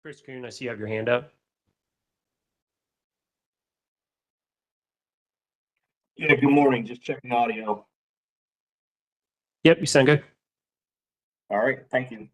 Chris Kuhn, I see you have your hand up. Yeah, good morning. Just checking audio. Yep, you sound good. All right, thank you.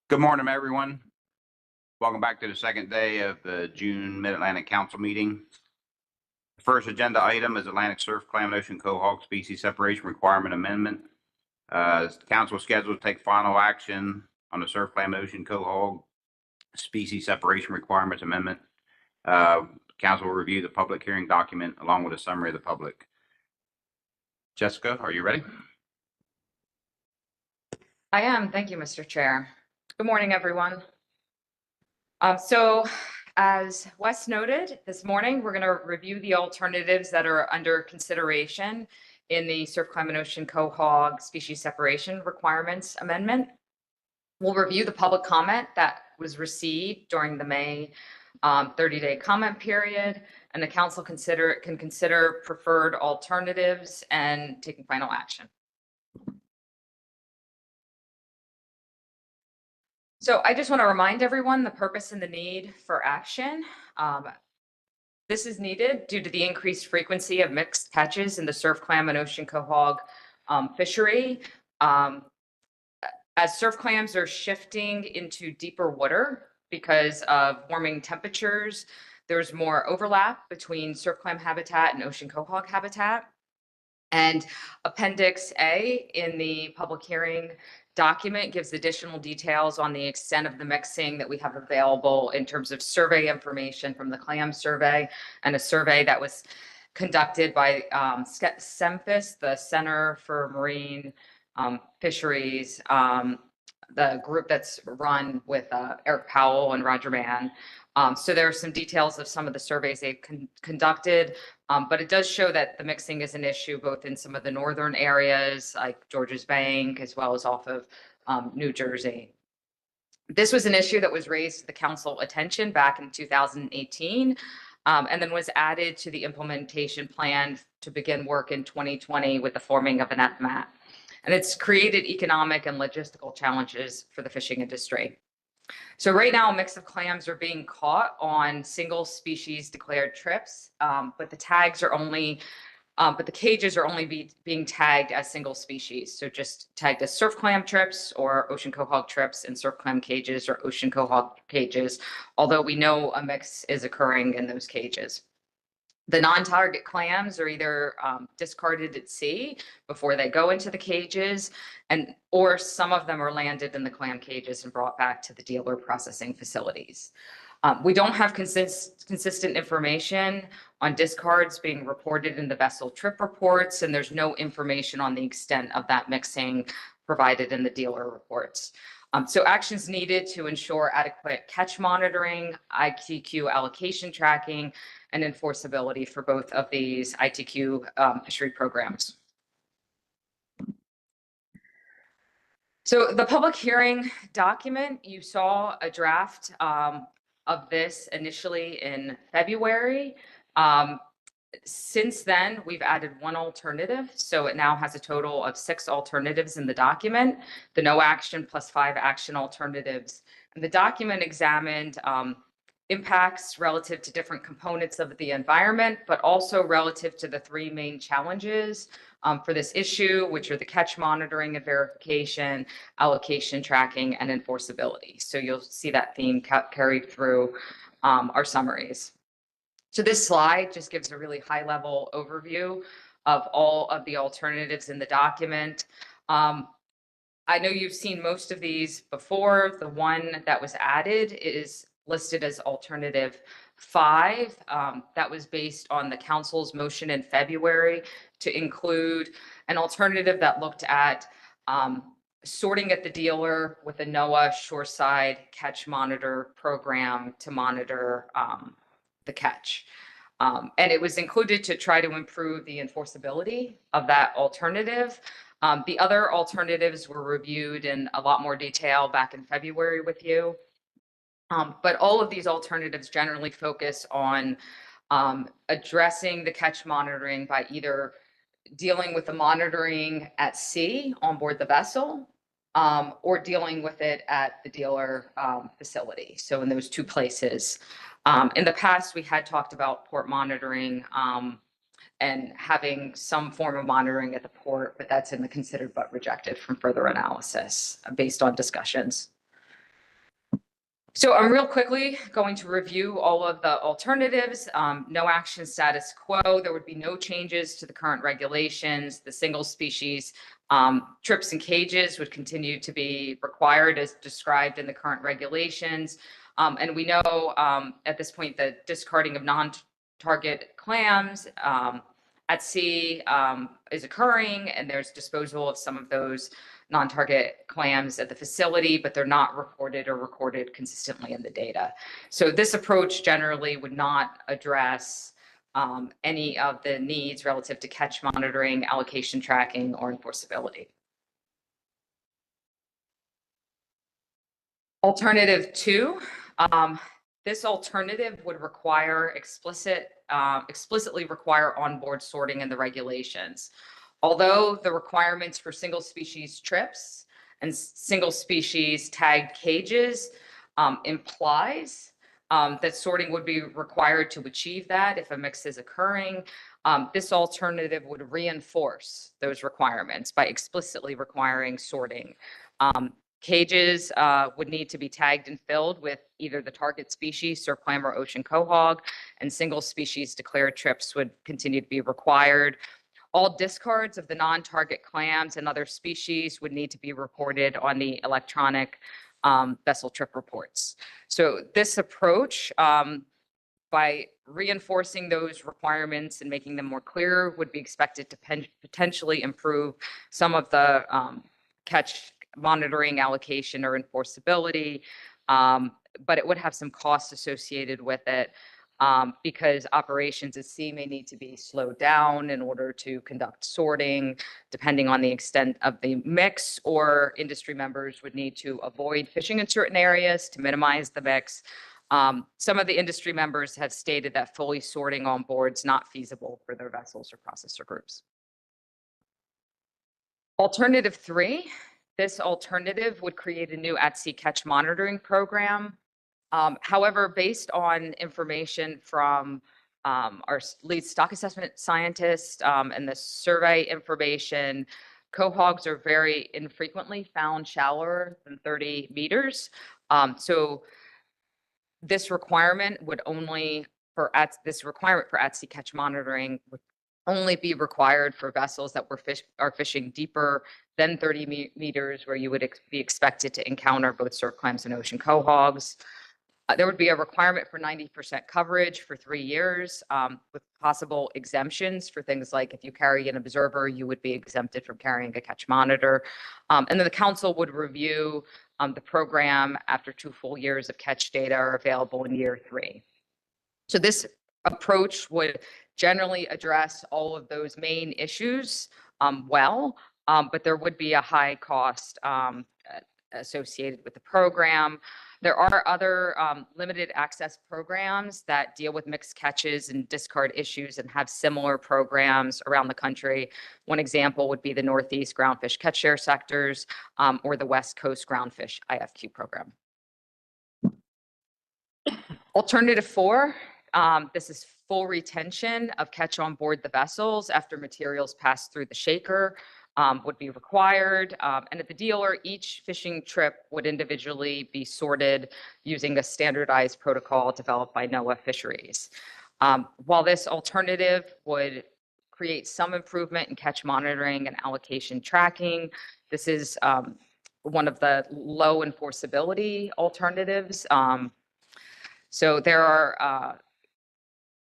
Good morning, everyone. Welcome back to the second day of the June Mid-Atlantic Council meeting. The first agenda item is Atlantic Surfclam and Ocean Quahog Species Separation Requirement Amendment. Council is scheduled to take final action on the Surfclam and Ocean Quahog Species Separation Requirements Amendment. Council will review the public hearing document along with a summary of the public. Jessica, are you ready? I am. Thank you, Mr. Chair. Good morning, everyone. So as Wes noted, this morning, we're going to review the alternatives that are under consideration in the Surfclam and Ocean Quahog Species Separation Requirements Amendment. We'll review the public comment that was received during the May 30-day comment period, and the council can consider preferred alternatives and taking final action. So I just want to remind everyone the purpose and the need for action. This is needed due to the increased frequency of mixed catches in the Surfclam and Ocean Quahog fishery. As surf clams are shifting into deeper water because of warming temperatures, there's more overlap between surfclam habitat and ocean quahog habitat. And Appendix A in the public hearing document gives additional details on the extent of the mixing that we have available in terms of survey information from the clam survey and a survey that was conducted by CEMFIS, the Center for Marine Fisheries, the group that's run with Eric Powell and Roger Mann. So there are some details of some of the surveys they've conducted, but it does show that the mixing is an issue both in some of the northern areas like Georges Bank as well as off of New Jersey. This was an issue that was raised to the council attention back in 2018 and then was added to the implementation plan to begin work in 2020 with the forming of an FMAT. And it's created economic and logistical challenges for the fishing industry. So right now, a mix of clams are being caught on single species declared trips, but the tags are only, but the cages are only being tagged as single species. So just tagged as surf clam trips or ocean quahog trips and surf clam cages or ocean quahog cages, although we know a mix is occurring in those cages. The non-target clams are either discarded at sea before they go into the cages, or some of them are landed in the clam cages and brought back to the dealer processing facilities. We don't have consistent information on discards being reported in the vessel trip reports, and there's no information on the extent of that mixing provided in the dealer reports. So actions needed to ensure adequate catch monitoring, ITQ allocation tracking, and enforceability for both of these ITQ fishery programs. So the public hearing document, you saw a draft of this initially in February. Since then, we've added one alternative. So it now has a total of 6 alternatives in the document, the no action plus 5 action alternatives. And the document examined impacts relative to different components of the environment, but also relative to the 3 main challenges for this issue, which are the catch monitoring and verification, allocation tracking, and enforceability. So you'll see that theme carried through our summaries. So this slide just gives a really high-level overview of all of the alternatives in the document. I know you've seen most of these before. The one that was added is listed as alternative 5. That was based on the council's motion in February to include an alternative that looked at sorting at the dealer with a NOAA shoreside catch monitor program to monitor the catch. And it was included to try to improve the enforceability of that alternative. The other alternatives were reviewed in a lot more detail back in February with you. But all of these alternatives generally focus on addressing the catch monitoring by either dealing with the monitoring at sea on board the vessel or dealing with it at the dealer facility. So in those 2 places. In the past, we had talked about port monitoring and having some form of monitoring at the port, but that's in the considered but rejected from further analysis based on discussions. So I'm real quickly going to review all of the alternatives. No action status quo. There would be no changes to the current regulations. The single species trips and cages would continue to be required as described in the current regulations. And we know at this point that discarding of non-target clams at sea is occurring, and there's disposal of some of those non-target clams at the facility, but they're not reported or recorded consistently in the data. So this approach generally would not address any of the needs relative to catch monitoring, allocation tracking, or enforceability. Alternative 2, this alternative would require explicitly require onboard sorting in the regulations. Although the requirements for single species trips and single species tagged cages implies that sorting would be required to achieve that if a mix is occurring, this alternative would reinforce those requirements by explicitly requiring sorting. Cages would need to be tagged and filled with either the target species, Surfclam or ocean quahog, and single species declared trips would continue to be required. All discards of the non-target clams and other species would need to be reported on the electronic vessel trip reports. So this approach, by reinforcing those requirements and making them more clear, would be expected to potentially improve some of the catch monitoring, allocation, or enforceability, but it would have some costs associated with it because operations at sea may need to be slowed down in order to conduct sorting, depending on the extent of the mix, or industry members would need to avoid fishing in certain areas to minimize the mix. Some of the industry members have stated that fully sorting on board is not feasible for their vessels or processor groups. Alternative 3, this alternative would create a new at-sea catch monitoring program. However, based on information from our lead stock assessment scientist and the survey information, quahogs are very infrequently found shallower than 30 meters. So this requirement would only this requirement for at-sea catch monitoring would only be required for vessels that are fishing deeper than 30 meters, where you would be expected to encounter both surf clams and ocean quahogs. There would be a requirement for 90% coverage for 3 years, with possible exemptions for things like if you carry an observer, you would be exempted from carrying a catch monitor. And then the council would review the program after 2 full years of catch data are available in year 3. So this approach would generally address all of those main issues well, but there would be a high cost associated with the program. There are other limited access programs that deal with mixed catches and discard issues and have similar programs around the country. One example would be the Northeast Groundfish Catch Share Sectors or the West Coast Groundfish IFQ program. Alternative 4, this is full retention of catch on board the vessels after materials pass through the shaker. Would be required. And at the dealer, each fishing trip would individually be sorted using a standardized protocol developed by NOAA Fisheries. While this alternative would create some improvement in catch monitoring and allocation tracking, this is one of the low enforceability alternatives. So there are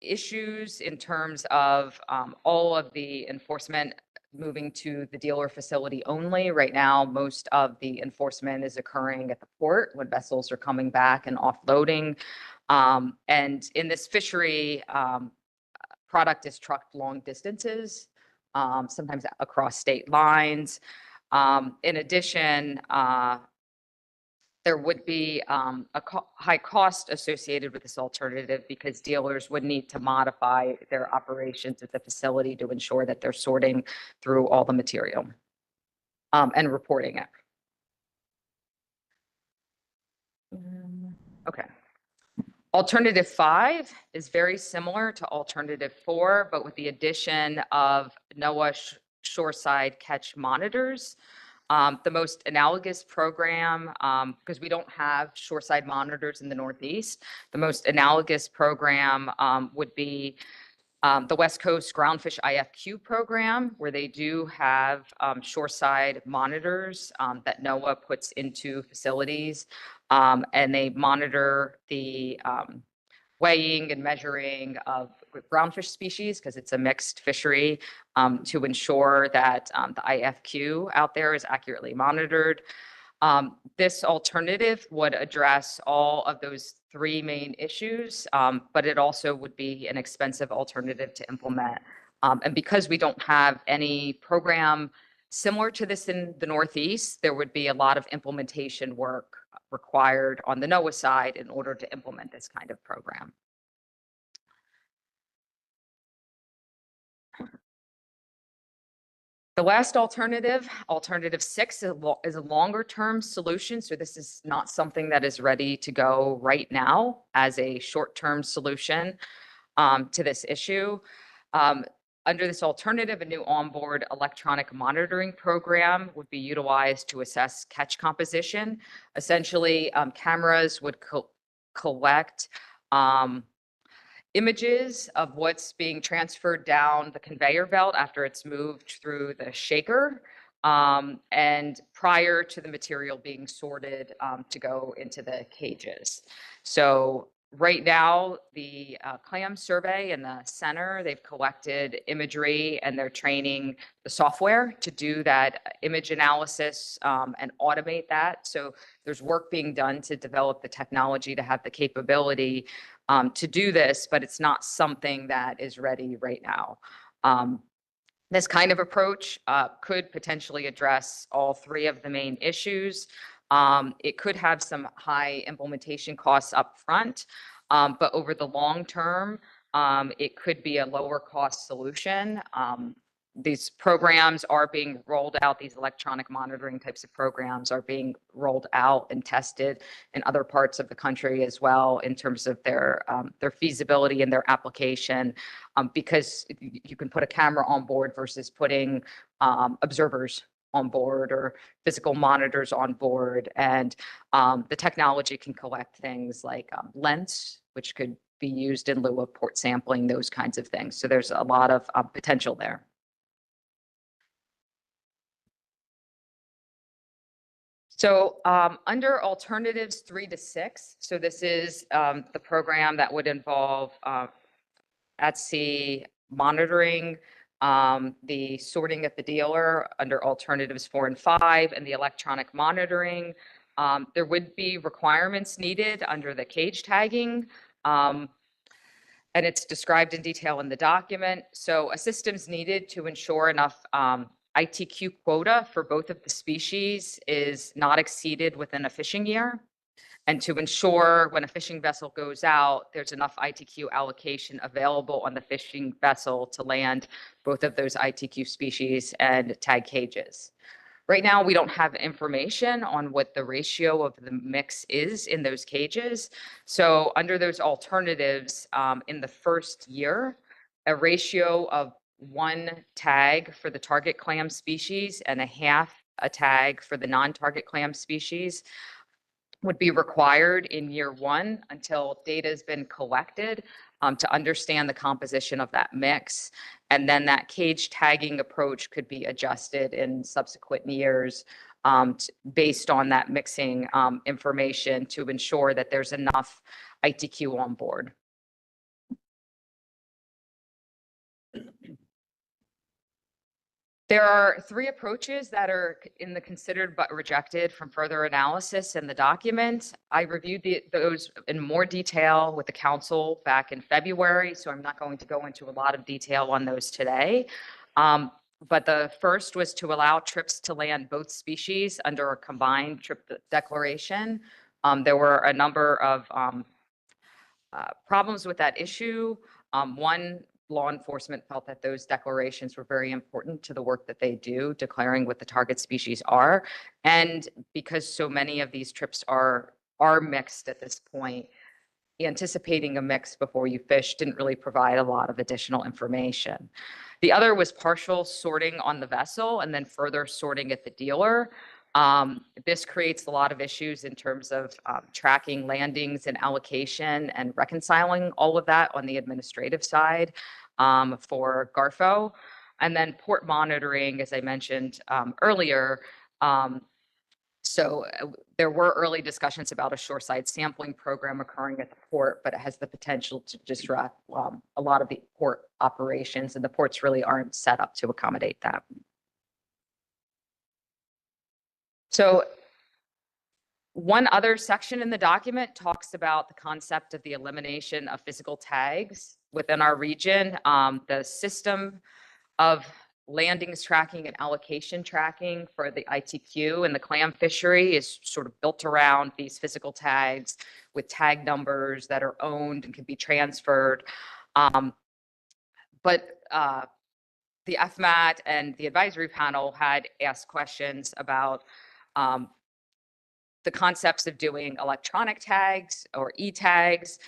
issues in terms of all of the enforcement moving to the dealer facility only. Right now, most of the enforcement is occurring at the port when vessels are coming back and offloading. And in this fishery, product is trucked long distances, sometimes across state lines. In addition, there would be a high cost associated with this alternative because dealers would need to modify their operations at the facility to ensure that they're sorting through all the material and reporting it. Okay. Alternative 5 is very similar to alternative 4, but with the addition of NOAA shoreside catch monitors. The most analogous program, because we don't have shoreside monitors in the Northeast, the most analogous program would be the West Coast Groundfish IFQ program, where they do have shoreside monitors that NOAA puts into facilities, and they monitor the weighing and measuring of groundfish species, because it's a mixed fishery, to ensure that the IFQ out there is accurately monitored. This alternative would address all of those three main issues, but it also would be an expensive alternative to implement. And because we don't have any program similar to this in the Northeast, there would be a lot of implementation work required on the NOAA side in order to implement this kind of program. The last alternative, alternative 6, is a longer term solution. So this is not something that is ready to go right now as a short-term solution to this issue. Under this alternative, a new onboard electronic monitoring program would be utilized to assess catch composition. Essentially, cameras would collect images of what's being transferred down the conveyor belt after it's moved through the shaker, and prior to the material being sorted to go into the cages. So right now, the clam survey in the center, they've collected imagery and they're training the software to do that image analysis and automate that. So there's work being done to develop the technology to have the capability to do this, but it's not something that is ready right now. This kind of approach could potentially address all three of the main issues. It could have some high implementation costs up front, but over the long term, it could be a lower cost solution. These programs are being rolled out, these electronic monitoring types of programs are being rolled out and tested in other parts of the country as well in terms of their feasibility and their application, because you can put a camera on board versus putting observers on board or physical monitors on board. And the technology can collect things like lengths, which could be used in lieu of port sampling, those kinds of things. So there's a lot of potential there. So under alternatives 3 to 6, so this is the program that would involve at sea monitoring, the sorting at the dealer under alternatives 4 and 5, and the electronic monitoring. There would be requirements needed under the cage tagging, and it's described in detail in the document. So a system's needed to ensure enough ITQ quota for both of the species is not exceeded within a fishing year, and to ensure when a fishing vessel goes out, there's enough ITQ allocation available on the fishing vessel to land both of those ITQ species and tag cages. Right now, we don't have information on what the ratio of the mix is in those cages. So under those alternatives, in the first year, a ratio of 1 tag for the target clam species and a half a tag for the non-target clam species would be required in year 1 until data has been collected to understand the composition of that mix. And then that cage tagging approach could be adjusted in subsequent years based on that mixing information to ensure that there's enough ITQ on board. There are 3 approaches that are in the considered but rejected from further analysis in the document. I reviewed those in more detail with the council back in February, so I'm not going to go into a lot of detail on those today. But the first was to allow trips to land both species under a combined trip declaration. There were a number of problems with that issue. One, law enforcement felt that those declarations were very important to the work that they do, declaring what the target species are. And because so many of these trips are mixed at this point, anticipating a mix before you fish didn't really provide a lot of additional information. The other was partial sorting on the vessel and then further sorting at the dealer. This creates a lot of issues in terms of tracking landings and allocation and reconciling all of that on the administrative side for Garfo. And then port monitoring, as I mentioned earlier. There were early discussions about a shoreside sampling program occurring at the port, but it has the potential to disrupt a lot of the port operations, and the ports really aren't set up to accommodate that. So one other section in the document talks about the concept of the elimination of physical tags within our region. The system of landings tracking and allocation tracking for the ITQ and the clam fishery is sort of built around these physical tags with tag numbers that are owned and can be transferred. But the FMAT and the advisory panel had asked questions about the concepts of doing electronic tags or e-tags.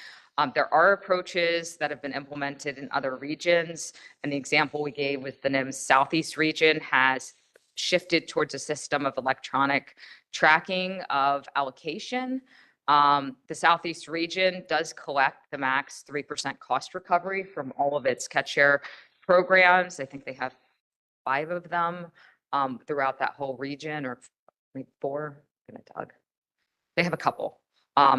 There are approaches that have been implemented in other regions. And the example we gave with the NIMS Southeast region has shifted towards a system of electronic tracking of allocation. The Southeast region does collect the max 3% cost recovery from all of its catch share programs. I think they have 5 of them throughout that whole region, or maybe 4. Doug. They have a couple.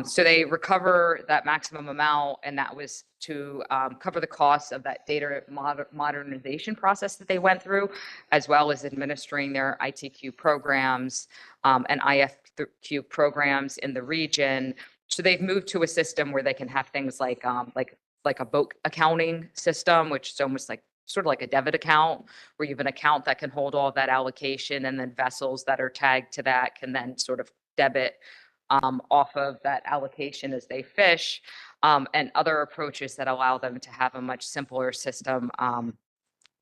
So they recover that maximum amount, and that was to cover the costs of that data modernization process that they went through, as well as administering their ITQ programs and IFQ programs in the region. So they've moved to a system where they can have things like a boat accounting system, which is almost like sort of like a debit account, where you have an account that can hold all that allocation, and then vessels that are tagged to that can then sort of debit off of that allocation as they fish, and other approaches that allow them to have a much simpler system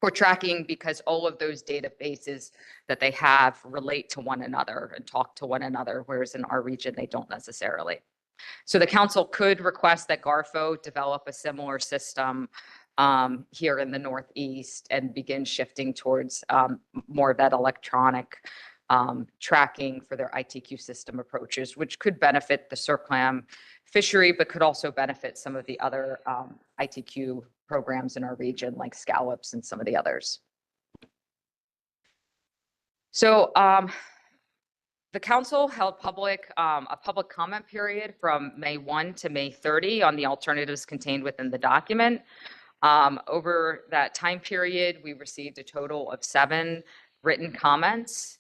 for tracking, because all of those databases that they have relate to one another and talk to one another, whereas in our region, they don't necessarily. So the council could request that Garfo develop a similar system here in the Northeast and begin shifting towards more of that electronic tracking for their ITQ system approaches, which could benefit the Surfclam fishery, but could also benefit some of the other ITQ programs in our region, like scallops and some of the others. So the council held a public comment period from May 1 to May 30 on the alternatives contained within the document. Over that time period, we received a total of 7 written comments.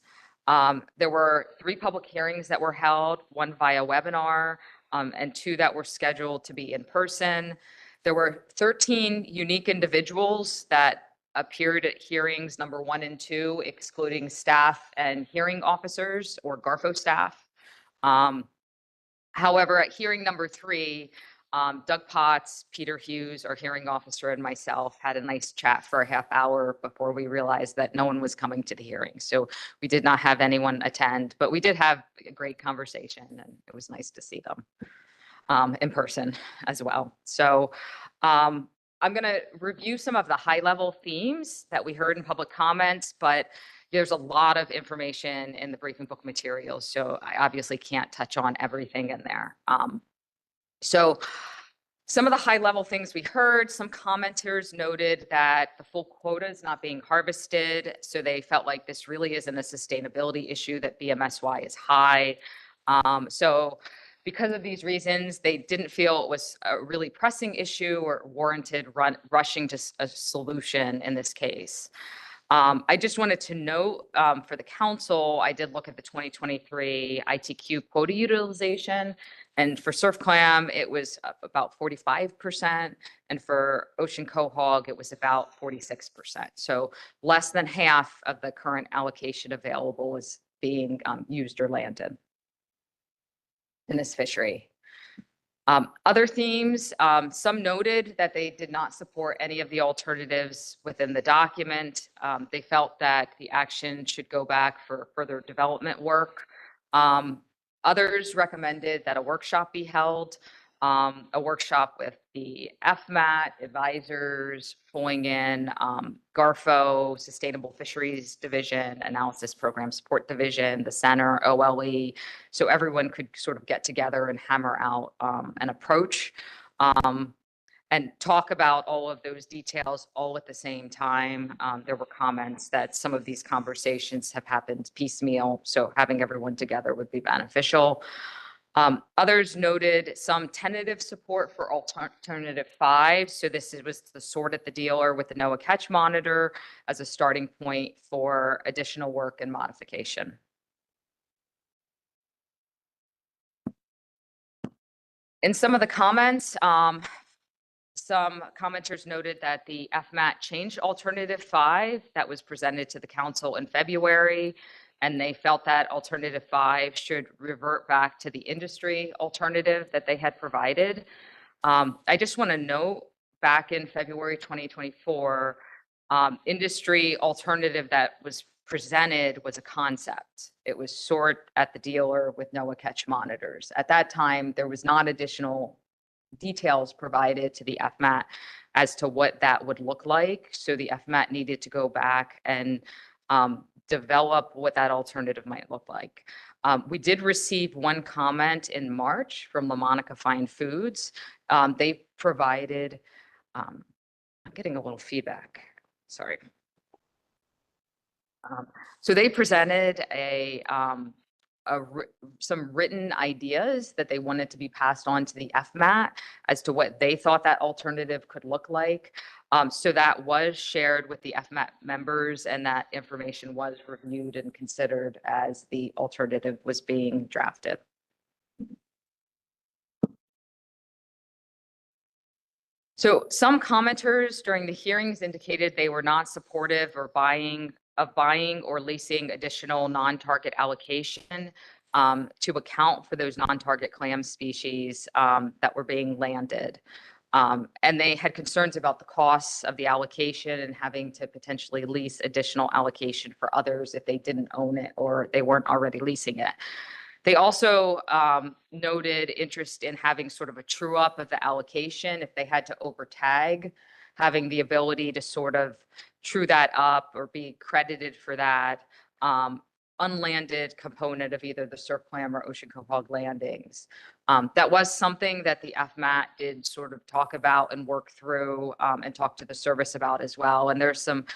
There were 3 public hearings that were held, 1 via webinar, and 2 that were scheduled to be in person. There were 13 unique individuals that appeared at hearings number 1 and 2, excluding staff and hearing officers or Garfo staff. However, at hearing number 3, Doug Potts, Peter Hughes, our hearing officer, and myself had a nice chat for a half hour before we realized that no one was coming to the hearing. So we did not have anyone attend, but we did have a great conversation, and it was nice to see them in person as well. So I'm going to review some of the high-level themes that we heard in public comments, but there's a lot of information in the briefing book materials, so I obviously can't touch on everything in there. So some of the high-level things we heard, some commenters noted that the full quota is not being harvested, so they felt like this really isn't a sustainability issue, that BMSY is high. So because of these reasons, they didn't feel it was a really pressing issue or warranted rushing to a solution in this case. I just wanted to note for the council, I did look at the 2023 ITQ quota utilization, and for Surfclam, it was about 45%, and for Ocean Quahog, it was about 46%. So less than half of the current allocation available is being used or landed in this fishery. Other themes, some noted that they did not support any of the alternatives within the document. They felt that the action should go back for further development work. Others recommended that a workshop be held a workshop with the FMAT advisors, pulling in GARFO, Sustainable Fisheries Division, Analysis Program Support Division, the Center, OLE, so everyone could sort of get together and hammer out an approach and talk about all of those details all at the same time. There were comments that some of these conversations have happened piecemeal, so having everyone together would be beneficial. Others noted some tentative support for alternative 5. So this was the sort at the dealer with the NOAA catch monitor as a starting point for additional work and modification. In some of the comments, some commenters noted that the FMAT changed alternative 5 that was presented to the council in February, and they felt that alternative 5 should revert back to the industry alternative that they had provided. I just want to note, back in February 2024, industry alternative that was presented was a concept. It was sort at the dealer with NOAA catch monitors. At that time, there was not additional details provided to the FMAT as to what that would look like. So the FMAT needed to go back and develop what that alternative might look like. We did receive one comment in March from LaMonica Fine Foods. They provided, I'm getting a little feedback, sorry. So they presented some written ideas that they wanted to be passed on to the FMAT as to what they thought that alternative could look like. So that was shared with the FMAT members, and that information was reviewed and considered as the alternative was being drafted. So some commenters during the hearings indicated they were not supportive of buying or leasing additional non-target allocation to account for those non-target clam species that were being landed. And they had concerns about the costs of the allocation and having to potentially lease additional allocation for others if they didn't own it or they weren't already leasing it. They also noted interest in having sort of a true up of the allocation if they had to overtag, having the ability to sort of true that up or be credited for that unlanded component of either the Surfclam or Ocean Quahog landings. That was something that the FMAT did sort of talk about and work through and talk to the service about as well. And there's some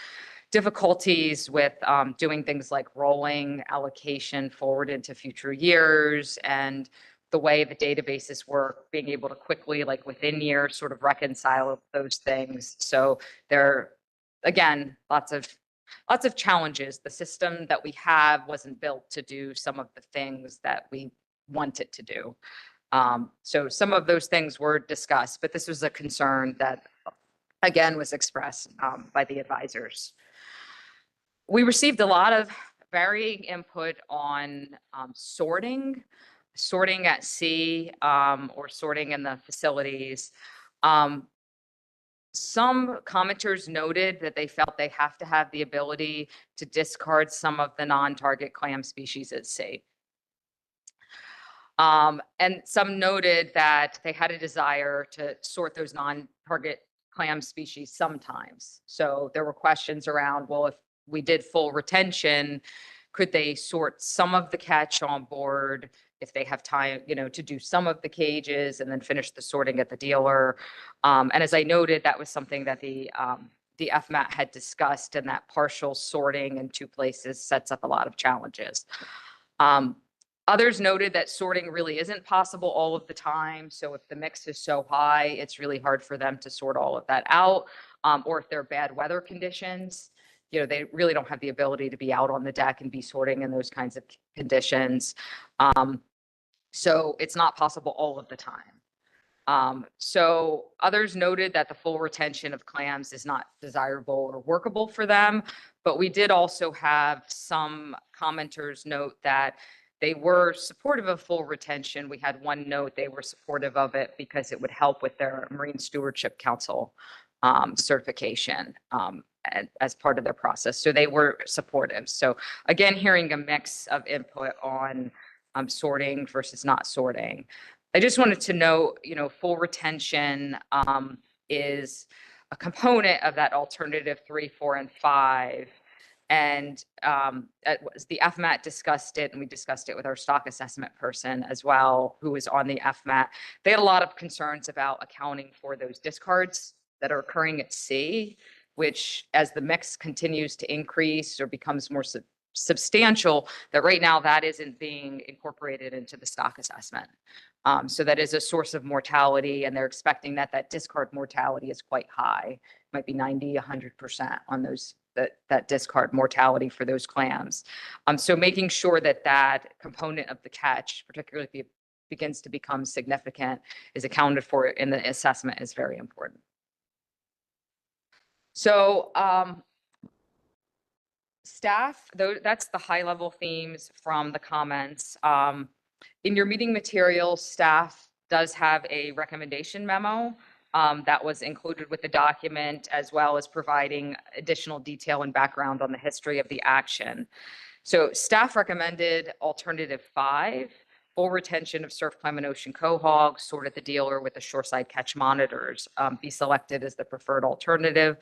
difficulties with doing things like rolling allocation forward into future years, and the way the databases work, being able to quickly, like within years, sort of reconcile those things. So there, again, lots of challenges. The system that we have wasn't built to do some of the things that we want it to do. So some of those things were discussed, but this was a concern that, again, was expressed by the advisors. We received a lot of varying input on sorting at sea or sorting in the facilities. Some commenters noted that they felt they have to have the ability to discard some of the non-target clam species at sea. And some noted that they had a desire to sort those non-target clam species sometimes. So there were questions around, well, if we did full retention, could they sort some of the catch on board if they have time, to do some of the cages and then finish the sorting at the dealer? And as I noted, that was something that the FMAT had discussed, and that partial sorting in 2 places sets up a lot of challenges. Others noted that sorting really isn't possible all of the time. So if the mix is so high, it's really hard for them to sort all of that out. Or if there are bad weather conditions, they really don't have the ability to be out on the deck and be sorting in those kinds of conditions. So it's not possible all of the time. So others noted that the full retention of clams is not desirable or workable for them. But we did also have some commenters note that they were supportive of full retention. We had one note they were supportive of it because it would help with their Marine Stewardship Council certification as part of their process. So they were supportive. So again, hearing a mix of input on sorting versus not sorting. I just wanted to know, full retention is a component of that alternative 3, 4, and 5. And the FMAT discussed it, and we discussed it with our stock assessment person as well, who was on the FMAT. They had a lot of concerns about accounting for those discards that are occurring at sea, which as the mix continues to increase or becomes more substantial, that right now that isn't being incorporated into the stock assessment. So that is a source of mortality, and they're expecting that discard mortality is quite high, might be 90, 100% on those that discard mortality for those clams. So making sure that component of the catch, particularly if it begins to become significant, is accounted for in the assessment is very important. So staff, that's the high level themes from the comments. In your meeting materials, staff does have a recommendation memo that was included with the document, as well as providing additional detail and background on the history of the action. So staff recommended alternative 5, full retention of surf clam and ocean quahog, sort at the dealer with the shoreside catch monitors, be selected as the preferred alternative.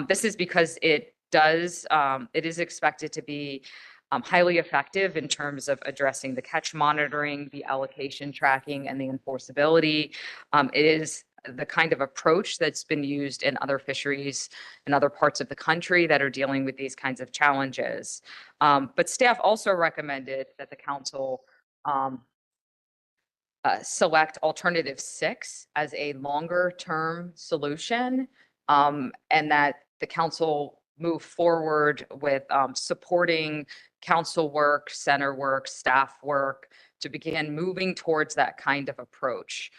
This is because it is expected to be highly effective in terms of addressing the catch monitoring, the allocation tracking, and the enforceability. It is the kind of approach that's been used in other fisheries in other parts of the country that are dealing with these kinds of challenges. But staff also recommended that the council select alternative 6 as a longer term solution, and that the council move forward with supporting council work, center work, staff work to begin moving towards that kind of approach.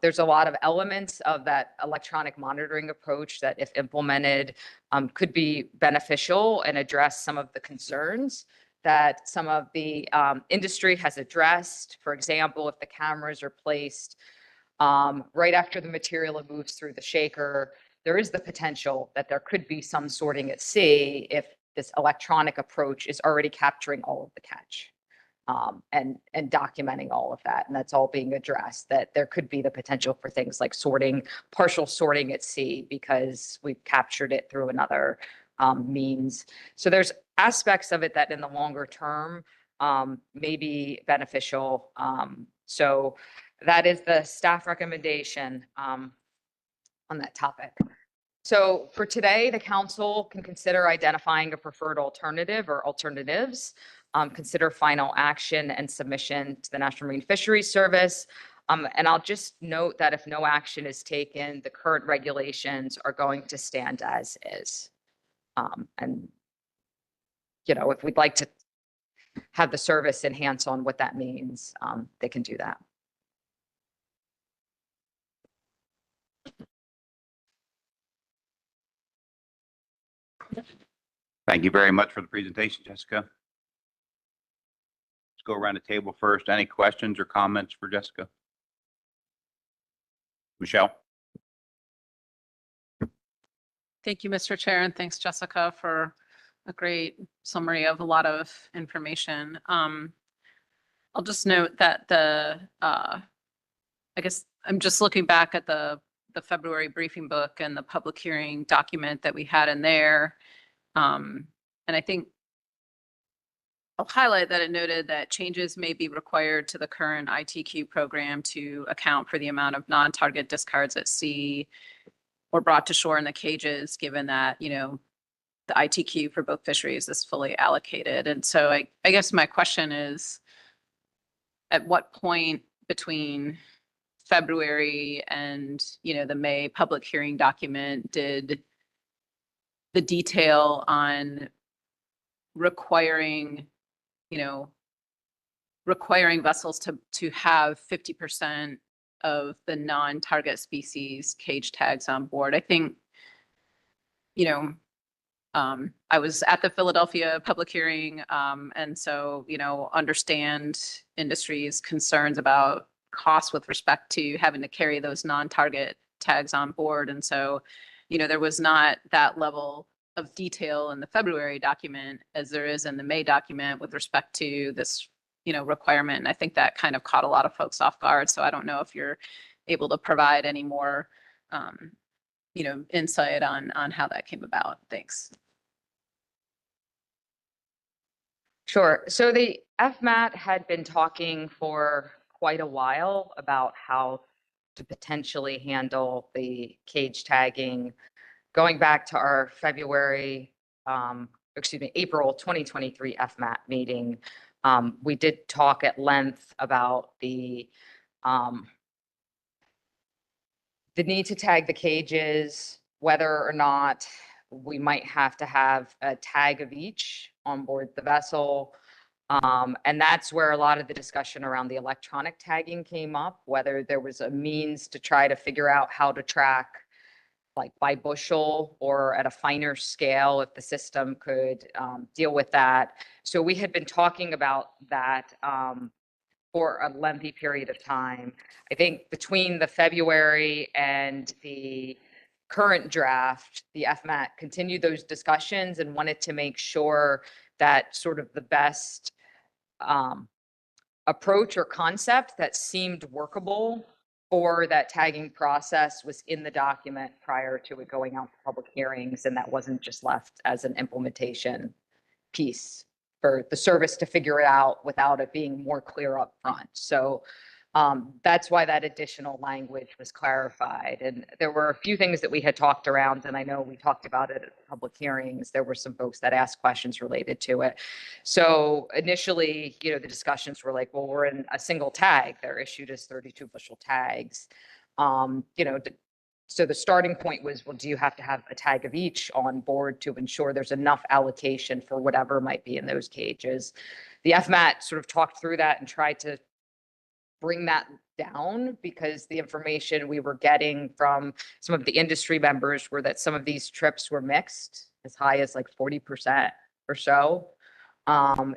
There's a lot of elements of that electronic monitoring approach that, if implemented, could be beneficial and address some of the concerns that some of the industry has addressed. For example, if the cameras are placed right after the material moves through the shaker, there is the potential that there could be some sorting at sea if this electronic approach is already capturing all of the catch. And documenting all of that. And that's all being addressed, that there could be the potential for things like sorting, partial sorting at sea, because we've captured it through another means. So there's aspects of it that in the longer term may be beneficial. So that is the staff recommendation on that topic. So for today, the council can consider identifying a preferred alternative or alternatives, consider final action and submission to the National Marine Fisheries Service. And I'll just note that if no action is taken, the current regulations are going to stand as is. And, if we'd like to have the service enhance on what that means, they can do that. Thank you very much for the presentation, Jessica. Let's go around the table first. Any questions or comments for Jessica? Michelle? Thank you, Mr. Chair, and thanks, Jessica, for a great summary of a lot of information. I'll just note that I guess I'm just looking back at the February briefing book and the public hearing document that we had in there. And I think I'll highlight that it noted that changes may be required to the current ITQ program to account for the amount of non-target discards at sea or brought to shore in the cages, given that, the ITQ for both fisheries is fully allocated. And so I guess my question is, at what point between February and, the May public hearing document did the detail on requiring vessels to have 50% of the non-target species cage tags on board? I think, I was at the Philadelphia public hearing, and so, understand industry's concerns about costs with respect to having to carry those non-target tags on board. And so, there was not that level of detail in the February document as there is in the May document with respect to this, requirement. And I think that kind of caught a lot of folks off guard. So I don't know if you're able to provide any more, insight on how that came about. Thanks. Sure. So the FMAT had been talking for quite a while about how to potentially handle the cage tagging. Going back to our April 2023 FMAT meeting, we did talk at length about the need to tag the cages, whether or not we might have to have a tag of each on board the vessel. And that's where a lot of the discussion around the electronic tagging came up, whether there was a means to try to figure out how to track like by bushel or at a finer scale if the system could deal with that. So we had been talking about that for a lengthy period of time. I think between the February and the current draft, the FMAT continued those discussions and wanted to make sure that sort of the best approach or concept that seemed workable for that tagging process was in the document prior to it going out to public hearings, and that wasn't just left as an implementation piece for the service to figure it out without it being more clear up front. So that's why that additional language was clarified. And there were a few things that we had talked around, and I know we talked about it at public hearings. There were some folks that asked questions related to it. So initially, the discussions were like, well, we're in a single tag. They're issued as 32 bushel tags. So the starting point was, well, do you have to have a tag of each on board to ensure there's enough allocation for whatever might be in those cages? The FMAT sort of talked through that and tried to bring that down, because the information we were getting from some of the industry members were that some of these trips were mixed as high as like 40% or so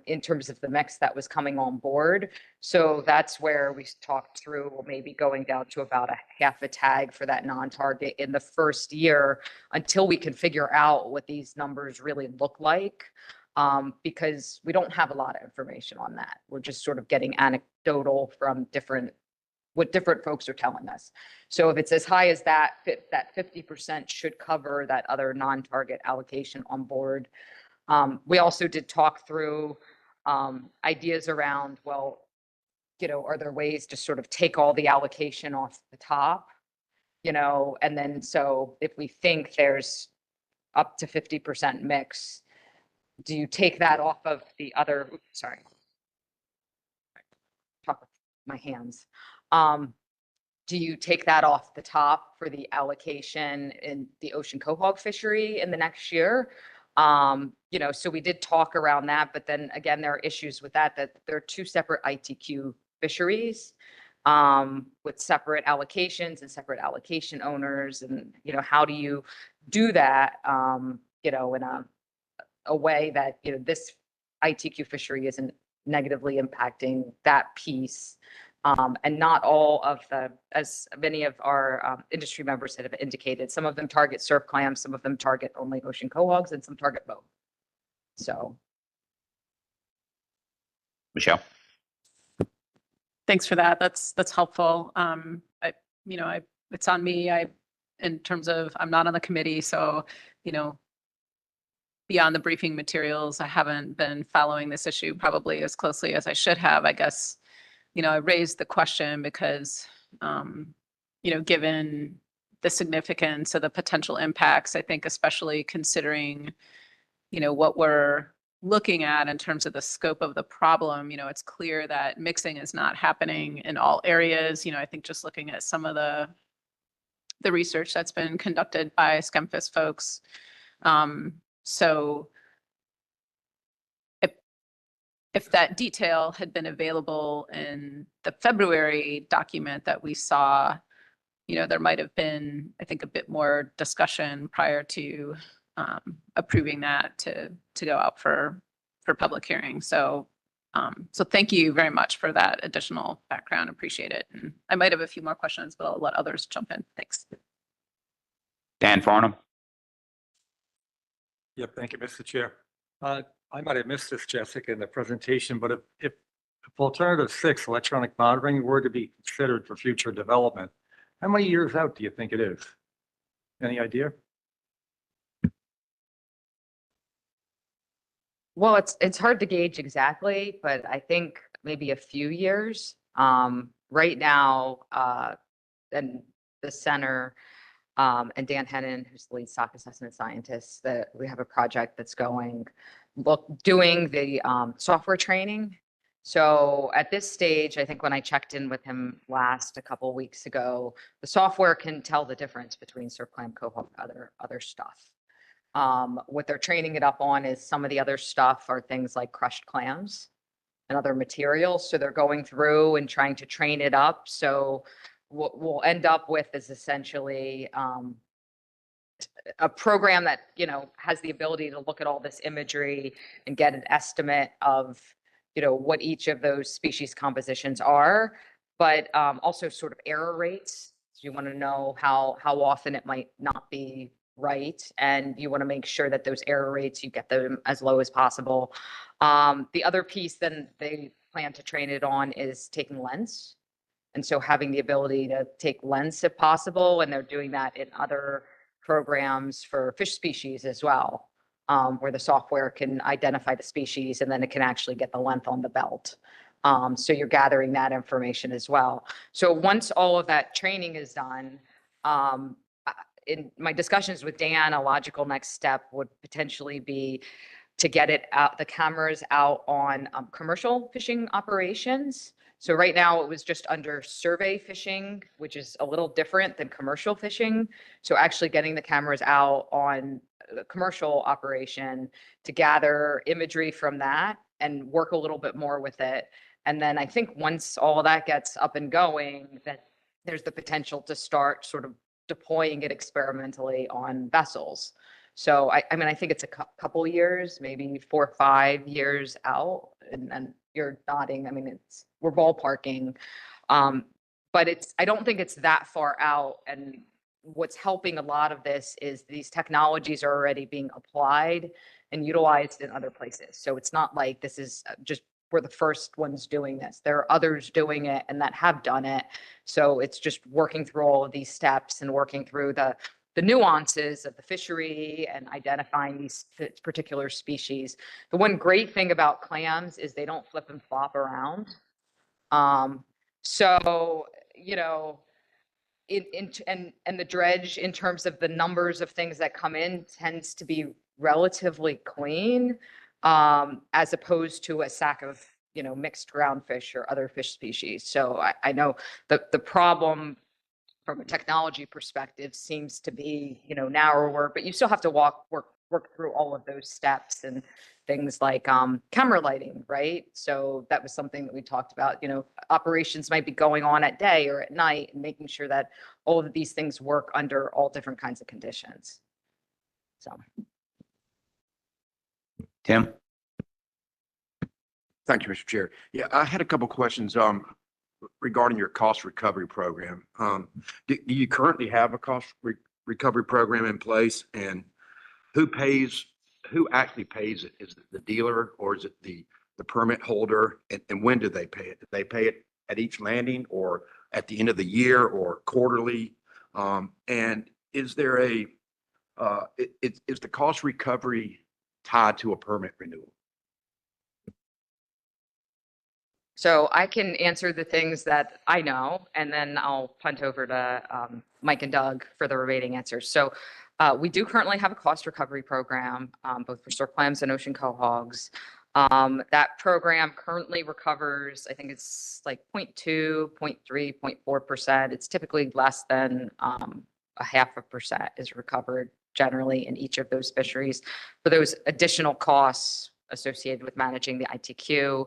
in terms of the mix that was coming on board. So that's where we talked through, well, maybe going down to about a half a tag for that non-target in the first year until we can figure out what these numbers really look like. Because we don't have a lot of information on that. We're just sort of getting anecdotal from what different folks are telling us. So if it's as high as that 50% should cover that other non-target allocation on board. We also did talk through ideas around, well, are there ways to sort of take all the allocation off the top, and then so if we think there's up to 50% mix, do you take that off of the other, sorry, talk with my hands. Do you take that off the top for the allocation in the ocean quahog fishery in the next year? So we did talk around that, but then again, there are issues with that there are two separate ITQ fisheries with separate allocations and separate allocation owners. And, how do you do that, in a way that, this ITQ fishery isn't negatively impacting that piece. And not all of as many of our industry members have indicated, some of them target Surfclam, some of them target only ocean quahogs, and some target both. So. Michelle. Thanks for that. That's helpful. It's on me. In terms of, I'm not on the committee, so, beyond the briefing materials, I haven't been following this issue probably as closely as I should have. I guess, I raised the question because, given the significance of the potential impacts, I think especially considering, what we're looking at in terms of the scope of the problem, it's clear that mixing is not happening in all areas. I think just looking at some of the research that's been conducted by SCEMFIS folks. So if that detail had been available in the February document that we saw, there might have been, I think, a bit more discussion prior to approving that to go out for public hearing. So thank you very much for that additional background. Appreciate it. And I might have a few more questions, but I'll let others jump in. Thanks. Dan Farnham. Yep, thank you, Mr. Chair. I might have missed this, Jessica, in the presentation, but if If alternative 6, electronic monitoring, were to be considered for future development, how many years out do you think it is? Any idea? Well, it's hard to gauge exactly, but I think maybe a few years. Right now, and the center, and Dan Hennon, who's the lead stock assessment scientist, that we have a project that's doing the software training. So at this stage, I think when I checked in with him last a couple of weeks ago, the software can tell the difference between Surfclam, Quahog, other stuff. What they're training it up on is some of the other stuff are things like crushed clams and other materials. So they're going through and trying to train it up. So what we'll end up with is essentially a program that, has the ability to look at all this imagery and get an estimate of, what each of those species compositions are, but also sort of error rates. So you want to know how often it might not be right, and you want to make sure that those error rates, you get them as low as possible. The other piece then they plan to train it on is taking lens. And so having the ability to take lens if possible, and they're doing that in other programs for fish species as well, where the software can identify the species and then it can actually get the length on the belt. So you're gathering that information as well. So once all of that training is done, in my discussions with Dan, a logical next step would potentially be to get it out, the cameras out on commercial fishing operations. So right now it was just under survey fishing, which is a little different than commercial fishing. So actually getting the cameras out on the commercial operation to gather imagery from that and work a little bit more with it. And then I think once all of that gets up and going, that there's the potential to start sort of deploying it experimentally on vessels. So I think it's a couple years, maybe 4 or 5 years out, and you're nodding. We're ballparking, but I don't think it's that far out. And what's helping a lot of this is these technologies are already being applied and utilized in other places. So it's not like this is just we're the first ones doing this. There are others doing it and that have done it. So it's just working through all of these steps and working through the nuances of the fishery and identifying these particular species. The one great thing about clams is they don't flip and flop around. So, and the dredge, in terms of the numbers of things that come in, tends to be relatively clean, as opposed to a sack of, mixed groundfish or other fish species. So I know the problem from a technology perspective seems to be, narrower, but you still have to work through all of those steps and things like camera lighting, right? So that was something that we talked about. Operations might be going on at day or at night, and making sure that all of these things work under all different kinds of conditions. So. Tim? Thank you, Mr. Chair. Yeah, I had a couple questions regarding your cost recovery program. Do you currently have a cost recovery program in place, and who actually pays it? Is it the dealer or is it the permit holder? And when do they pay it? Do they pay it at each landing or at the end of the year or quarterly? And is there is the cost recovery tied to a permit renewal? So I can answer the things that I know, and then I'll punt over to Mike and Doug for the remaining answers. So we do currently have a cost recovery program, both for Surfclams and ocean cohogs. That program currently recovers, I think it's like 0.2, 0.3, 0.4%. It's typically less than 0.5% is recovered generally in each of those fisheries for those additional costs associated with managing the ITQ.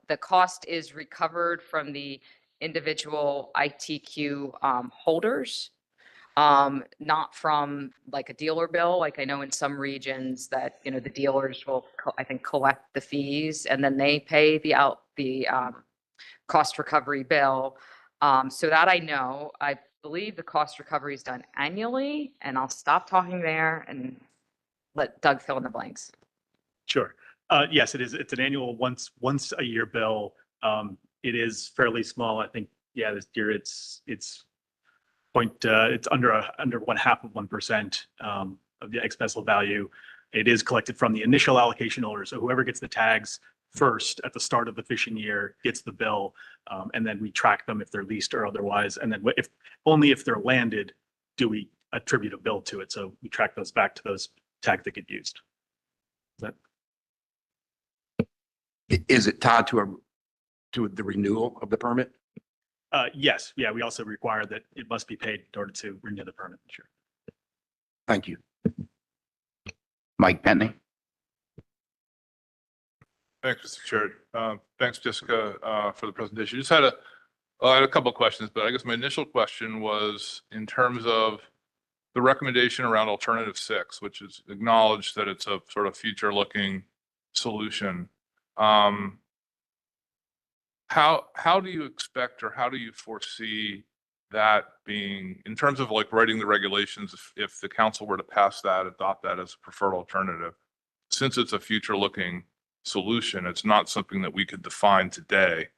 The cost is recovered from the individual ITQ holders, not from like a dealer bill. Like I know in some regions that, the dealers will, I think, collect the fees and then they pay the cost recovery bill. So that I know. I believe the cost recovery is done annually, and I'll stop talking there and let Doug fill in the blanks. Sure. Yes, it is. It's an annual once a year bill. It is fairly small. I think, yeah, this year it's under 0.5% of the ex-vessel value. It is collected from the initial allocation holder. So whoever gets the tags first at the start of the fishing year gets the bill. And then we track them if they're leased or otherwise. And then only if they're landed do we attribute a bill to it. So we track those back to those tags that get used. Is it tied to the renewal of the permit? Yes. Yeah. We also require that it must be paid in order to renew the permit. Sure. Thank you. Mike Bentley. Thanks, Mr. Chair. Thanks, Jessica, for the presentation. Just had I had a couple of questions, but I guess my initial question was in terms of the recommendation around alternative 6, which is acknowledged that it's a sort of future looking solution. How do you expect, or how do you foresee that being in terms of like writing the regulations, if the council were to pass that, adopt that as a preferred alternative? Since it's a future looking solution, it's not something that we could define today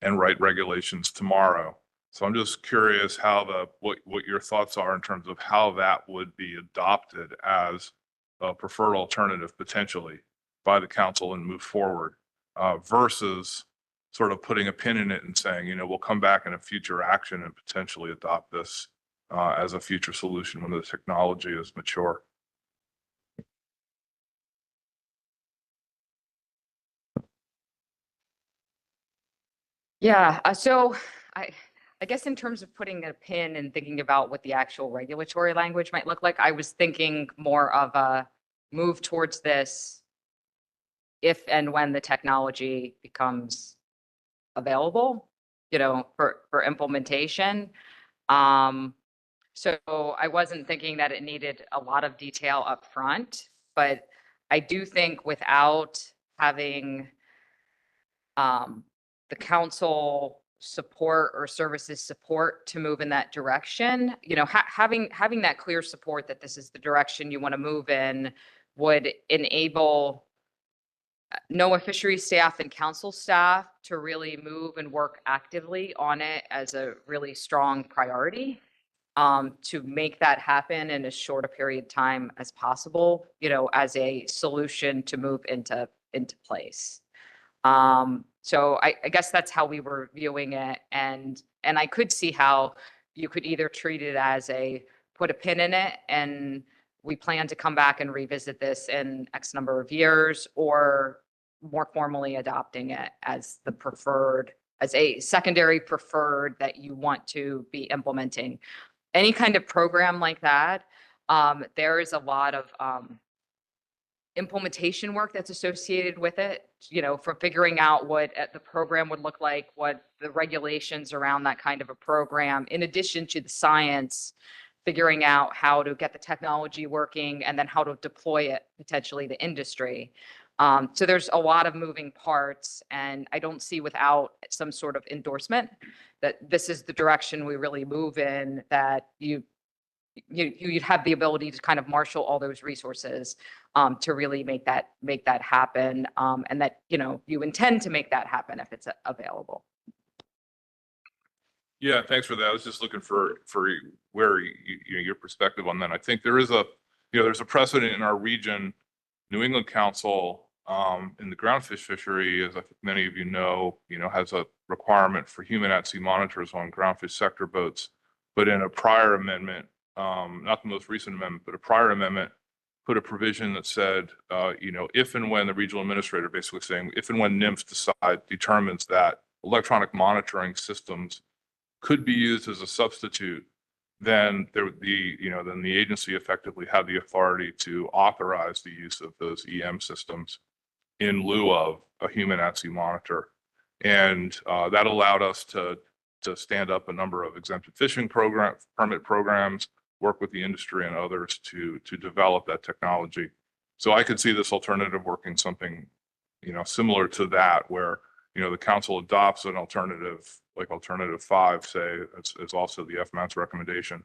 and write regulations tomorrow. So I'm just curious how what your thoughts are in terms of how that would be adopted as a preferred alternative potentially by the council and move forward, versus sort of putting a pin in it and saying, you know, we'll come back in a future action and potentially adopt this as a future solution when the technology is mature. Yeah, so I guess in terms of putting a pin and thinking about what the actual regulatory language might look like, I was thinking more of a move towards this if and when the technology becomes available, you know, for implementation. So I wasn't thinking that it needed a lot of detail up front, but I do think without having the council support or services support to move in that direction, you know, having that clear support that this is the direction you want to move in would enable NOAA fisheries staff and council staff to really move and work actively on it as a really strong priority, to make that happen in as short a period of time as possible, you know, as a solution to move into place. So I guess that's how we were viewing it. And I could see how you could either treat it as put a pin in it and we plan to come back and revisit this in X number of years, or more formally adopting it as the preferred, as a secondary preferred that you want to be implementing. Any kind of program like that, there is a lot of implementation work that's associated with it, you know, from figuring out what the program would look like, what the regulations around that kind of a program, in addition to the science, figuring out how to get the technology working and then how to deploy it potentially to industry. So there's a lot of moving parts, and I don't see without some sort of endorsement that this is the direction we really move in, that you'd have the ability to kind of marshal all those resources to really make that happen, and that, you know, you intend to make that happen if it's available. Yeah, thanks for that. I was just looking for where your perspective on that. I think there is there's a precedent in our region. New England Council in the groundfish fishery, as I think many of you know, has a requirement for human at-sea monitors on groundfish sector boats. But in a prior amendment, not the most recent amendment, but a prior amendment, put a provision that said, if and when the regional administrator, basically saying, if and when NIMF determines that electronic monitoring systems could be used as a substitute, then then the agency effectively had the authority to authorize the use of those EM systems in lieu of a human at-sea monitor. And that allowed us to stand up a number of exempted fishing permit programs, work with the industry and others to develop that technology. So I could see this alternative working something, similar to that, where, the council adopts an alternative, like alternative 5, say, it's also the FMAT's recommendation.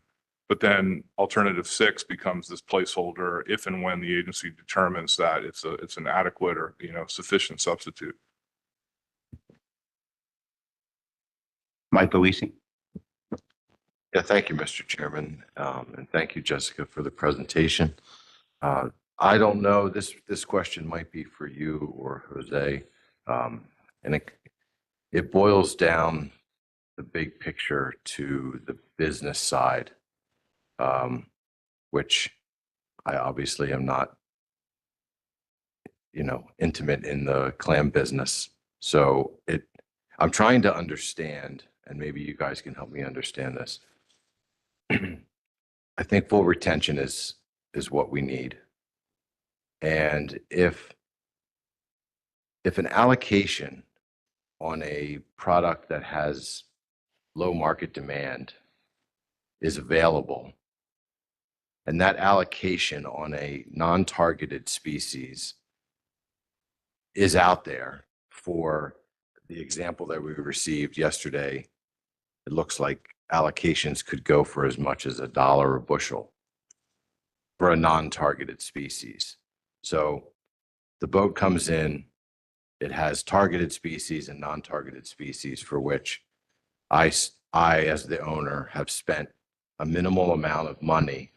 But then alternative 6 becomes this placeholder if and when the agency determines that it's an adequate or, sufficient substitute. Mike Luisi. Yeah, thank you, Mr. Chairman. And thank you, Jessica, for the presentation. I don't know, this question might be for you or Jose. And it boils down the big picture to the business side, which I obviously am not, intimate in the clam business. So I'm trying to understand, and maybe you guys can help me understand this. I think full retention is what we need. And if an allocation on a product that has low market demand is available, and that allocation on a non-targeted species is out there for the example that we received yesterday, it looks like allocations could go for as much as $1 a bushel for a non-targeted species. So the boat comes in, it has targeted species and non-targeted species for which I, as the owner, have spent a minimal amount of money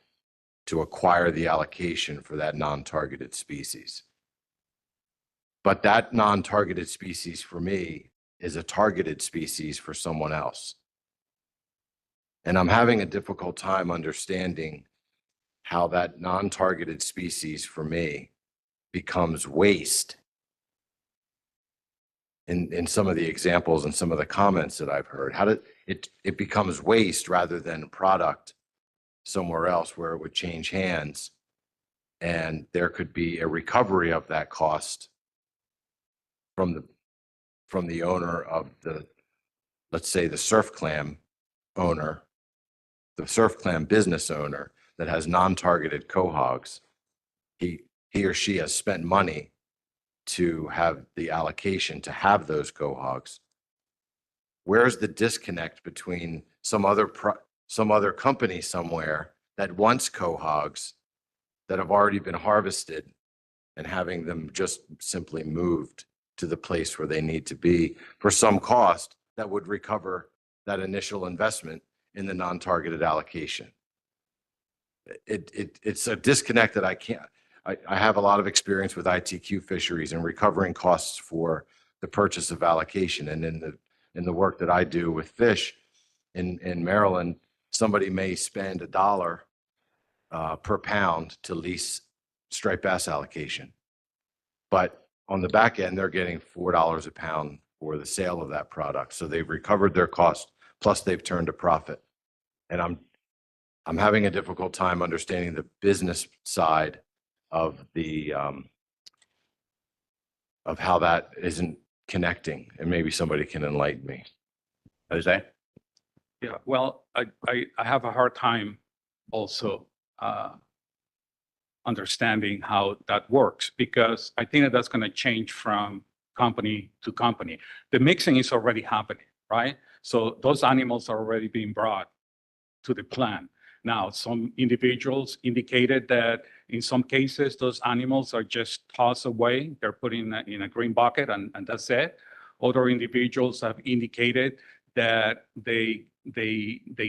to acquire the allocation for that non-targeted species. But that non-targeted species for me is a targeted species for someone else. And I'm having a difficult time understanding how that non-targeted species for me becomes waste in some of the examples and some of the comments that I've heard. How did it becomes waste rather than product somewhere else where it would change hands and there could be a recovery of that cost from the owner of the, let's say, the Surfclam owner, the Surfclam business owner that has non-targeted quahogs. He or she has spent money to have the allocation to have those quahogs. Where's the disconnect between some other company somewhere that wants quahogs that have already been harvested and having them just simply moved to the place where they need to be for some cost that would recover that initial investment in the non-targeted allocation? It's a disconnect that I have a lot of experience with ITQ fisheries and recovering costs for the purchase of allocation. And in the work that I do with fish in Maryland, somebody may spend $1 per pound to lease striped bass allocation. But on the back end, they're getting $4 a pound for the sale of that product. So they've recovered their cost, plus they've turned a profit. And I'm having a difficult time understanding the business side of the of how that isn't connecting, and maybe somebody can enlighten me. Jose. Yeah, well, I have a hard time also understanding how that works, because I think that's going to change from company to company. The mixing is already happening, right? So those animals are already being brought to the plant. Now, some individuals indicated that in some cases, those animals are just tossed away. They're put in a green bucket and that's it. Other individuals have indicated that they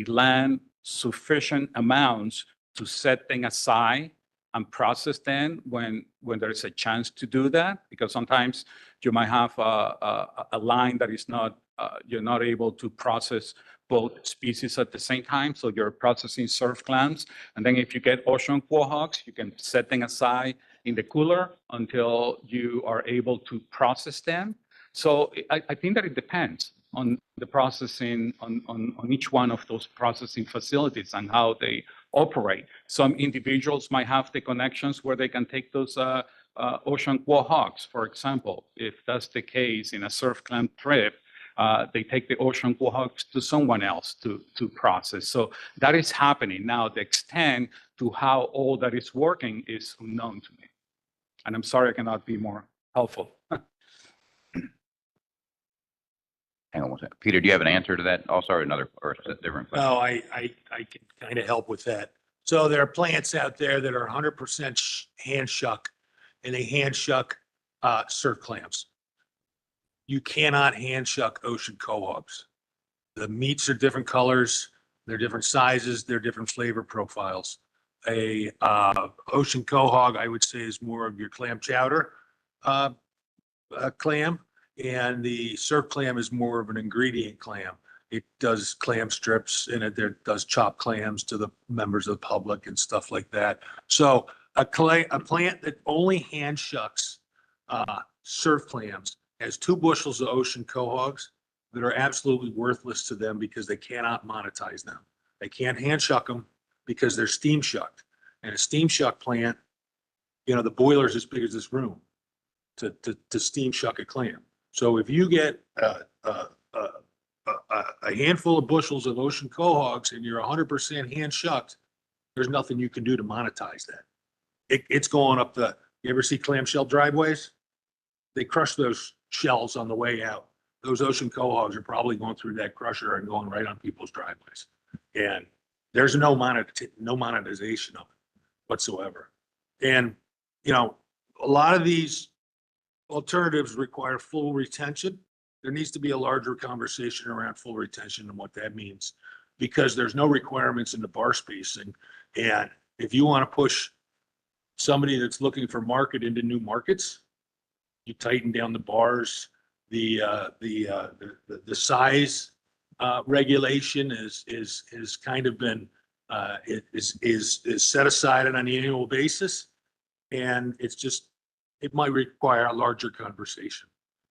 land sufficient amounts to set them aside and process them when there's a chance to do that, because sometimes you might have a line that is not, you're not able to process both species at the same time. So you're processing surf clams. And then if you get ocean quahogs, you can set them aside in the cooler until you are able to process them. So I think that it depends on the processing, on each one of those processing facilities and how they operate. Some individuals might have the connections where they can take those ocean quahogs, for example. If that's the case in a surf clam trip, they take the ocean quahogs to someone else to process. So that is happening. Now, the extent to how all that is working is unknown to me. And I'm sorry I cannot be more helpful. Hang on one second. Peter, do you have an answer to that also, or another, or a different? question? No, I can kind of help with that. So there are plants out there that are 100% hand shuck, and they hand shuck surf clams. You cannot hand shuck ocean quahogs. The meats are different colors, they're different sizes, they're different flavor profiles. A ocean quahog, I would say, is more of your clam chowder clam, and the surf clam is more of an ingredient clam. It does clam strips and it does chopped clams to the members of the public and stuff like that. So a plant that only hand shucks surf clams has 2 bushels of ocean quahogs that are absolutely worthless to them because they cannot monetize them. They can't hand shuck them because they're steam shucked. And a steam shuck plant, you know, the boiler's as big as this room to steam shuck a clam. So if you get a handful of bushels of ocean quahogs and you're 100% hand shucked, there's nothing you can do to monetize that. It's going up you ever see clamshell driveways? They crush those shells on the way out. Those ocean quahogs are probably going through that crusher and going right on people's driveways. And there's no monetization of it whatsoever. And, you know, a lot of these alternatives require full retention. There needs to be a larger conversation around full retention and what that means, because there's no requirements in the bar spacing. And if you want to push somebody that's looking for market into new markets, you tighten down the bars. The size regulation is kind of been is set aside on an annual basis, and it might require a larger conversation.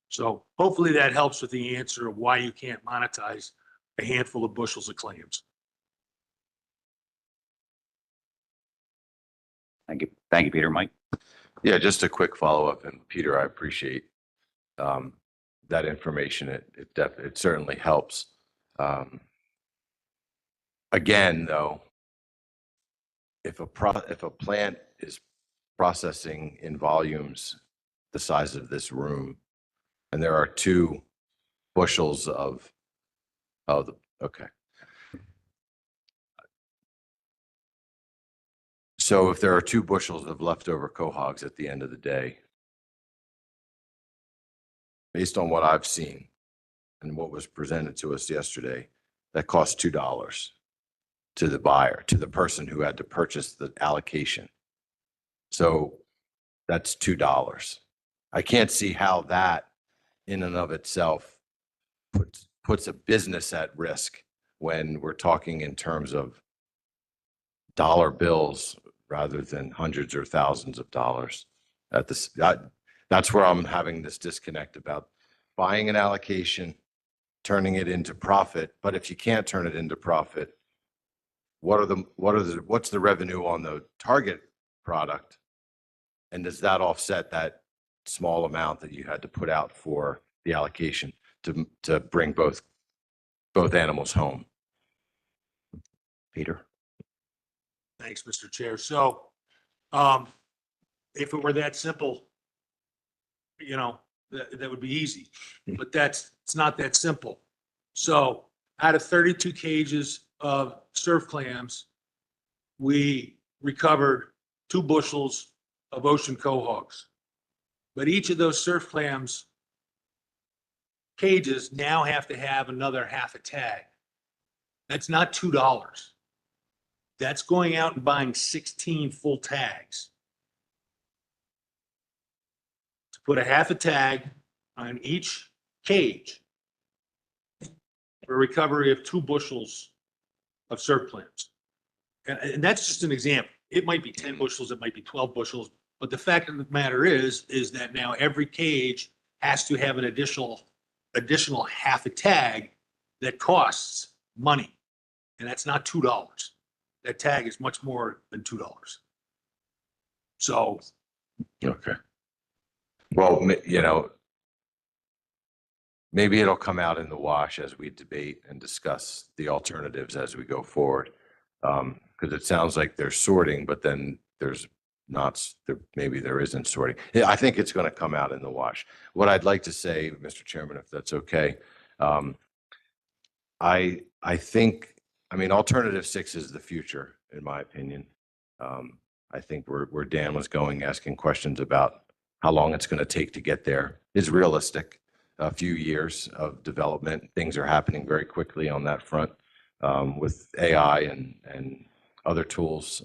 So hopefully that helps with the answer of why you can't monetize a handful of bushels of clams. Thank you. Thank you, Peter. Mike? Yeah, just a quick follow-up. And Peter, I appreciate that information. It certainly helps. Again, though, if a plant is processing in volumes the size of this room, and there are 2 bushels okay. So if there are 2 bushels of leftover quahogs at the end of the day, based on what I've seen and what was presented to us yesterday, that costs $2 to the buyer, to the person who had to purchase the allocation. So that's $2. I can't see how that in and of itself puts a business at risk when we're talking in terms of dollar bills rather than hundreds or thousands of dollars. That's where I'm having this disconnect about buying an allocation, turning it into profit. But if you can't turn it into profit, what's the revenue on the target product? And does that offset that small amount that you had to put out for the allocation to bring both animals home? Peter? Thanks, Mr. Chair. So if it were that simple, you know, that would be easy, but it's not that simple. So out of 32 cages of surf clams, we recovered 2 bushels of ocean quahogs. But each of those surf clams cages now have to have another half a tag. That's not $2. That's going out and buying 16 full tags to put a half a tag on each cage for recovery of 2 bushels of surf clams. And that's just an example. It might be 10 bushels, it might be 12 bushels, but the fact of the matter is that now every cage has to have an additional half a tag that costs money. And that's not $2. That tag is much more than $2. So. Okay. Well, you know, maybe it'll come out in the wash as we debate and discuss the alternatives as we go forward. Because it sounds like there's sorting, but then there's not, maybe there isn't sorting. I think it's going to come out in the wash. What I'd like to say, Mr. Chairman, if that's okay, I think, I mean, alternative 6 is the future, in my opinion. I think where Dan was going, asking questions about how long it's going to take to get there is realistic. A few years of development. Things are happening very quickly on that front with AI and other tools.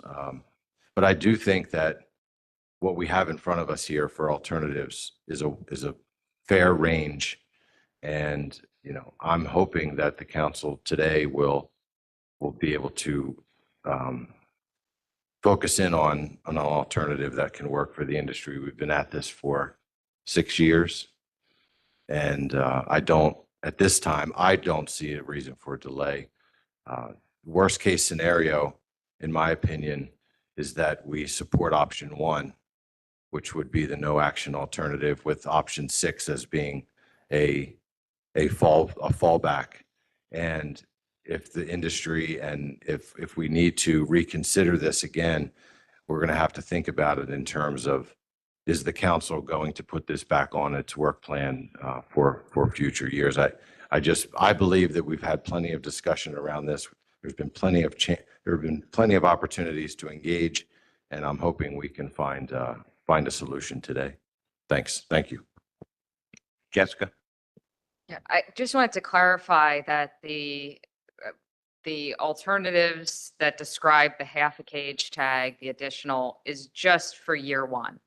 But I do think that what we have in front of us here for alternatives is a fair range. And, you know, I'm hoping that the council today will be able to focus in on an alternative that can work for the industry. We've been at this for 6 years. And at this time, I don't see a reason for a delay. Worst case scenario, in my opinion, is that we support option 1, which would be the no action alternative, with option 6 as being a fallback. And if the industry and if we need to reconsider this again, we're going to have to think about it in terms of, is the council going to put this back on its work plan for future years? I believe that we've had plenty of discussion around this. There have been plenty of opportunities to engage, and I'm hoping we can find a solution today. Thanks. Thank you. Jessica? Yeah, I just wanted to clarify that the alternatives that describe the half a cage tag, the additional, is just for year 1.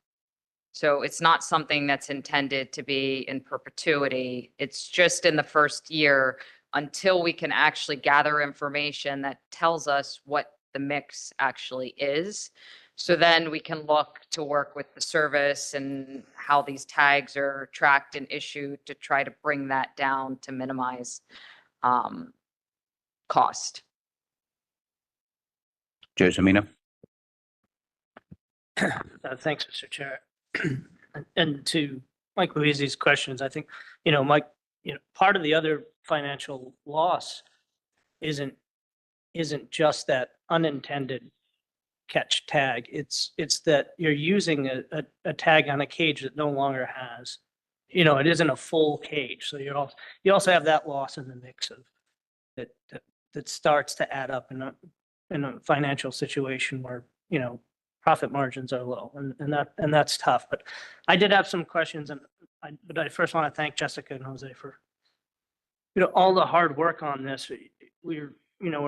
So it's not something that's intended to be in perpetuity. It's just in the first year until we can actually gather information that tells us what the mix actually is. So then we can look to work with the service and how these tags are tracked and issued to try to bring that down to minimize cost. Joe Semino? Thanks, Mr. Chair. And to Mike Louise's questions, I think, Mike, part of the other financial loss isn't just that unintended catch tag. It's that you're using a tag on a cage that no longer has, it isn't a full cage. So you also have that loss in the mix of that starts to add up in a financial situation where, profit margins are low, and that's tough. But I did have some questions, but I first want to thank Jessica and Jose for, all the hard work on this. We're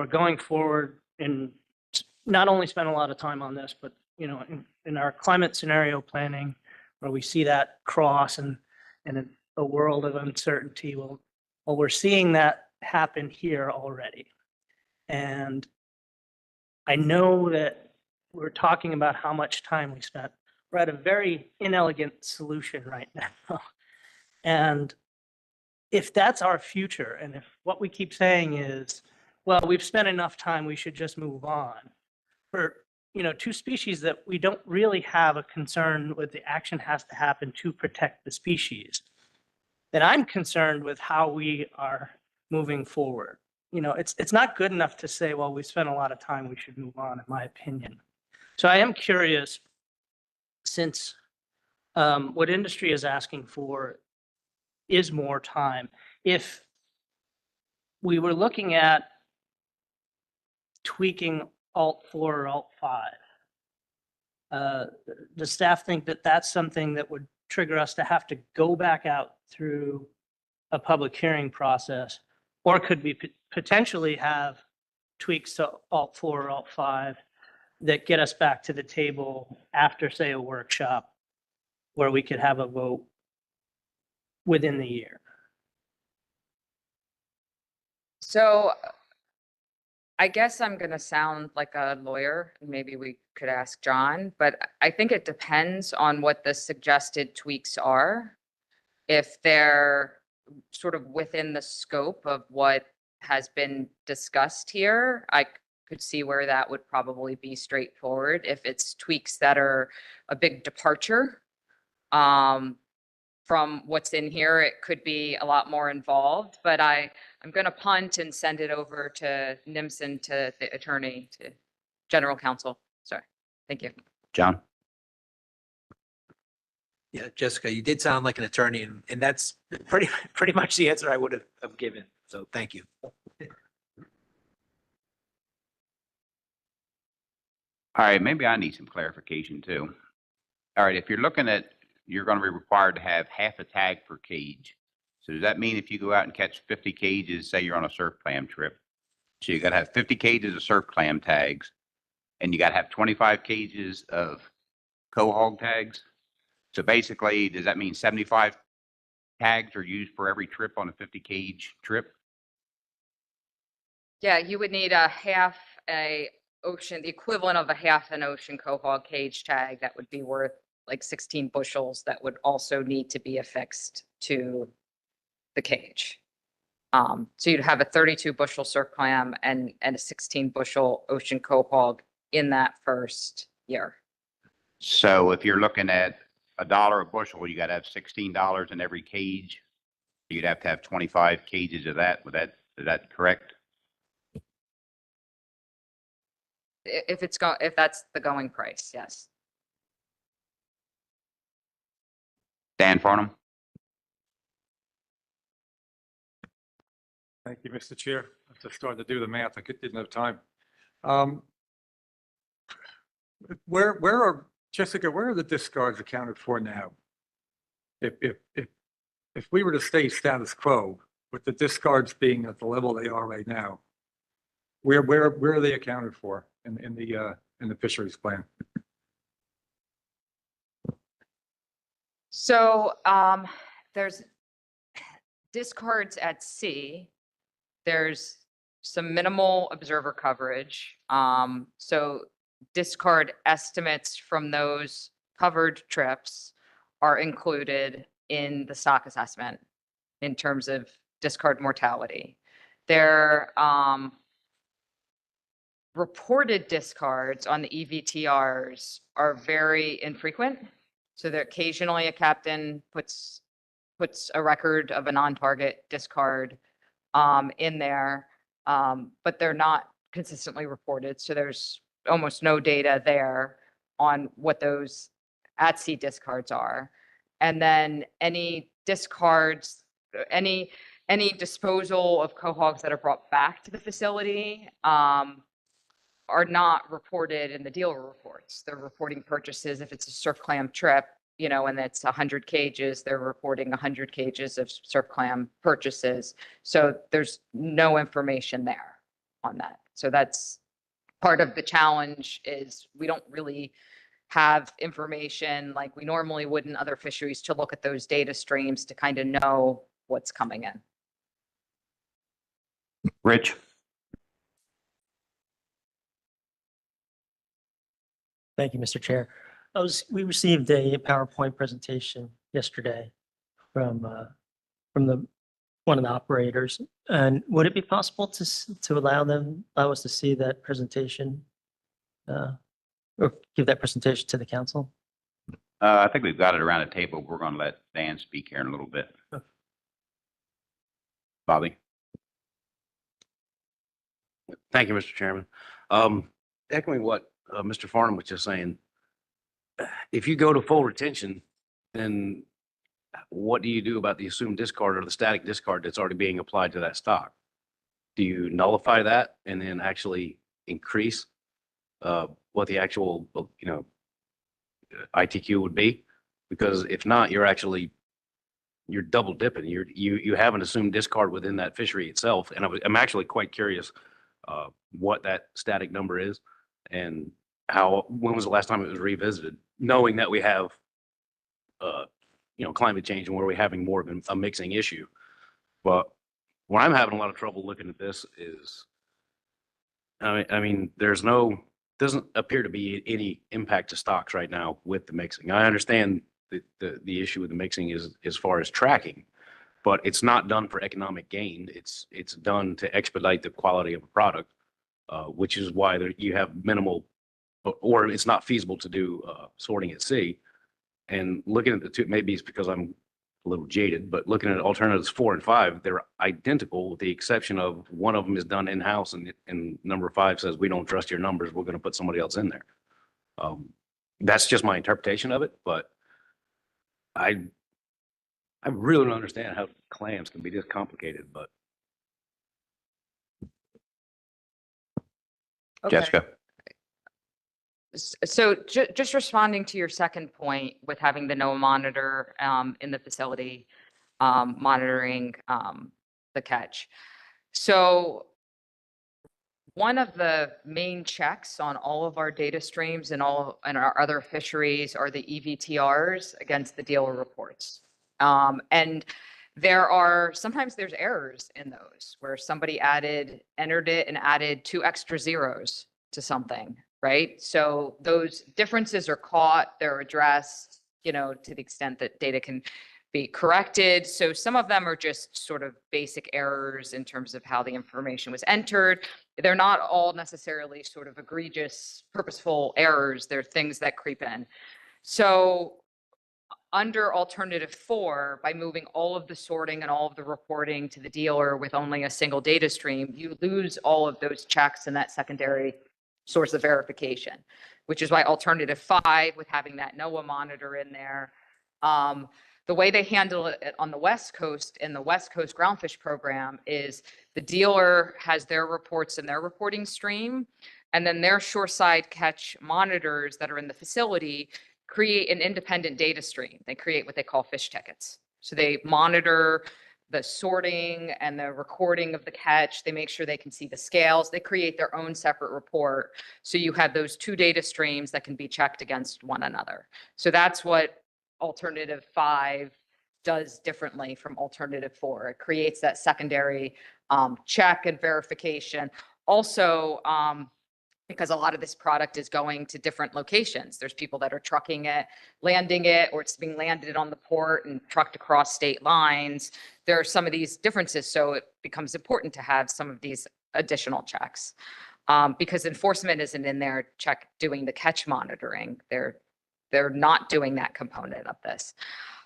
going forward and not only spend a lot of time on this, but, in our climate scenario planning, where we see that cross and in a world of uncertainty, well, we're seeing that happen here already. And I know that we're talking about how much time we spent. We're at a very inelegant solution right now. And if that's our future, and if what we keep saying is, well, we've spent enough time, we should just move on. For, 2 species that we don't really have a concern with, the action has to happen to protect the species, then I'm concerned with how we are moving forward. It's not good enough to say, well, we spent a lot of time, we should move on, in my opinion. So I am curious, since what industry is asking for is more time, if we were looking at tweaking Alt 4 or Alt 5, does staff think that that's something that would trigger us to have to go back out through a public hearing process? Or could we potentially have tweaks to Alt 4 or Alt 5 that get us back to the table after, say, a workshop where we could have a vote within the year? So I guess I'm going to sound like a lawyer. Maybe we could ask John, but I think it depends on what the suggested tweaks are. If they're sort of within the scope of what has been discussed here, I could see where that would probably be straightforward. If it's tweaks that are a big departure from what's in here, it could be a lot more involved. But I'm going to punt and send it over to Nimson, to the attorney, to general counsel. Sorry. Thank you. John? Yeah, Jessica, you did sound like an attorney and that's pretty much the answer I would have given. So thank you. All right, maybe I need some clarification too. All right, if you're looking at, you're going to be required to have half a tag per cage. So does that mean if you go out and catch 50 cages, say you're on a surf clam trip, so you got to have 50 cages of surf clam tags, and you got to have 25 cages of quahog tags? So basically, does that mean 75 tags are used for every trip on a 50 cage trip? Yeah, you would need the equivalent of a half an ocean quahog cage tag that would be worth like 16 bushels that would also need to be affixed to the cage. So you'd have a 32 bushel surf clam and a 16 bushel ocean quahog in that first year. So if you're looking at $1 a bushel, you got to have $16 in every cage. You'd have to have 25 cages of that. Is that correct? If that's the going price, yes. Dan Farnham? Thank you, Mr. Chair. I just started to do the math. I didn't have time. Where are, Jessica, where are the discards accounted for now? If we were to stay status quo with the discards being at the level they are right now, where are they accounted for in the fisheries plan? So there's discards at sea. There's some minimal observer coverage. So discard estimates from those covered trips are included in the stock assessment in terms of discard mortality. Their reported discards on the EVTRs are very infrequent. So that occasionally a captain puts a record of a non-target discard in there, but they're not consistently reported. So there's almost no data there on what those at sea discards are. And then any discards, any disposal of quahogs that are brought back to the facility are not reported in the dealer reports. They're reporting purchases. If it's a surf clam trip, and it's 100 cages, they're reporting 100 cages of surf clam purchases. So there's no information there on that. So that's part of the challenge, is we don't really have information like we normally would in other fisheries to look at those data streams to kind of know what's coming in. Rich? Thank you, Mr. Chair. We received a PowerPoint presentation yesterday from one of the operators. And would it be possible to allow us to see that presentation? Or give that presentation to the council? I think we've got it around the table. We're going to let Dan speak here in a little bit. Bobby? Thank you, Mr. Chairman. Echoing what Mr. Farnham was just saying, if you go to full retention, then what do you do about the assumed discard or the static discard that's already being applied to that stock? Do you nullify that and then actually increase what the actual, ITQ would be? Because if not, you're double dipping. You have an assumed discard within that fishery itself. And I'm actually quite curious what that static number is and when was the last time it was revisited, knowing that we have, climate change and where we're having more of a mixing issue. But where I'm having a lot of trouble looking at this is, doesn't appear to be any impact to stocks right now with the mixing. I understand the issue with the mixing is as far as tracking, but it's not done for economic gain. It's done to expedite the quality of a product, which is why you have minimal, or it's not feasible to do sorting at sea. And looking at the two, maybe it's because I'm a little jaded, but looking at alternatives 4 and 5, they're identical with the exception of one of them is done in-house and number 5 says, we don't trust your numbers. We're going to put somebody else in there. That's just my interpretation of it, but I really don't understand how clams can be this complicated, but Okay. Jessica? So just responding to your second point with having the NOAA monitor in the facility monitoring the catch. So one of the main checks on all of our data streams and our other fisheries are the EVTRs against the dealer reports. And sometimes there's errors in those where somebody entered it and added 2 extra zeros to something, right? So those differences are caught, they're addressed, to the extent that data can be corrected. So some of them are just sort of basic errors in terms of how the information was entered. They're not all necessarily sort of egregious, purposeful errors. They're things that creep in. So under alternative 4, by moving all of the sorting and all of the reporting to the dealer with only a single data stream, you lose all of those checks and that secondary source of verification, which is why alternative 5, with having that NOAA monitor in there, the way they handle it on the West Coast in the West Coast Groundfish Program is the dealer has their reports in their reporting stream, and then their shoreside catch monitors that are in the facility create an independent data stream. They create what they call fish tickets. So they monitor the sorting and the recording of the catch. They make sure they can see the scales. They create their own separate report. So you have those 2 data streams that can be checked against one another. So that's what alternative 5 does differently from alternative 4. It creates that secondary check and verification. Also, because a lot of this product is going to different locations. There's people that are trucking it, landing it, or it's being landed on the port and trucked across state lines. There are some of these differences, so it becomes important to have some of these additional checks. Because enforcement isn't in there doing the catch monitoring. They're not doing that component of this.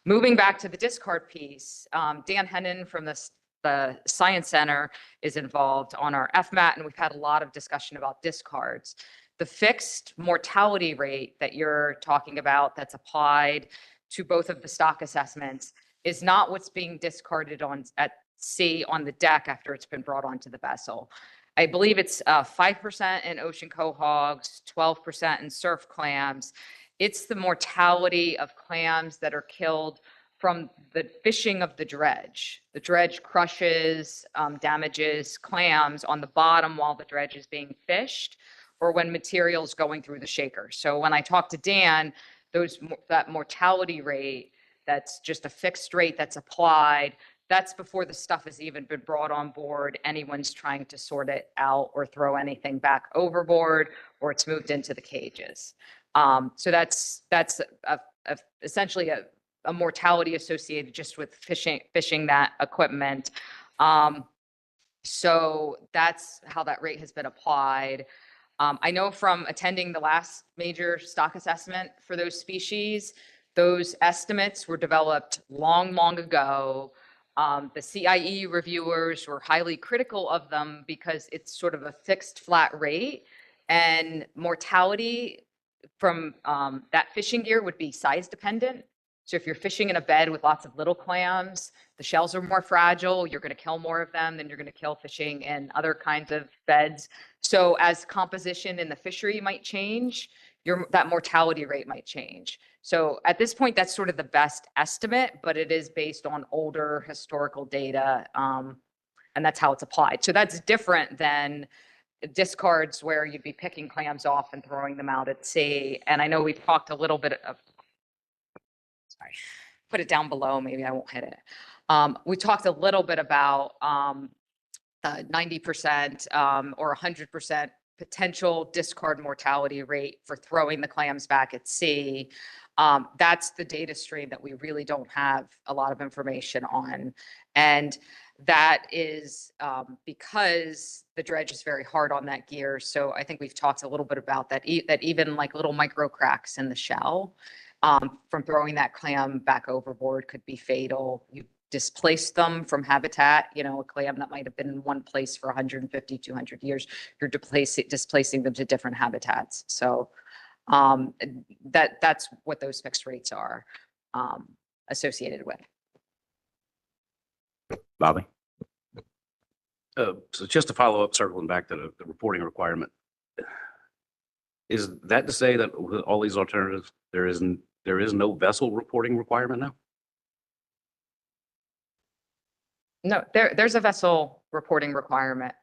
Moving back to the discard piece, Dan Hennon from the Science Center is involved on our FMAT, and we've had a lot of discussion about discards. The fixed mortality rate that you're talking about that's applied to both of the stock assessments is not what's being discarded at sea on the deck after it's been brought onto the vessel. I believe it's 5% in ocean quahogs, 12% in surf clams. It's the mortality of clams that are killed from the fishing of the dredge. The dredge crushes, damages clams on the bottom while the dredge is being fished, or when material's going through the shaker. So when I talked to Dan, that mortality rate, that's just a fixed rate that's applied, that's before the stuff has even been brought on board, anyone's trying to sort it out or throw anything back overboard, or it's moved into the cages. So that's essentially a mortality associated just with fishing that equipment. So that's how that rate has been applied. I know from attending the last major stock assessment for those species, those estimates were developed long, long ago. The CIE reviewers were highly critical of them because it's sort of a fixed flat rate, and mortality from that fishing gear would be size dependent. So if you're fishing in a bed with lots of little clams, the shells are more fragile, you're going to kill more of them than you're going to kill fishing in other kinds of beds. So as composition in the fishery might change, that mortality rate might change. So at this point, that's sort of the best estimate, but it is based on older historical data, and that's how it's applied. So that's different than discards where you'd be picking clams off and throwing them out at sea. And I know we've talked a little bit of, sorry, put it down below, maybe I won't hit it. We talked a little bit about 90% or 100% potential discard mortality rate for throwing the clams back at sea. That's the data stream that we really don't have a lot of information on. And that is because the dredge is very hard on that gear. So I think we've talked a little bit about that, that even like little micro cracks in the shell from throwing that clam back overboard could be fatal. You displace them from habitat, a clam that might have been in one place for 150, 200 years, you're displacing them to different habitats. So that's what those fixed rates are. associated with. Bobby? So just to follow up, circling back to the reporting requirement, is that to say that with all these alternatives, there is no vessel reporting requirement now? No, there's a vessel reporting requirement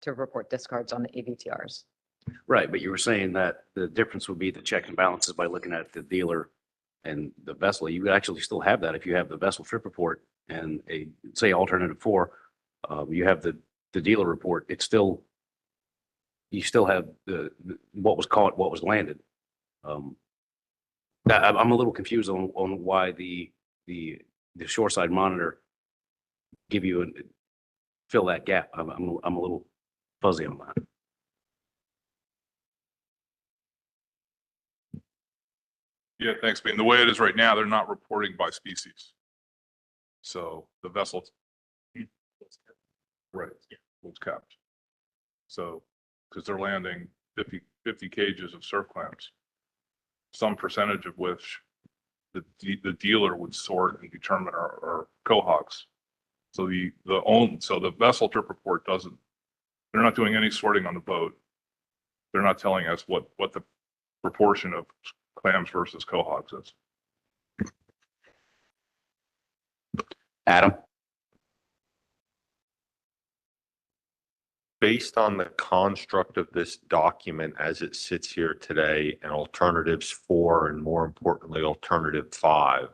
to report discards on the AVTRs. Right, but you were saying that the difference would be the check and balances by looking at the dealer and the vessel. You would actually still have that if you have the vessel trip report and a, say, alternative 4, you have the dealer report. It's still, you still have what was caught, what was landed. I'm a little confused on why the shoreside monitor give you fill that gap. I'm a little fuzzy on that. Yeah, thanks. I mean, the way it is right now, they're not reporting by species. So the vessel. Right, was capped. So, because they're landing 50 cages of surf clams, some percentage of which the dealer would sort and determine are quahogs. So the vessel trip report doesn't, they're not doing any sorting on the boat. They're not telling us what the proportion of clams versus quahogs is. Adam? Based on the construct of this document as it sits here today and alternatives 4 and more importantly, alternative 5,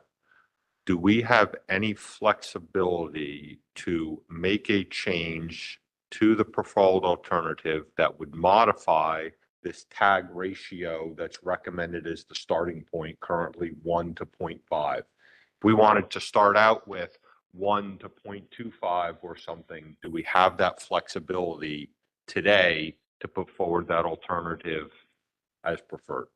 do we have any flexibility to make a change to the preferred alternative that would modify this tag ratio that's recommended as the starting point, currently 1 to 0.5? If we wanted to start out with 1 to 0.25 or something, do we have that flexibility today to put forward that alternative as preferred?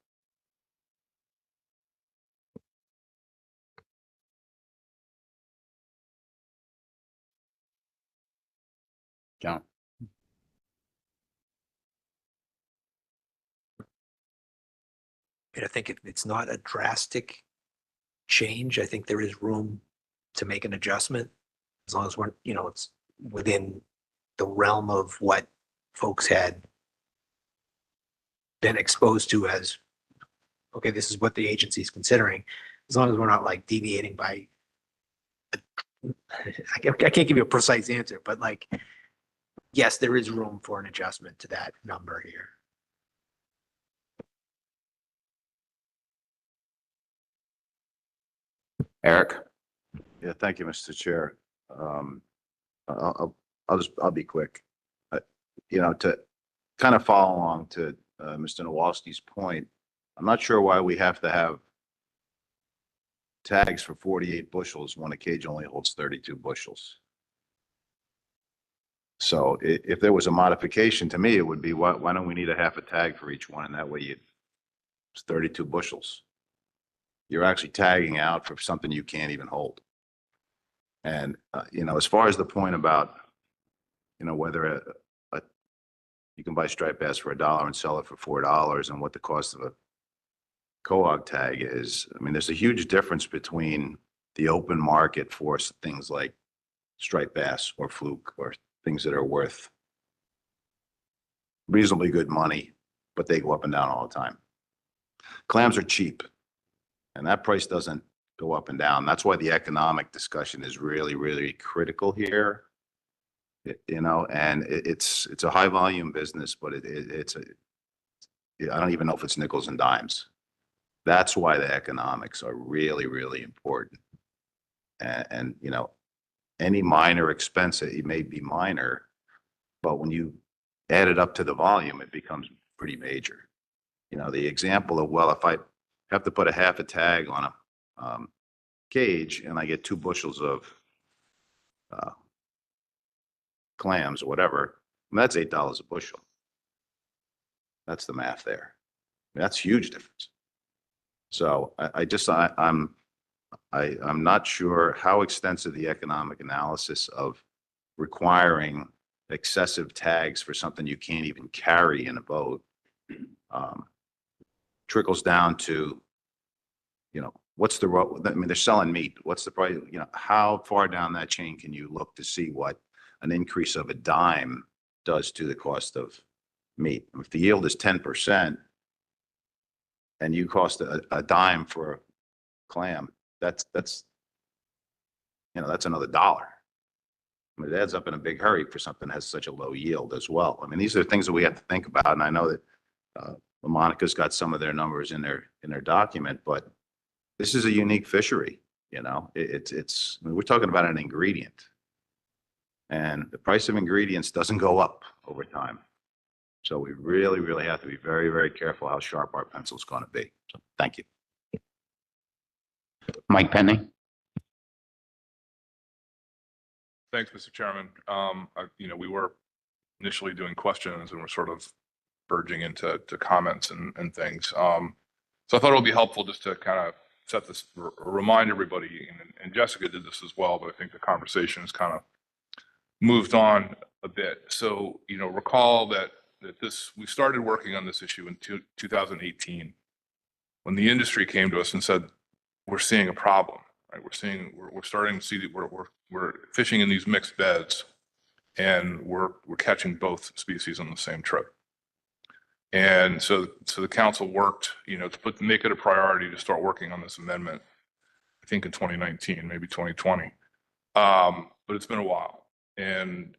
John? I think it's not a drastic change. I think there is room to make an adjustment as long as we're, it's within the realm of what folks had been exposed to as, okay, this is what the agency is considering, as long as we're not like deviating by, I can't give you a precise answer, but like, yes, there is room for an adjustment to that number here. Eric? Yeah, thank you, Mr. Chair. I'll be quick. To kind of follow along to Mr. Nowalski's point, I'm not sure why we have to have tags for 48 bushels when a cage only holds 32 bushels. So if there was a modification, to me, it would be, why don't we need a half a tag for each one? And that way it's 32 bushels. You're actually tagging out for something you can't even hold. And, as far as the point about, whether you can buy striped bass for $1 and sell it for $4 and what the cost of a quahog tag is, I mean, there's a huge difference between the open market for things like striped bass or fluke or things that are worth reasonably good money, but they go up and down all the time. Clams are cheap, and that price doesn't go up and down. That's why the economic discussion is really, really critical here. And it's a high volume business, but I don't even know if it's nickels and dimes. That's why the economics are really, really important. And any minor expense, it may be minor, but when you add it up to the volume, it becomes pretty major. The example of, well, if I have to put a half a tag on a cage and I get 2 bushels of clams or whatever, that's $8 a bushel. That's the math there. That's huge difference. So I'm not sure how extensive the economic analysis of requiring excessive tags for something you can't even carry in a boat trickles down to, what's the road? I mean, they're selling meat. What's the price? You know, how far down that chain can you look to see what an increase of a dime does to the cost of meat? If the yield is 10% and you cost a dime for a clam, that's, you know, that's another dollar. I mean, it adds up in a big hurry for something that has such a low yield as well. I mean, these are things that we have to think about. And I know that Monica's got some of their numbers in their document, but this is a unique fishery. You know, it's, I mean, we're talking about an ingredient, and the price of ingredients doesn't go up over time. So we really, really have to be very, very careful how sharp our pencil is going to be. So thank you. Mike Penny. Thanks, Mr. Chairman. You know, we were initially doing questions and we're sort of verging into comments and things. So I thought it would be helpful just to kind of set this, remind everybody, and Jessica did this as well, but I think the conversation has kind of moved on a bit. So, you know, recall that we started working on this issue in 2018 when the industry came to us and said, we're seeing a problem, right? We're starting to see that we're fishing in these mixed beds and we're catching both species on the same trip. And so the council worked, you know, to make it a priority to start working on this amendment, I think in 2019, maybe 2020. But it's been a while. And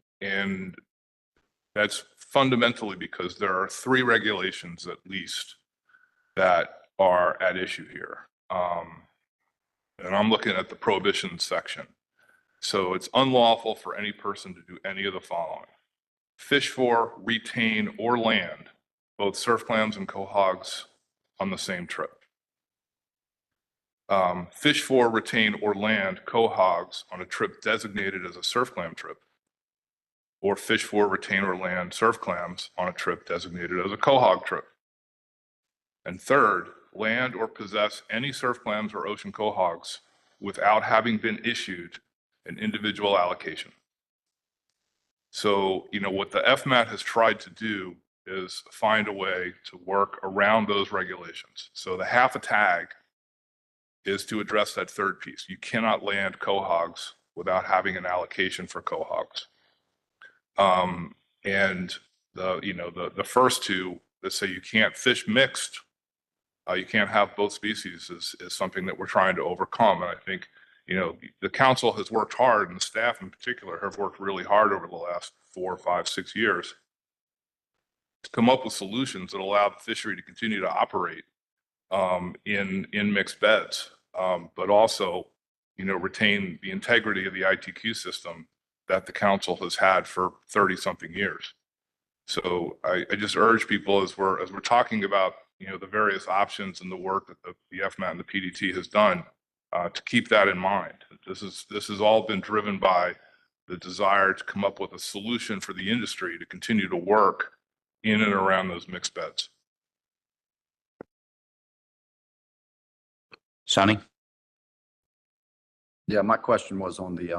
that's fundamentally because there are 3 regulations at least that are at issue here. And I'm looking at the prohibition section. So it's unlawful for any person to do any of the following: fish for, retain, or land both surf clams and quahogs on the same trip. Fish for, retain, or land quahogs on a trip designated as a surf clam trip, or fish for, retain, or land surf clams on a trip designated as a quahog trip. And third, land or possess any surf clams or ocean quahogs without having been issued an individual allocation. So, you know, what the FMAT has tried to do is find a way to work around those regulations. So the half a tag is to address that third piece. You cannot land quahogs without having an allocation for quahogs. And the first two that say you can't fish mixed, you can't have both species is something that we're trying to overcome. And I think, you know, the council has worked hard, and the staff in particular have worked really hard over the last 4, 5, 6 years to come up with solutions that allow the fishery to continue to operate in mixed beds, but also, you know, retain the integrity of the ITQ system that the council has had for 30-something years. So I just urge people, as we're talking about, you know, the various options and the work that the FMAT and the PDT has done, to keep that in mind. This has all been driven by the desire to come up with a solution for the industry to continue to work in and around those mixed beds. Sonny? Yeah, my question was on the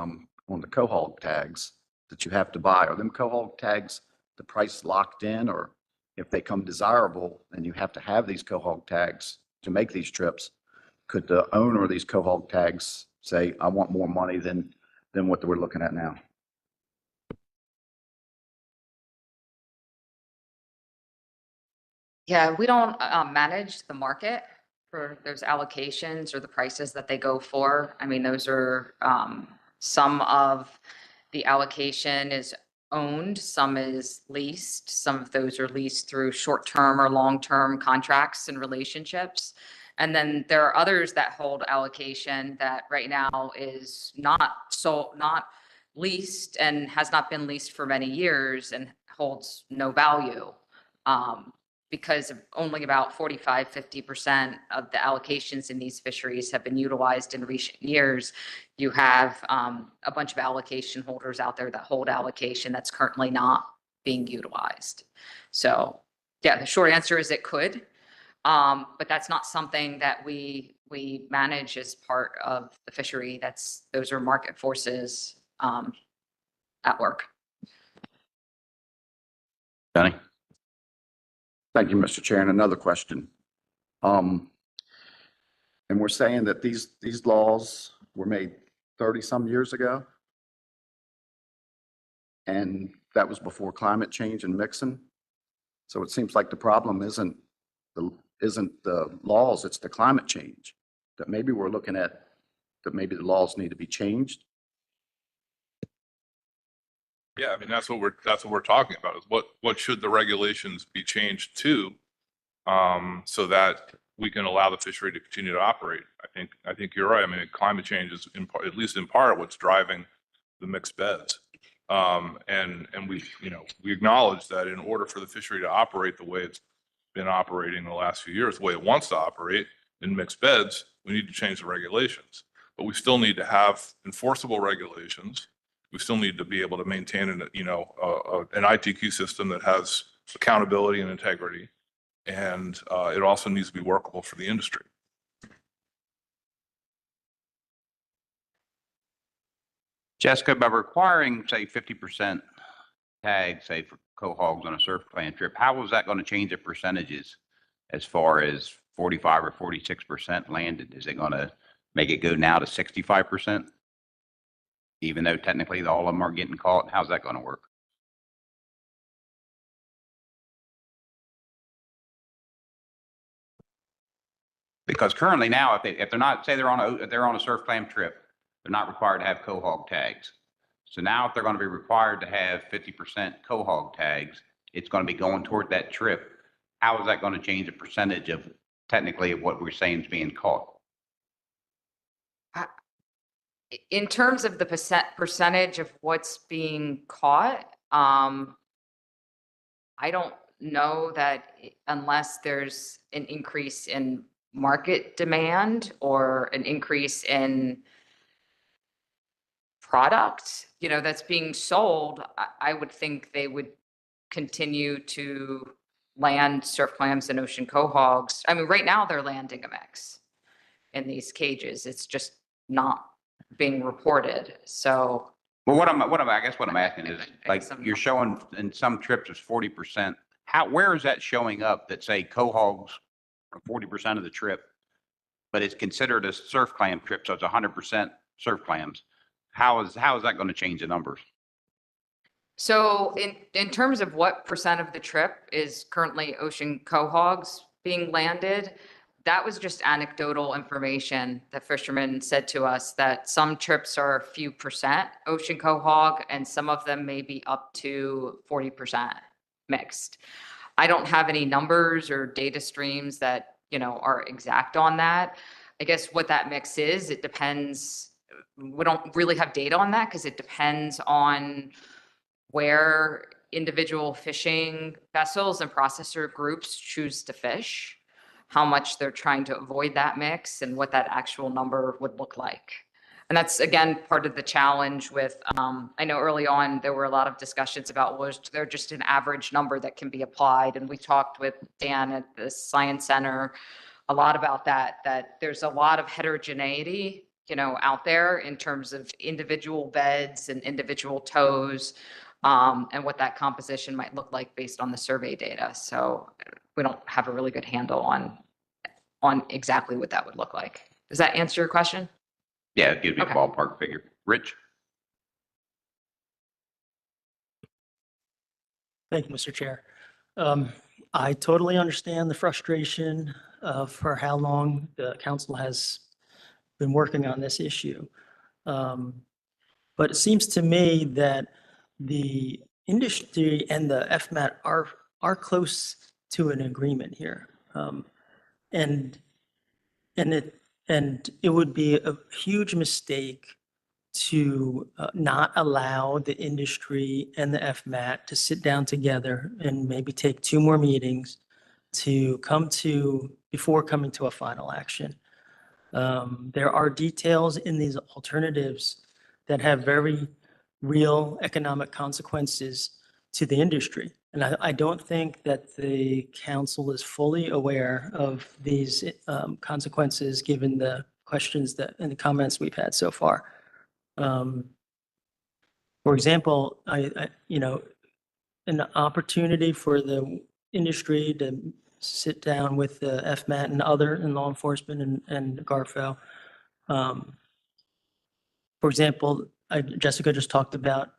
quahog tags that you have to buy. Are them quahog tags, the price locked in, or if they come desirable and you have to have these quahog tags to make these trips, could the owner of these quahog tags say, I want more money than what we're looking at now? Yeah, we don't manage the market for those allocations or the prices that they go for. I mean, those are some of the allocation is owned, some is leased. Some of those are leased through short-term or long-term contracts and relationships. And then there are others that hold allocation that right now is not leased and has not been leased for many years and holds no value. Because of only about 45–50% of the allocations in these fisheries have been utilized in recent years. You have a bunch of allocation holders out there that hold allocation that's currently not being utilized. So yeah, the short answer is it could, but that's not something that we manage as part of the fishery. Those are market forces at work. Johnny? Thank you, Mr. Chair. And another question. And we're saying that these laws were made 30-some years ago. And that was before climate change and mixing. So it seems like the problem isn't the laws, it's the climate change that maybe we're looking at, that maybe the laws need to be changed. Yeah, I mean, that's what we're talking about, is what should the regulations be changed to, so that we can allow the fishery to continue to operate. I think you're right. I mean, climate change is in part, at least in part, what's driving the mixed beds. And we acknowledge that in order for the fishery to operate the way it's been operating the last few years, the way it wants to operate in mixed beds, we need to change the regulations. But we still need to have enforceable regulations. We still need to be able to maintain an ITQ system that has accountability and integrity. And it also needs to be workable for the industry. Jessica, by requiring, say, 50% tag, say, for cohogs on a Surfclam trip, how is that going to change the percentages as far as 45 or 46% landed? Is it going to make it go now to 65%? Even though technically all of them are getting caught, how's that going to work? Because currently now, if they're not, say they're on a Surfclam trip, they're not required to have cohog tags. So now if they're going to be required to have 50% cohog tags, it's going to be going toward that trip. How is that going to change the percentage of technically of what we're saying is being caught? In terms of the percentage of what's being caught, I don't know that unless there's an increase in market demand or an increase in product, that's being sold, I would think they would continue to land surf clams and ocean cohogs. I mean, right now they're landing a mix in these cages. It's just not being reported. So. Well, I guess what I'm asking is, like, you're showing in some trips it's 40%. Where is that showing up that say cohogs are 40% of the trip, but it's considered a surf clam trip, so it's 100% surf clams? How is that going to change the numbers? So in terms of what percent of the trip is currently ocean cohogs being landed, that was just anecdotal information that fishermen said to us, that some trips are a few percent ocean quahog and some of them may be up to 40% mixed. I don't have any numbers or data streams that, are exact on that. I guess what that mix is, it depends. We don't really have data on that because it depends on where individual fishing vessels and processor groups choose to fish, how much they're trying to avoid that mix, and what that actual number would look like. And that's, again, part of the challenge with, I know early on there were a lot of discussions about, was there just an average number that can be applied? And we talked with Dan at the Science Center a lot about that there's a lot of heterogeneity, out there in terms of individual beds and individual tows, and what that composition might look like based on the survey data. So we don't have a really good handle on exactly what that would look like. Does that answer your question? Yeah, it gives me Okay. a ballpark figure. Rich? Thank you, Mr. Chair. I totally understand the frustration for how long the council has been working on this issue. But it seems to me that the industry and the FMAT are close to an agreement here. And it would be a huge mistake to not allow the industry and the FMAT to sit down together and maybe take 2 more meetings to before coming to a final action. There are details in these alternatives that have very real economic consequences to the industry. And I don't think that the council is fully aware of these consequences, given the questions and the comments we've had so far. For example, an opportunity for the industry to sit down with the FMAT and other and law enforcement and Garfo. For example, Jessica just talked about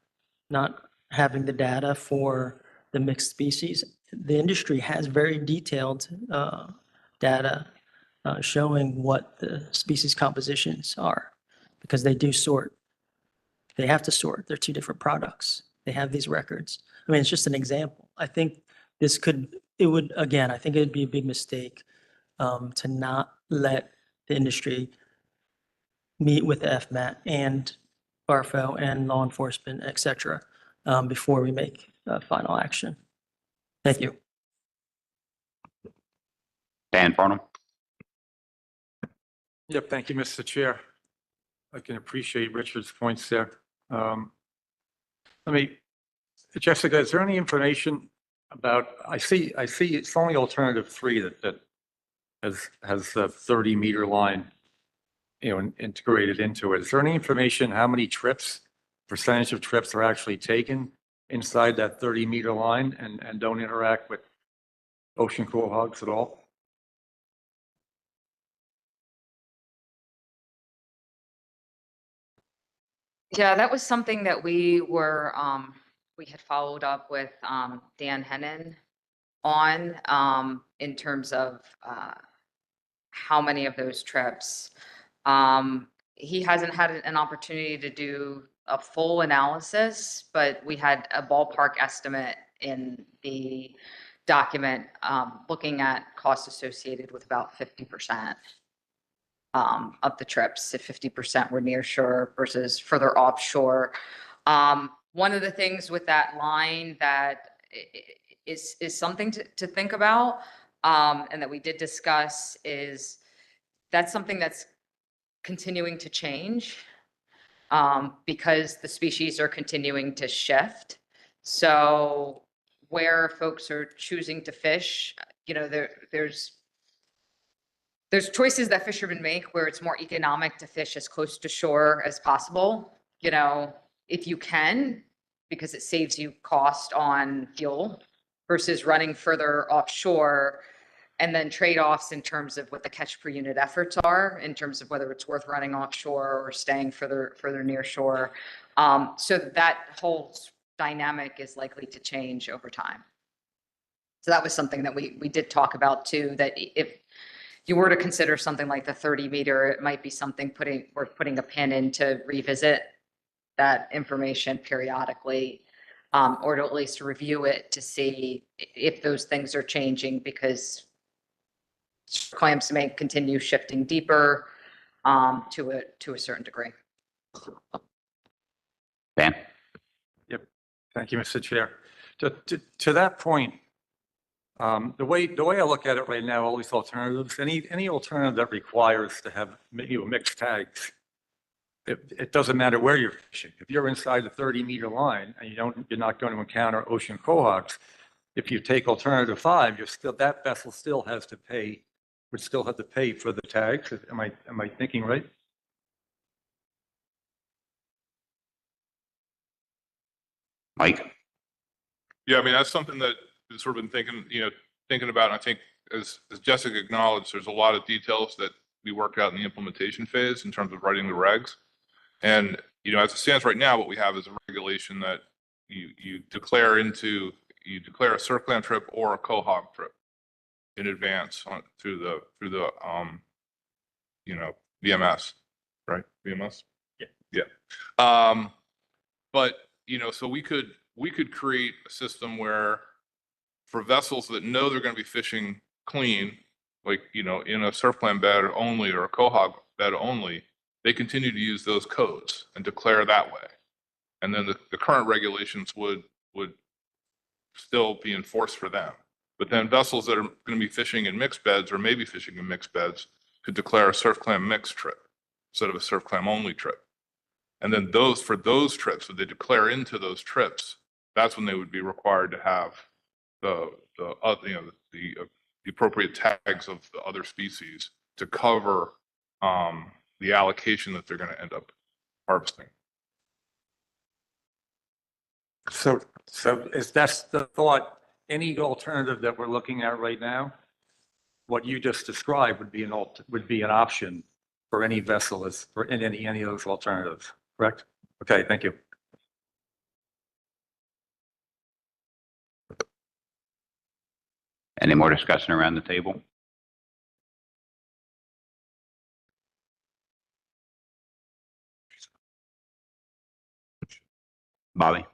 not having the data for the mixed species. The industry has very detailed data showing what the species compositions are because they do sort. They have to sort. They're two different products. They have these records. I mean, it's just an example. I think I think it'd be a big mistake to not let the industry meet with the FMAT and Garfo and law enforcement, et cetera, before we make final action. Thank you. Dan Farnham. Yep, thank you, Mr. Chair. I can appreciate Richard's points there. Jessica, is there any information about, I see it's only alternative 3 that has the 30-meter line, integrated into it. Is there any information how many percentage of trips are actually taken inside that 30-meter line and don't interact with ocean quahogs at all? Yeah, that was something that we had followed up with Dan Hennon on in terms of how many of those trips. He hasn't had an opportunity to do a full analysis, but we had a ballpark estimate in the document looking at costs associated with about 50%. Of the trips, if 50% were near shore versus further offshore. One of the things with that line that is something to think about and that we did discuss is that's something that's continuing to change because the species are continuing to shift. So where folks are choosing to fish, there's choices that fishermen make where it's more economic to fish as close to shore as possible, if you can, because it saves you cost on fuel versus running further offshore, and then trade-offs in terms of what the catch per unit efforts are in terms of whether it's worth running offshore or staying further near shore. So that whole dynamic is likely to change over time. So that was something that we did talk about too, that if you were to consider something like the 30-meter, it might be something worth putting a pin in to revisit that information periodically, or to at least review it to see if those things are changing, because clams may continue shifting deeper to a certain degree. Dan? Yep. Thank you, Mr. Chair. To that point, the way I look at it right now, all these alternatives, any alternative that requires to have mixed tags, it doesn't matter where you're fishing. If you're inside the 30-meter line and you're not going to encounter ocean quahogs, if you take alternative 5, that vessel would still have to pay for the tags. Am I thinking right? Mike? Yeah, I mean, that's something that we've sort of been thinking about. And I think as Jessica acknowledged, there's a lot of details that we work out in the implementation phase in terms of writing the regs. And, as it stands right now, what we have is a regulation that you declare a Surfclam trip or a Quahog trip in advance through the VMS, right? VMS? Yeah. But, so we could create a system where for vessels that know they're going to be fishing clean, like, in a Surfclam bed only or a Quahog bed only, they continue to use those codes and declare that way. And then the current regulations would still be enforced for them. But then vessels that are going to be fishing in mixed beds or maybe fishing in mixed beds could declare a Surfclam mixed trip instead of a Surfclam only trip. And then for those trips, if they declare into those trips, that's when they would be required to have the appropriate tags of the other species to cover the allocation that they're going to end up harvesting. So is that the thought, any alternative that we're looking at right now what you just described would be would be an option for any vessel in any of those alternatives, correct? Okay, thank you. Any more discussion around the table? Bobby?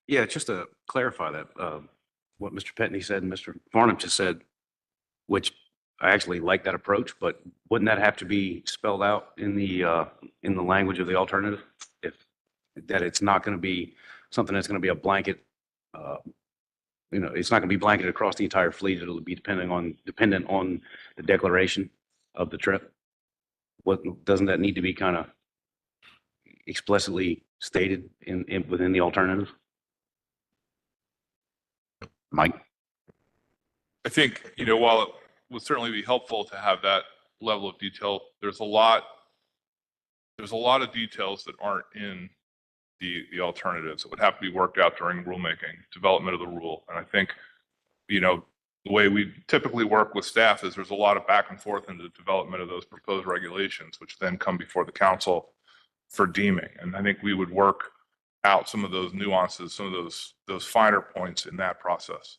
Yeah, just to clarify that, what Mr. Petney said and Mr. Farnham just said, which I actually like that approach, but wouldn't that have to be spelled out in the language of the alternative? If that it's not going to be something that's going to be a blanket, it's not going to be blanketed across the entire fleet. It'll be dependent on the declaration of the trip. Doesn't that need to be kind of explicitly stated within the alternative? Mike? I think, while it would certainly be helpful to have that level of detail, there's a lot of details that aren't in the alternatives that would have to be worked out during rulemaking, development of the rule. And I think, the way we typically work with staff is there's a lot of back and forth in the development of those proposed regulations, which then come before the council for deeming. And I think we would work out some of those nuances, some of those finer points in that process.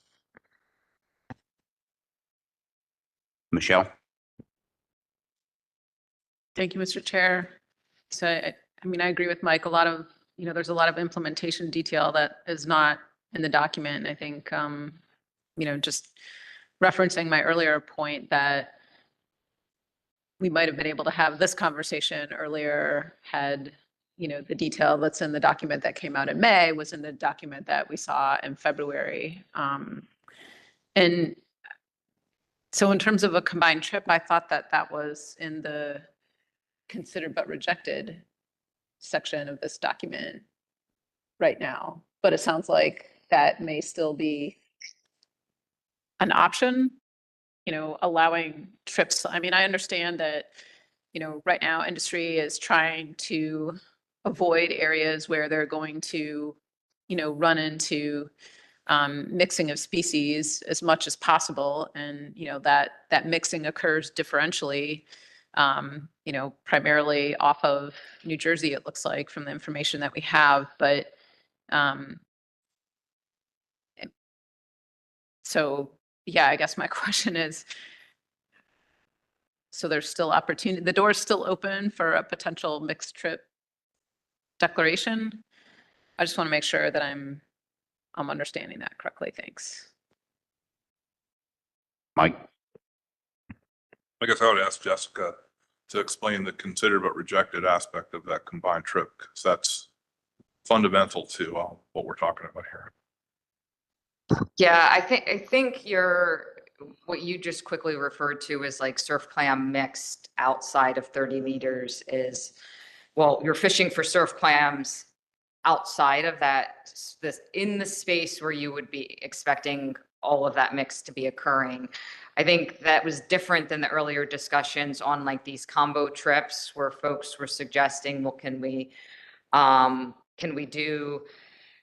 Michelle? Thank you, Mr. Chair. So, I agree with Mike. There's a lot of implementation detail that is not in the document. I think, just referencing my earlier point that we might have been able to have this conversation earlier had, the detail that's in the document that came out in May was in the document that we saw in February. And so in terms of a combined trip, I thought that was in the considered but rejected section of this document right now. But it sounds like that may still be an option, allowing trips. I understand that, right now industry is trying to avoid areas where they're going to, run into mixing of species as much as possible. And, that mixing occurs differentially, primarily off of New Jersey, it looks like, from the information that we have. But so, yeah, I guess my question is, so there's still opportunity, the door is still open for a potential mixed trip declaration? I just want to make sure that I'm understanding that correctly. Thanks. Mike? I guess I would ask Jessica to explain the considered but rejected aspect of that combined trip, because that's fundamental to what we're talking about here. Yeah, I think what you just quickly referred to as like surf clam mixed outside of 30 meters is, well, you're fishing for surf clams outside of that, in the space where you would be expecting all of that mix to be occurring. I think that was different than the earlier discussions on like these combo trips where folks were suggesting, well, can we do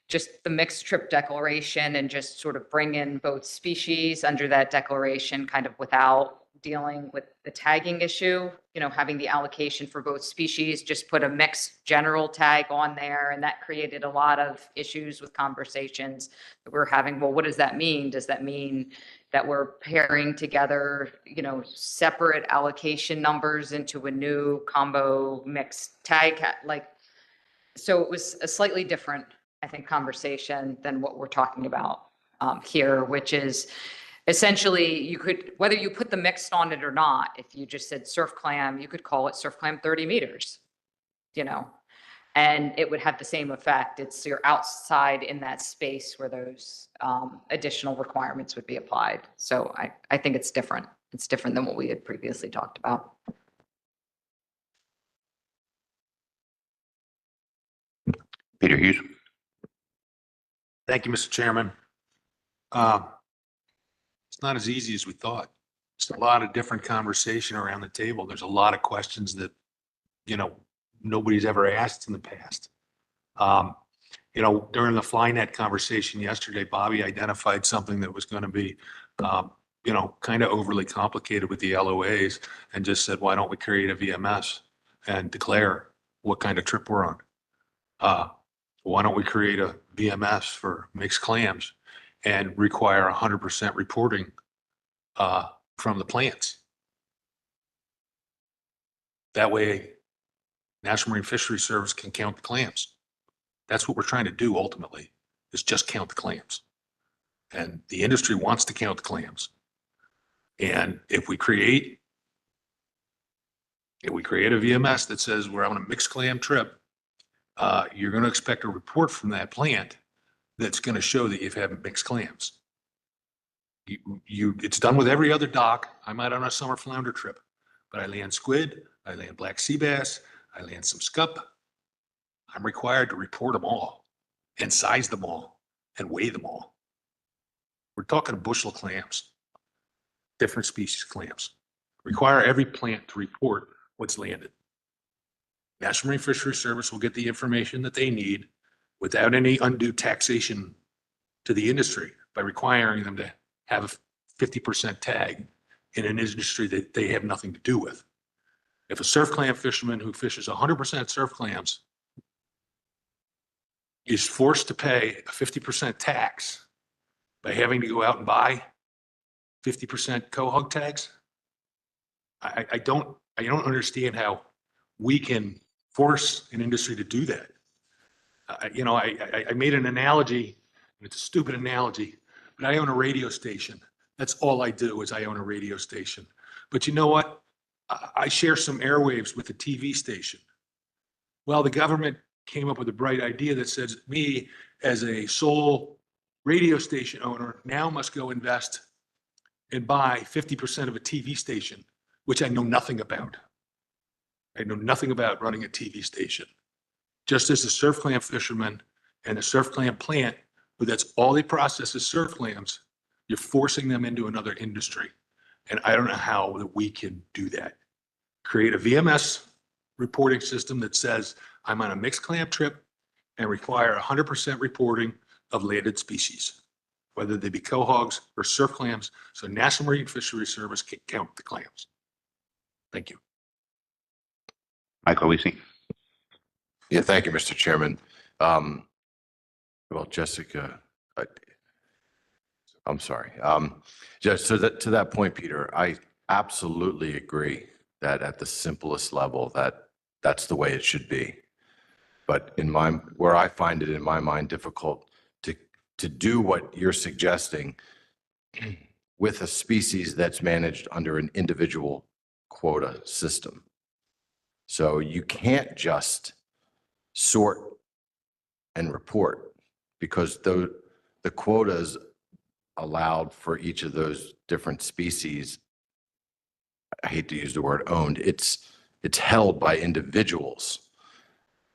just the mixed trip declaration and just sort of bring in both species under that declaration, kind of without dealing with the tagging issue, having the allocation for both species, just put a mixed general tag on there. And that created a lot of issues with conversations that we're having. Well, what does that mean? Does that mean that we're pairing together, separate allocation numbers into a new combo mixed tag? So it was a slightly different, I think, conversation than what we're talking about here, which is essentially you could, whether you put the mixed on it or not, if you just said surf clam, you could call it surf clam 30 meters, and it would have the same effect. It's you're outside in that space where those additional requirements would be applied. So I think it's different. It's different than what we had previously talked about. Peter Hughes. Thank you, Mr. Chairman. It's not as easy as we thought. It's a lot of different conversation around the table. There's a lot of questions that, nobody's ever asked in the past. During the FlyNet conversation yesterday, Bobby identified something that was going to be kind of overly complicated with the LOAs and just said, why don't we create a VMS and declare what kind of trip we're on? Why don't we create a VMS for mixed clams and require 100% reporting from the plants? That way, National Marine Fisheries Service can count the clams. That's what we're trying to do ultimately, is just count the clams. And the industry wants to count the clams. And if we create a VMS that says we're on a mixed clam trip, you're going to expect a report from that plant that's going to show that you've had mixed clams. It's done with every other dock. I'm out on a summer flounder trip, but I land squid, I land black sea bass, I land some scup. I'm required to report them all and size them all and weigh them all. We're talking bushel clams, different species clams. Require every plant to report what's landed. National Marine Fisheries Service will get the information that they need without any undue taxation to the industry by requiring them to have a 50% tag in an industry that they have nothing to do with. If a surf clam fisherman who fishes 100% surf clams is forced to pay a 50% tax by having to go out and buy 50% Quahog tags, I don't understand how we can force an industry to do that. I made an analogy, and it's a stupid analogy, but I own a radio station. That's all I do is I own a radio station. But you know what? I share some airwaves with the TV station. Well, the government came up with a bright idea that says me as a sole radio station owner now must go invest and buy 50% of a TV station, which I know nothing about. I know nothing about running a TV station. Just as a surf clam fisherman and a surf clam plant, but that's all they process is surf clams, you're forcing them into another industry. And I don't know how we can do that. Create a VMS reporting system that says I'm on a mixed clam trip and require 100% reporting of landed species, whether they be quahogs or surf clams, so National Marine Fisheries Service can count the clams. Thank you. Michael Weesey. Yeah, thank you, Mr. Chairman. Well, Jessica, I'm sorry. Just to that point, Peter, I absolutely agree that at the simplest level, that's the way it should be. But where I find it in my mind difficult to do what you're suggesting with a species that's managed under an individual quota system. So you can't just sort and report because the quotas allowed for each of those different species, I hate to use the word owned, it's held by individuals.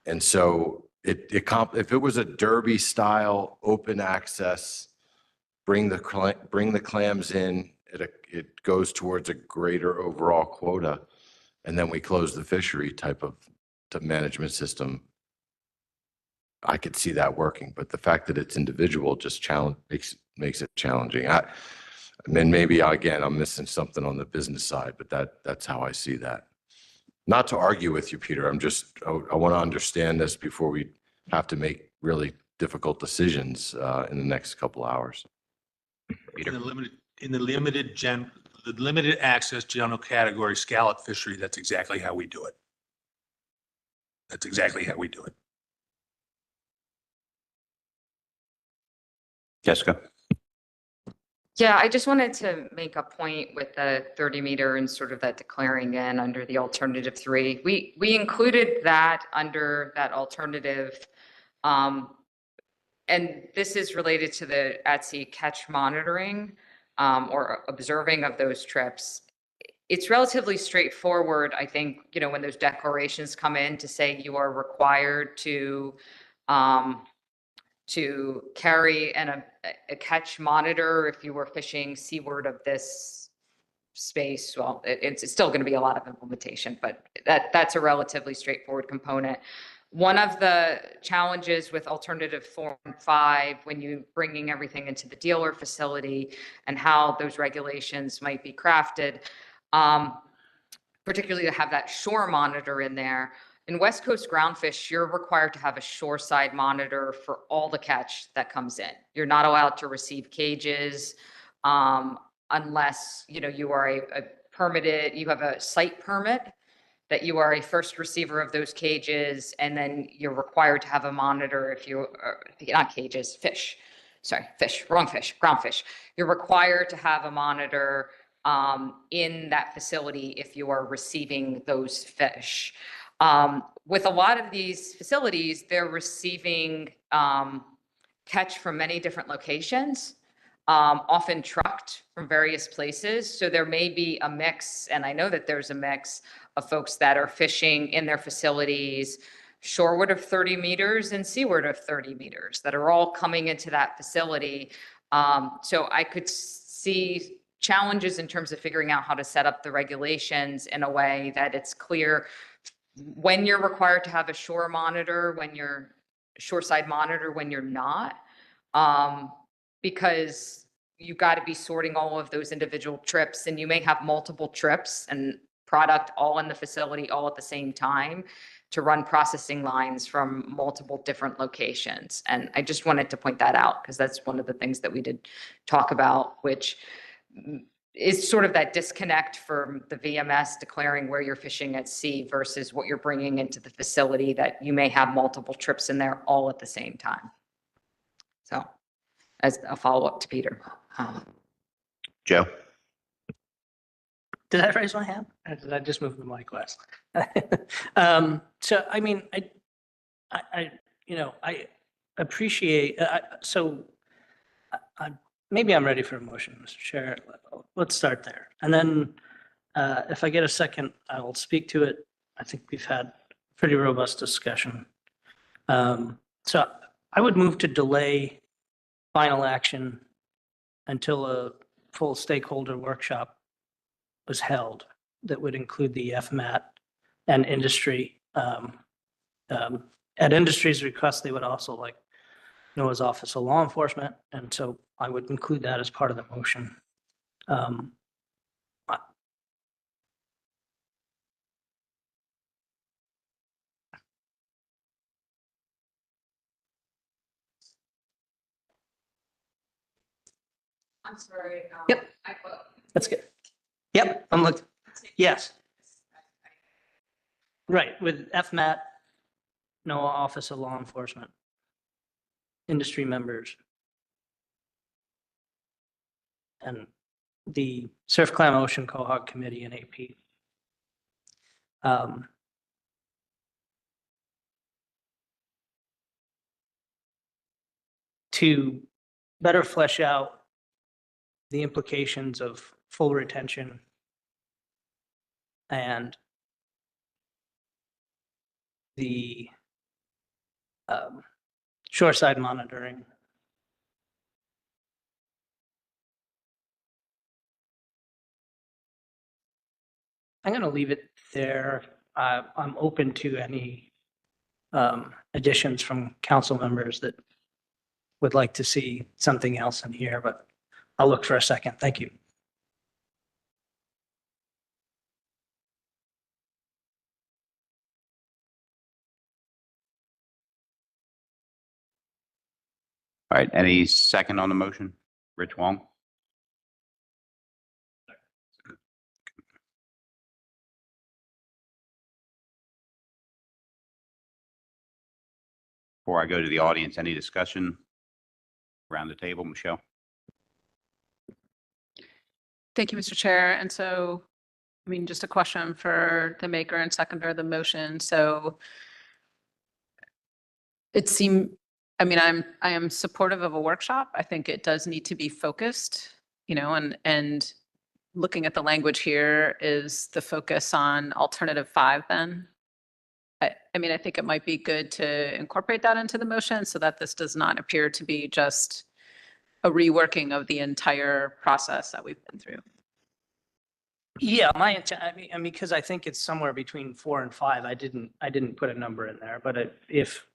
And so if it was a derby style open access, bring the clams in, it goes towards a greater overall quota, and then we close the fishery type of management system. I could see that working, but the fact that it's individual just makes it challenging. I mean, maybe again, I'm missing something on the business side, but that's how I see that. Not to argue with you, Peter. I want to understand this before we have to make really difficult decisions in the next couple hours. Peter. In the limited access general category scallop fishery, that's exactly how we do it. That's exactly how we do it. Jessica. Yeah, I just wanted to make a point with the 30 meter and sort of that declaring in under the alternative 3. We included that under that alternative. And this is related to the at-sea catch monitoring or observing of those trips. It's relatively straightforward, I think, when those declarations come in to say you are required to carry a catch monitor if you were fishing seaward of this space. Well, it's still going to be a lot of implementation, but that's a relatively straightforward component. One of the challenges with alternative Form 5, when you bringing everything into the dealer facility and how those regulations might be crafted, particularly to have that shore monitor in there. In West Coast groundfish, you're required to have a shoreside monitor for all the catch that comes in. You're not allowed to receive cages unless, you are a permitted, you have a site permit, that you are a first receiver of those cages, and then you're required to have a monitor if you, not cages, fish. Sorry, fish, wrong fish, groundfish. You're required to have a monitor in that facility if you are receiving those fish. With a lot of these facilities, they're receiving catch from many different locations, often trucked from various places. So there may be a mix, and I know that there's a mix of folks that are fishing in their facilities shoreward of 30 meters and seaward of 30 meters that are all coming into that facility. So I could see challenges in terms of figuring out how to set up the regulations in a way that it's clear when you're required to have a shore monitor, when you're shoreside monitor, when you're not, because you got to be sorting all of those individual trips, and you may have multiple trips and product all in the facility all at the same time to run processing lines from multiple different locations. And I just wanted to point that out because that's one of the things that we did talk about, which is sort of that disconnect from the VMS declaring where you're fishing at sea versus what you're bringing into the facility, that you may have multiple trips in there all at the same time. So as a follow-up to Peter. Joe? Did I raise my hand? Or did I just move the mic west? So, I mean, I appreciate, maybe I'm ready for a motion, Mr. Chair. Let's start there. And then if I get a second, I will speak to it. I think we've had pretty robust discussion. So I would move to delay final action until a full stakeholder workshop was held that would include the FMAT and industry. At industry's request, they would also like Noah's Office of Law Enforcement, and so I would include that as part of the motion. I'm sorry. Yep. That's good. Yep, I'm looking. Yes. Right, with FMAT, NOAA Office of Law Enforcement, industry members, and the Surfclam Ocean Quahog Committee and AP. To better flesh out the implications of full retention and the shoreside monitoring. I'm going to leave it there. I'm open to any additions from council members that would like to see something else in here, but I'll look for a second. Thank you. All right, any second on the motion? Rich Wong? Before I go to the audience, any discussion around the table? Michelle? Thank you, Mr. Chair. And so, I mean, just a question for the maker and seconder of the motion. So it seemed, I mean, I am supportive of a workshop. I think it does need to be focused, and looking at the language here, is the focus on alternative 5 then? I mean, I think it might be good to incorporate that into the motion so that this does not appear to be just a reworking of the entire process that we've been through. Yeah, my intent, I mean, because I think it's somewhere between 4 and 5. I didn't put a number in there, but if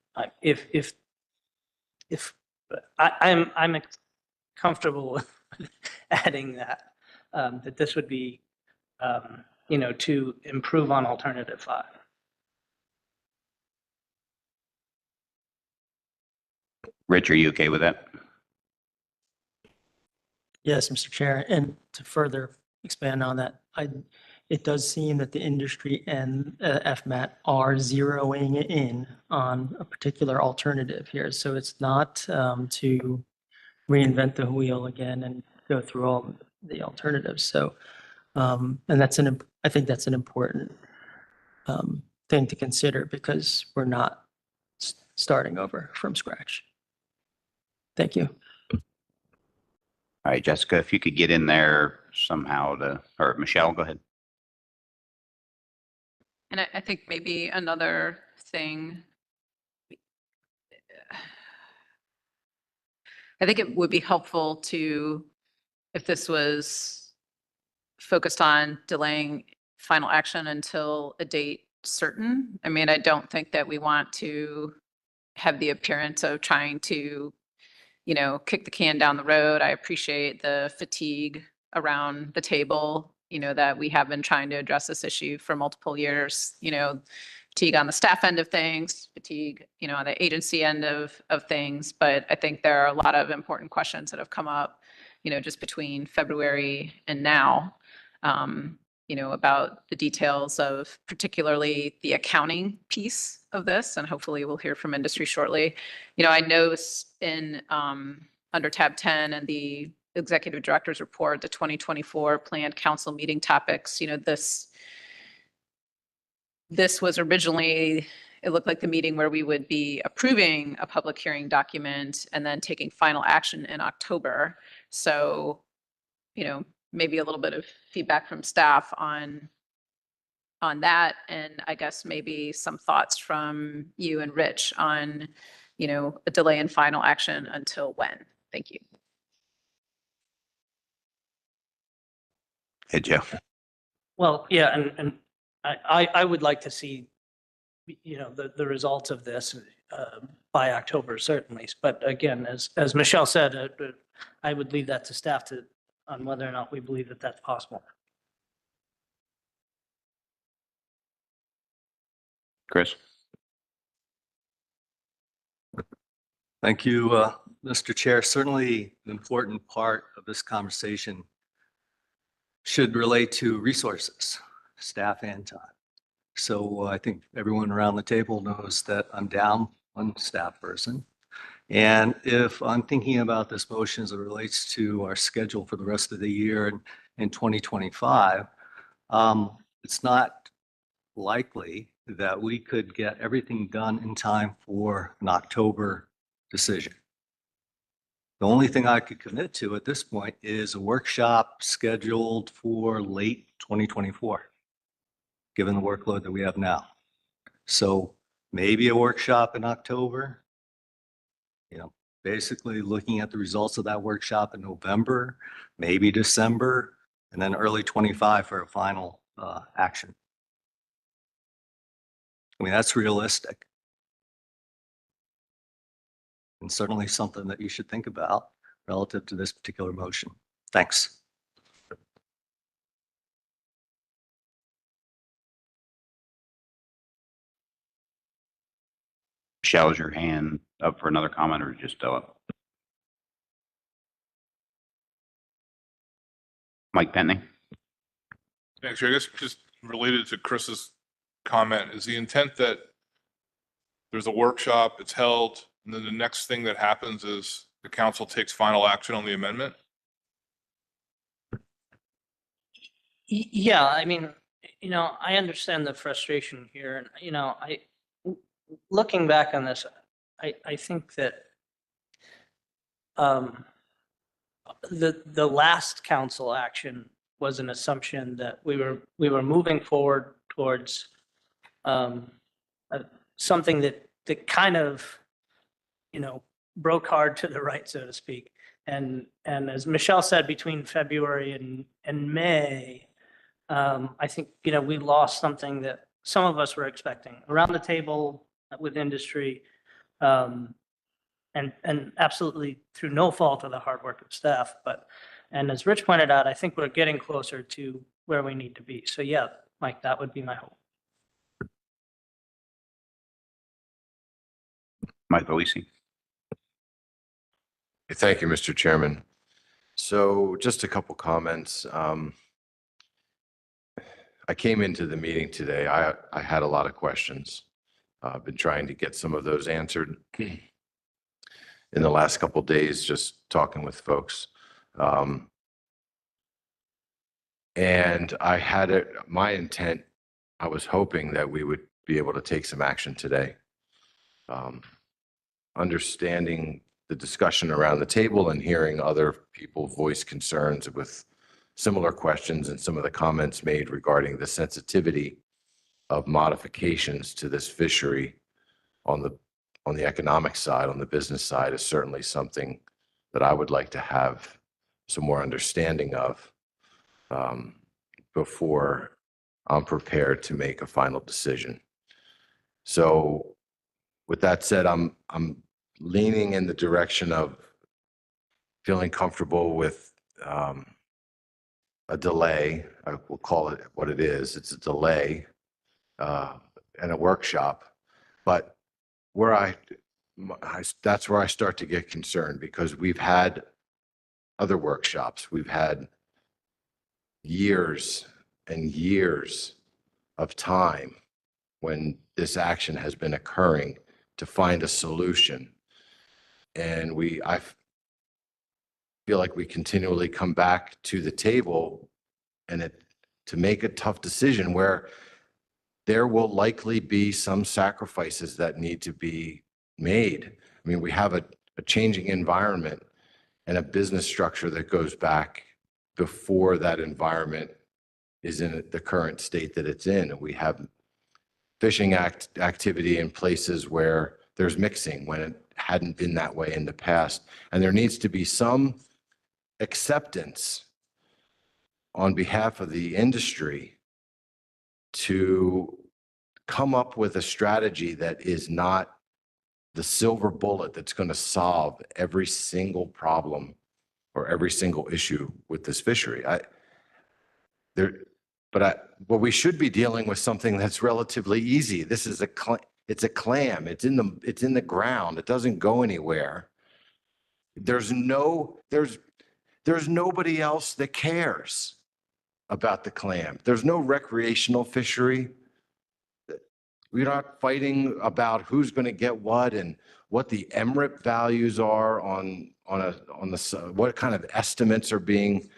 I'm comfortable with adding that, that this would be, to improve on alternative 5. Rich, are you okay with that? Yes, Mr. Chair, and to further expand on that, it does seem that the industry and FMAT are zeroing in on a particular alternative here. So it's not to reinvent the wheel again and go through all the alternatives. So, and I think that's an important thing to consider because we're not starting over from scratch. Thank you. All right, Jessica, if you could get in there somehow or Michelle, go ahead. And I think maybe another thing, I think it would be helpful if this was focused on delaying final action until a date certain. I mean, I don't think that we want to have the appearance of trying to, kick the can down the road. I appreciate the fatigue around the table, that we have been trying to address this issue for multiple years, fatigue on the staff end of things, fatigue, on the agency end of things. But I think there are a lot of important questions that have come up, just between February and now, about the details of particularly the accounting piece of this, and hopefully we'll hear from industry shortly. I noticed under tab 10 and the executive director's report, the 2024 planned council meeting topics, this was originally, it looked like the meeting where we would be approving a public hearing document and then taking final action in October. So, maybe a little bit of feedback from staff on that. And I guess maybe some thoughts from you and Rich on, a delay in final action until when. Thank you. Hey, Joe. Well, yeah, and I would like to see, the results of this by October, certainly. But again, as Michelle said, I would leave that to staff on whether or not we believe that that's possible. Chris? Thank you, Mr. Chair. Certainly an important part of this conversation should relate to resources, staff and time. So I think everyone around the table knows that I'm down one staff person. And if I'm thinking about this motion as it relates to our schedule for the rest of the year in 2025, it's not likely that we could get everything done in time for an October decision. The only thing I could commit to at this point is a workshop scheduled for late 2024, given the workload that we have now. So maybe a workshop in October, basically looking at the results of that workshop in November, maybe December, and then early 25 for a final action. I mean, that's realistic. And certainly something that you should think about relative to this particular motion. Thanks. Michelle, is your hand up for another comment or just up? Mike Penny? Thanks, I guess just related to Chris's comment, is the intent that there's a workshop, it's held, and then the next thing that happens is the council takes final action on the amendment? Yeah, I mean, I understand the frustration here, and, looking back on this, I think that the last council action was an assumption that we were moving forward towards something that kind of, broke hard to the right, so to speak. And as Michelle said, between February and May, I think, we lost something that some of us were expecting around the table with industry. And absolutely through no fault of the hard work of staff, and as Rich pointed out, I think we're getting closer to where we need to be. So yeah, Mike, that would be my hope. Mike Boise. Thank you, Mr. Chairman. So just a couple comments. I came into the meeting today. I had a lot of questions. I've been trying to get some of those answered in the last couple of days, just talking with folks. And I had it, my intent, I was hoping that we would be able to take some action today. Understanding the discussion around the table and hearing other people voice concerns with similar questions and some of the comments made regarding the sensitivity of modifications to this fishery on the economic side, on the business side, is certainly something that I would like to have some more understanding of before I'm prepared to make a final decision. So with that said, I'm leaning in the direction of feeling comfortable with a delay. I will call it what it is. It's a delay and a workshop. But where that's where I start to get concerned, because we've had other workshops. We've had years and years of time when this action has been occurring to find a solution. And I feel like we continually come back to the table to make a tough decision where there will likely be some sacrifices that need to be made. I mean, we have a changing environment and a business structure that goes back before that environment is in the current state that it's in. And we have fishing activity in places where there's mixing when it hadn't been that way in the past. And there needs to be some acceptance on behalf of the industry to come up with a strategy that is not the silver bullet that's going to solve every single problem or every single issue with this fishery. But we should be dealing with something that's relatively easy. This is it's a clam. It's in the ground. It doesn't go anywhere. There's nobody else that cares about the clam. There's no recreational fishery. We're not fighting about who's going to get what and what the MRIP values are on what kind of estimates are being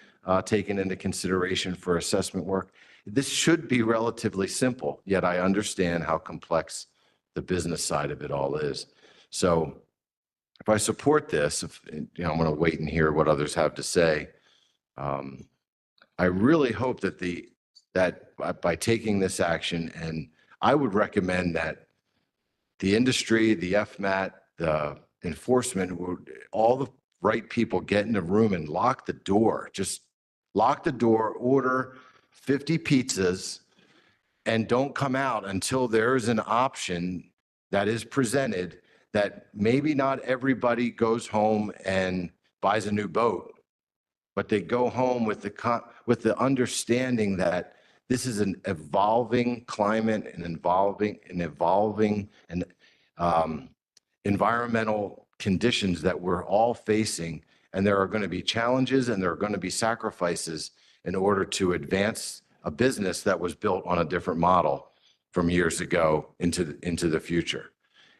taken into consideration for assessment work. This should be relatively simple, yet I understand how complex the business side of it all is. So if I support this, I'm going to wait and hear what others have to say. I really hope that by taking this action, and I would recommend that the industry, the FMAT, the enforcement, all the right people get in the room and lock the door. Just lock the door, order 50 pizzas, and don't come out until there is an option that is presented that maybe not everybody goes home and buys a new boat, but they go home with the understanding that this is an evolving climate and evolving and environmental conditions that we're all facing. And there are going to be challenges and there are going to be sacrifices in order to advance a business that was built on a different model from years ago into the future.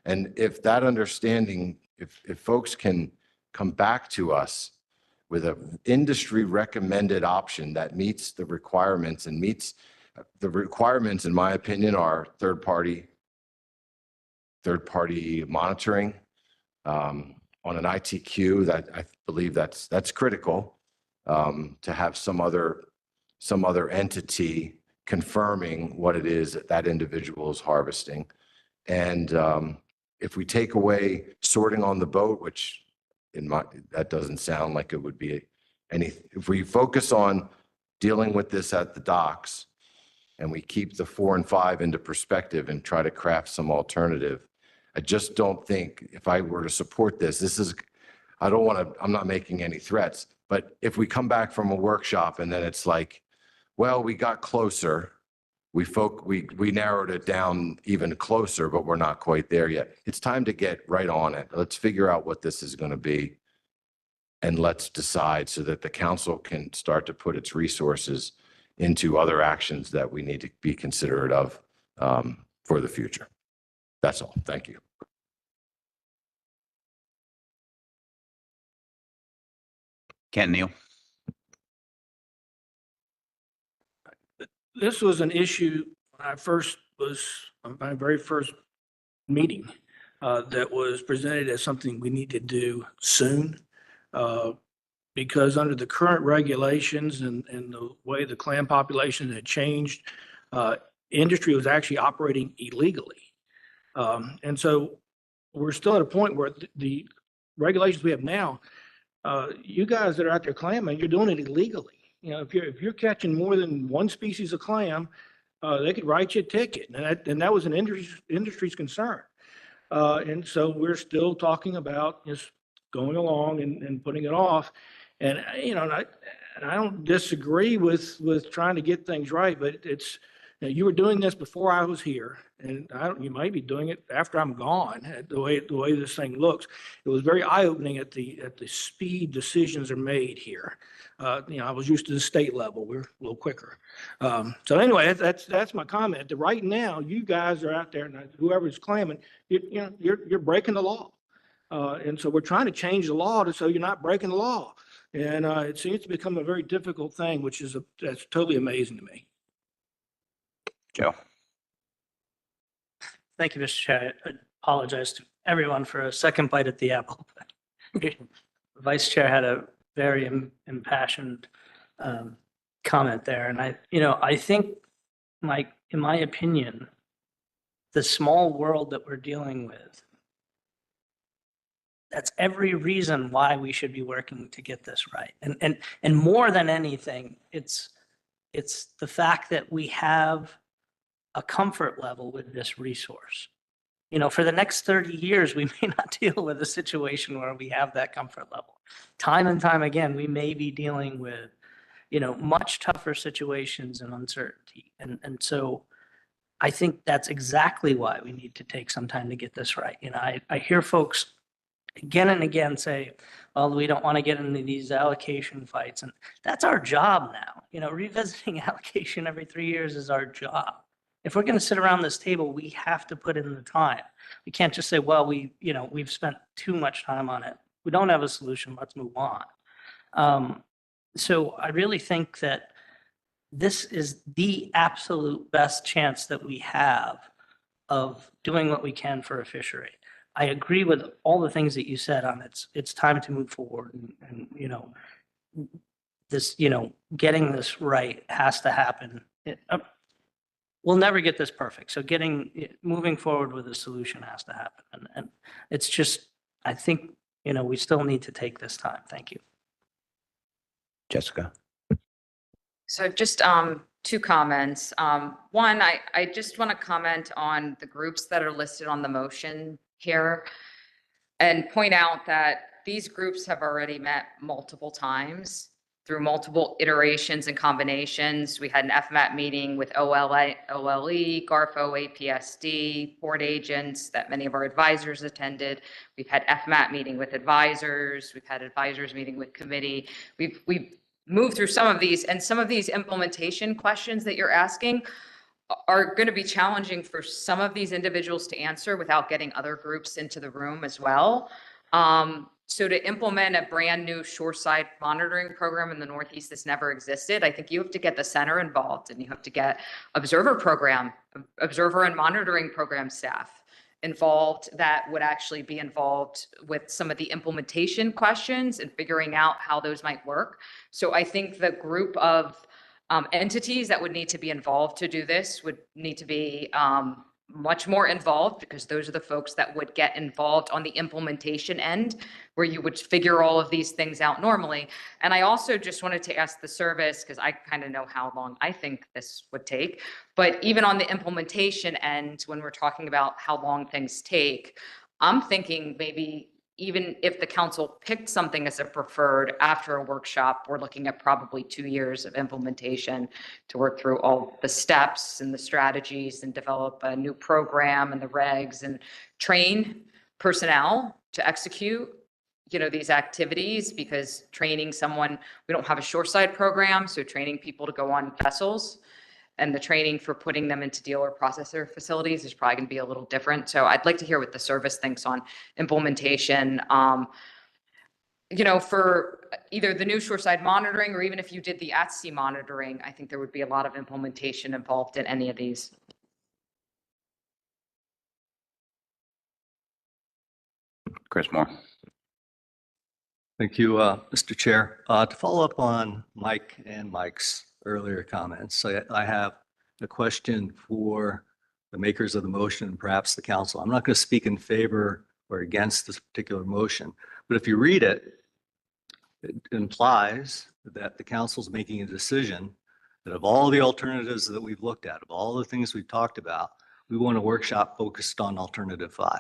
And if that understanding, if folks can come back to us with an industry recommended option that meets the requirements and meets the requirements, in my opinion, are third party monitoring on an ITQ, that I believe that's critical, to have some other entity confirming what it is that individual is harvesting. And if we take away sorting on the boat, which that doesn't sound like it would be if we focus on dealing with this at the docks and we keep the 4 and 5 into perspective and try to craft some alternative. I just don't think if I were to support this, I don't want to, I'm not making any threats, but if we come back from a workshop and then it's like, well, we got closer, we narrowed it down even closer, but we're not quite there yet. It's time to get right on it. Let's figure out what this is going to be. And let's decide so that the council can start to put its resources into other actions that we need to be considerate of for the future. That's all. Thank you. Ken Neal. This was an issue when I first was, my very first meeting that was presented as something we need to do soon. Because under the current regulations and the way the clam population had changed, industry was actually operating illegally. And so we're still at a point where the regulations we have now, you guys that are out there clamming, you're doing it illegally. You know, if you're catching more than one species of clam, they could write you a ticket, and that was an industry's concern. And so we're still talking about just going along and putting it off. And you know, I don't disagree with trying to get things right, but it's, you know, you were doing this before I was here, and you might be doing it after I'm gone. The way this thing looks, it was very eye-opening at the speed decisions are made here. You know, I was used to the state level. We're a little quicker. So anyway, that's my comment. Right now, you guys are out there, and whoever's claiming, you're breaking the law. And so we're trying to change the law so you're not breaking the law. And it seems to become a very difficult thing, that's totally amazing to me. Joe. Thank you, Mr. Chair. I apologize to everyone for a second bite at the apple. Vice Chair had a very impassioned comment there. And I think, Mike, in my opinion, the small world that we're dealing with, that's every reason why we should be working to get this right. And more than anything, it's the fact that we have a comfort level with this resource. You know, for the next 30 years, we may not deal with a situation where we have that comfort level. Time and time again, we may be dealing with, much tougher situations and uncertainty. And so I think that's exactly why we need to take some time to get this right. I hear folks again and again say, well, we don't want to get into these allocation fights. And that's our job now. Revisiting allocation every 3 years is our job. If we're going to sit around this table, we have to put in the time. We can't just say, well, we've spent too much time on it. We don't have a solution. Let's move on. So I really think that this is the absolute best chance that we have of doing what we can for a fishery. I agree with all the things that you said on it's time to move forward and this, getting this right has to happen. We'll never get this perfect. So moving forward with a solution has to happen. And it's just, I think, we still need to take this time. Thank you. Jessica. So just two comments. One, I just want to comment on the groups that are listed on the motion here and point out that these groups have already met multiple times through multiple iterations and combinations. We had an FMAT meeting with OLE, GARFO, APSD, port agents that many of our advisors attended. We've had FMAT meeting with advisors. We've had advisors meeting with committee. We've moved through some of these, and some of these implementation questions that you're asking are going to be challenging for some of these individuals to answer without getting other groups into the room as well. So to implement a brand new shoreside monitoring program in the Northeast that's never existed, I think you have to get the center involved, and you have to get observer and monitoring program staff involved that would actually be involved with some of the implementation questions and figuring out how those might work. So I think the group of entities that would need to be involved to do this would need to be much more involved because those are the folks that would get involved on the implementation end where you would figure all of these things out normally. And I also just wanted to ask the service, because I kind of know how long I think this would take, but even on the implementation end, when we're talking about how long things take, I'm thinking maybe even if the council picked something as a preferred after a workshop, we're looking at probably 2 years of implementation to work through all the steps and the strategies and develop a new program and the regs and train personnel to execute, you know, these activities, because training someone, we don't have a shoreside program, so training people to go on vessels and the training for putting them into dealer processor facilities is probably going to be a little different. So I'd like to hear what the service thinks on implementation. You know, for either the new shoreside monitoring or even if you did the at-sea monitoring, I think there would be a lot of implementation involved in any of these. Chris Moore. Thank you, Mr. Chair. To follow up on Mike and Mike's earlier comments, I have a question for the makers of the motion and perhaps the council. I'm not going to speak in favor or against this particular motion, but if you read it, it implies that the council's making a decision that of all the alternatives that we've looked at, of all the things we've talked about, we want a workshop focused on alternative 5.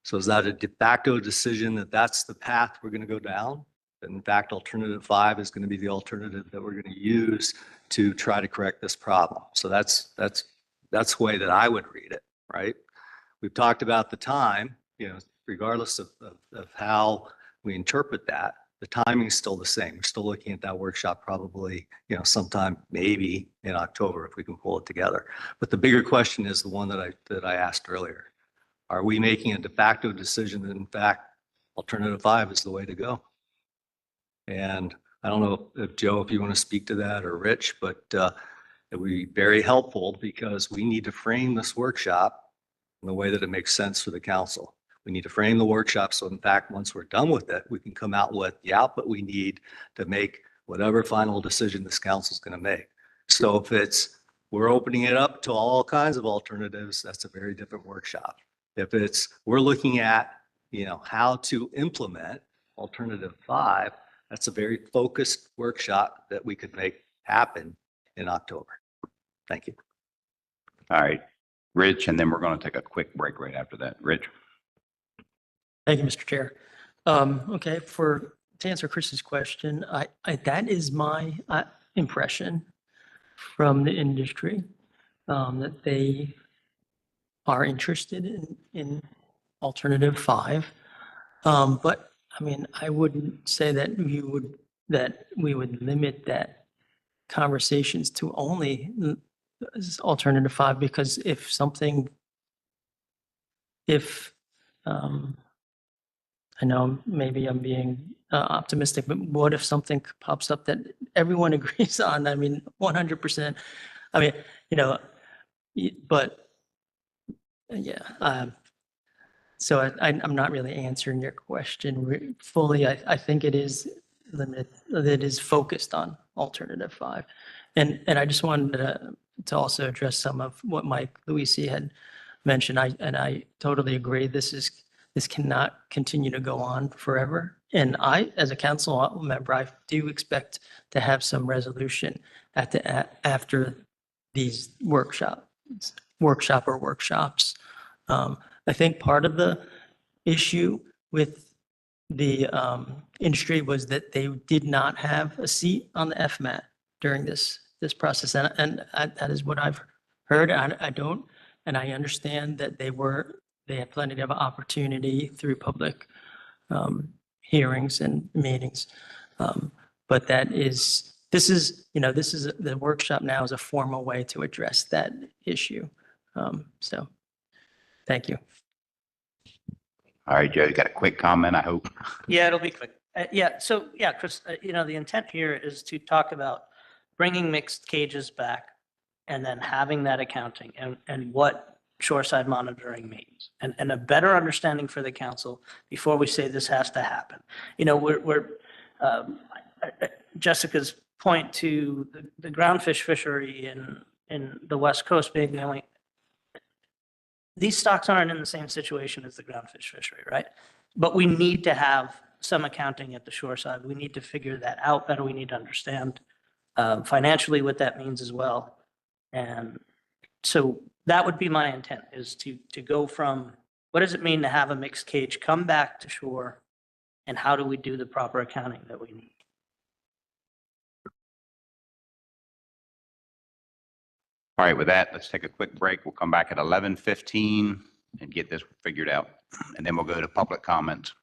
So is that a de facto decision that that's the path we're going to go down? That in fact, alternative 5 is going to be the alternative that we're going to use to try to correct this problem. So that's the way that I would read it, right? We've talked about the time, you know, regardless of how we interpret that, the timing is still the same. We're still looking at that workshop probably, you know, sometime maybe in October if we can pull it together. But the bigger question is the one that I asked earlier. Are we making a de facto decision that in fact alternative 5 is the way to go? And I don't know if Joe, if you want to speak to that, or Rich, but it would be very helpful because we need to frame this workshop in the way that it makes sense for the council. We need to frame the workshop so in fact, once we're done with it, we can come out with the output we need to make whatever final decision this council is going to make. So if it's, we're opening it up to all kinds of alternatives, that's a very different workshop. If it's, we're looking at, you know, how to implement alternative 5, that's a very focused workshop that we could make happen in October. Thank you. All right, Rich, and then we're going to take a quick break right after that. Rich. Thank you, Mr. Chair. Okay, to answer Chris's question, that is my impression from the industry, that they are interested in alternative 5. But I mean, I wouldn't say that we would limit that conversations to only alternative 5, because I know maybe I'm being optimistic, but what if something pops up that everyone agrees on? I mean, 100%. I mean, you know, but yeah. So I'm not really answering your question fully. I think it is focused on alternative 5. And I just wanted to also address some of what Mike Luisi had mentioned. I totally agree. This cannot continue to go on forever. And as a council member, I do expect to have some resolution after these workshops. I think part of the issue with the industry was that they did not have a seat on the FMAT during this process. And that is what I've heard. I don't, and I understand that they had plenty of opportunity through public hearings and meetings. But this is the workshop now is a formal way to address that issue. So thank you. All right, Joe, you got a quick comment, I hope. Yeah, it'll be quick. So Chris, the intent here is to talk about bringing mixed cages back and then having that accounting and what shoreside monitoring means and a better understanding for the council before we say this has to happen. You know, Jessica's point to the groundfish fishery in the West Coast being the only these stocks aren't in the same situation as the groundfish fishery, right? But we need to have some accounting at the shore side. We need to figure that out better. We need to understand financially what that means as well. And so that would be my intent, is to go from, what does it mean to have a mixed cage come back to shore? And how do we do the proper accounting that we need? All right, with that, let's take a quick break. We'll come back at 11:15 and get this figured out. And then we'll go to public comments.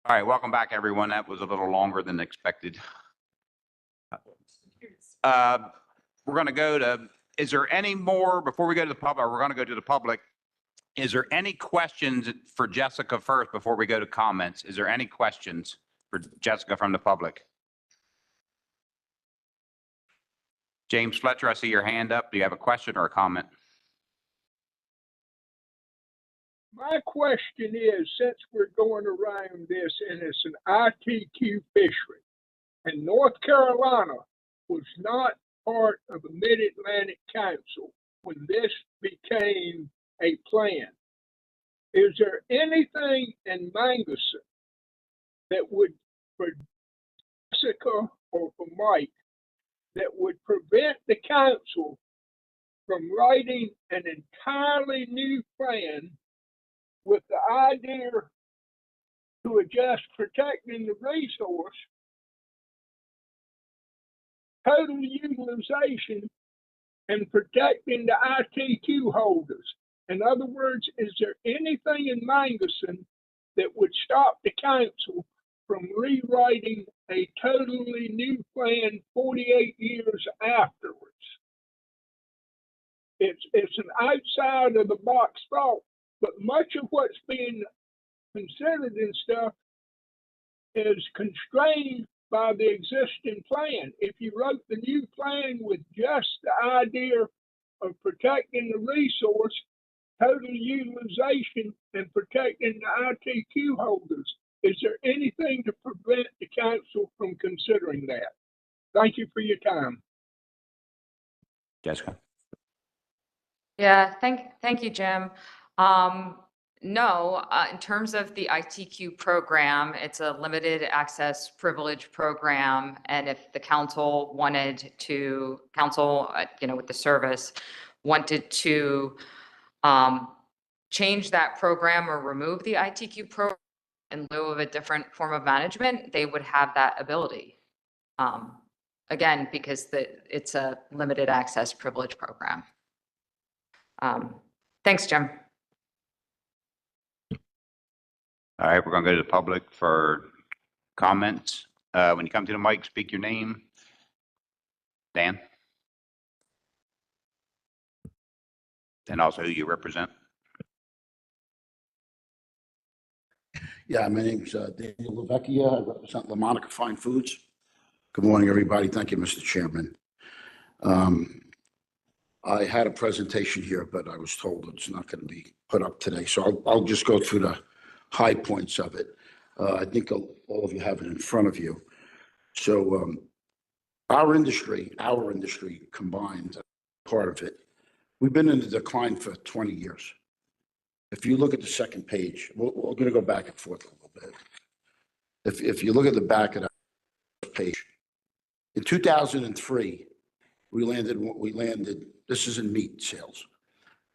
All right, welcome back, everyone. That was a little longer than expected. We're going to go to, is there any more, before we go to the public, we're going to go to the public. Is there any questions for Jessica first before we go to comments? Is there any questions for Jessica from the public? James Fletcher, I see your hand up. Do you have a question or a comment? My question is, since we're going around this and it's an ITQ fishery, and North Carolina was not part of the Mid-Atlantic Council when this became a plan, is there anything in Manguson that would, for Jessica or for Mike, that would prevent the council from writing an entirely new plan with the idea to adjust protecting the resource, total utilization, and protecting the ITQ holders? In other words, is there anything in Manguson that would stop the council from rewriting a totally new plan 48 years afterwards? It's an outside of the box thought, but much of what's being considered and stuff is constrained by the existing plan. If you wrote the new plan with just the idea of protecting the resource, total utilization, and protecting the ITQ holders, is there anything to prevent the council from considering that? Thank you for your time. Jessica. Yeah, thank you, Jim. No, in terms of the ITQ program, it's a limited access privilege program. And if the council wanted to, with the service, wanted to change that program or remove the ITQ program in lieu of a different form of management, they would have that ability. Again, because it's a limited access privilege program. Thanks, Jim. All right, we're going to go to the public for comments. When you come to the mic, speak your name. Dan. And also who you represent. Yeah, my name's Daniel Lavecchia. I represent La Monica Fine Foods. Good morning, everybody. Thank you, Mr. Chairman. I had a presentation here, but I was told it's not going to be put up today. So I'll just go through the high points of it. I think all of you have it in front of you. So our industry combined, part of it, we've been in the decline for 20 years. If you look at the second page, we're going to go back and forth a little bit. If you look at the back of that page, in 2003, we landed, this is in meat sales,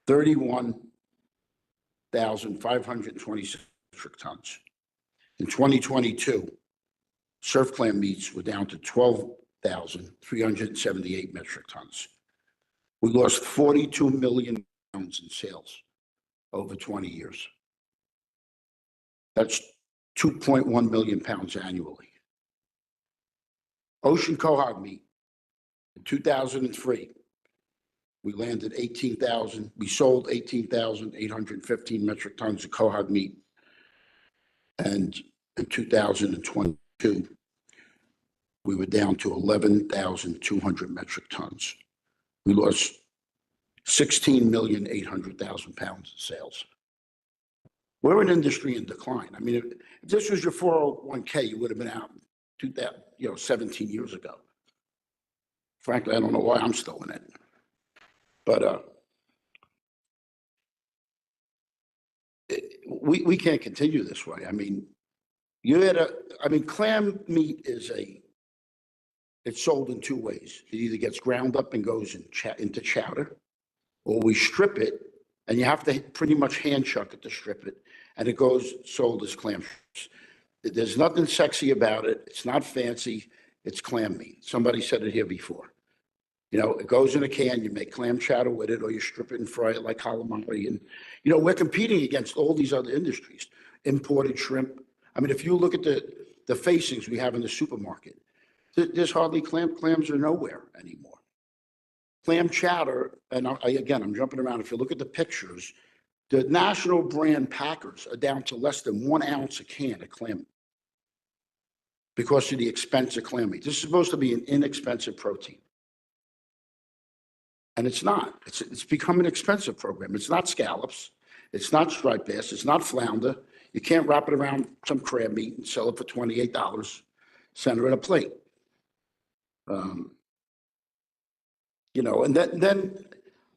31,526 metric tons. In 2022, Surfclam meats were down to 12,378 metric tons. We lost 42 million pounds in sales over 20 years. That's 2.1 million pounds annually. Ocean Quahog meat, in 2003, we sold 18,815 metric tons of Quahog meat. And in 2022, we were down to 11,200 metric tons. We lost 16,800,000 pounds in sales. We're an industry in decline. I mean, if this was your 401k, you would have been out 17 years ago. Frankly, I don't know why I'm still in it. But we can't continue this way. I mean, clam meat it's sold in two ways. It either gets ground up and goes into chowder, or we strip it, and you have to pretty much hand chuck it to strip it, and it goes sold as clam strips. There's nothing sexy about it. It's not fancy. It's clam meat. Somebody said it here before. It goes in a can, you make clam chowder with it, or you strip it and fry it like calamari. And, we're competing against all these other industries. Imported shrimp. I mean, if you look at the facings we have in the supermarket, there's hardly clams are nowhere anymore. Clam chowder, and again, I'm jumping around. If you look at the pictures, the national brand packers are down to less than 1 ounce a can of clam because of the expense of clam meat. This is supposed to be an inexpensive protein. And it's not. It's become an expensive program. It's not scallops. It's not striped bass. It's not flounder. You can't wrap it around some crab meat and sell it for $28, send it a plate. You know, and then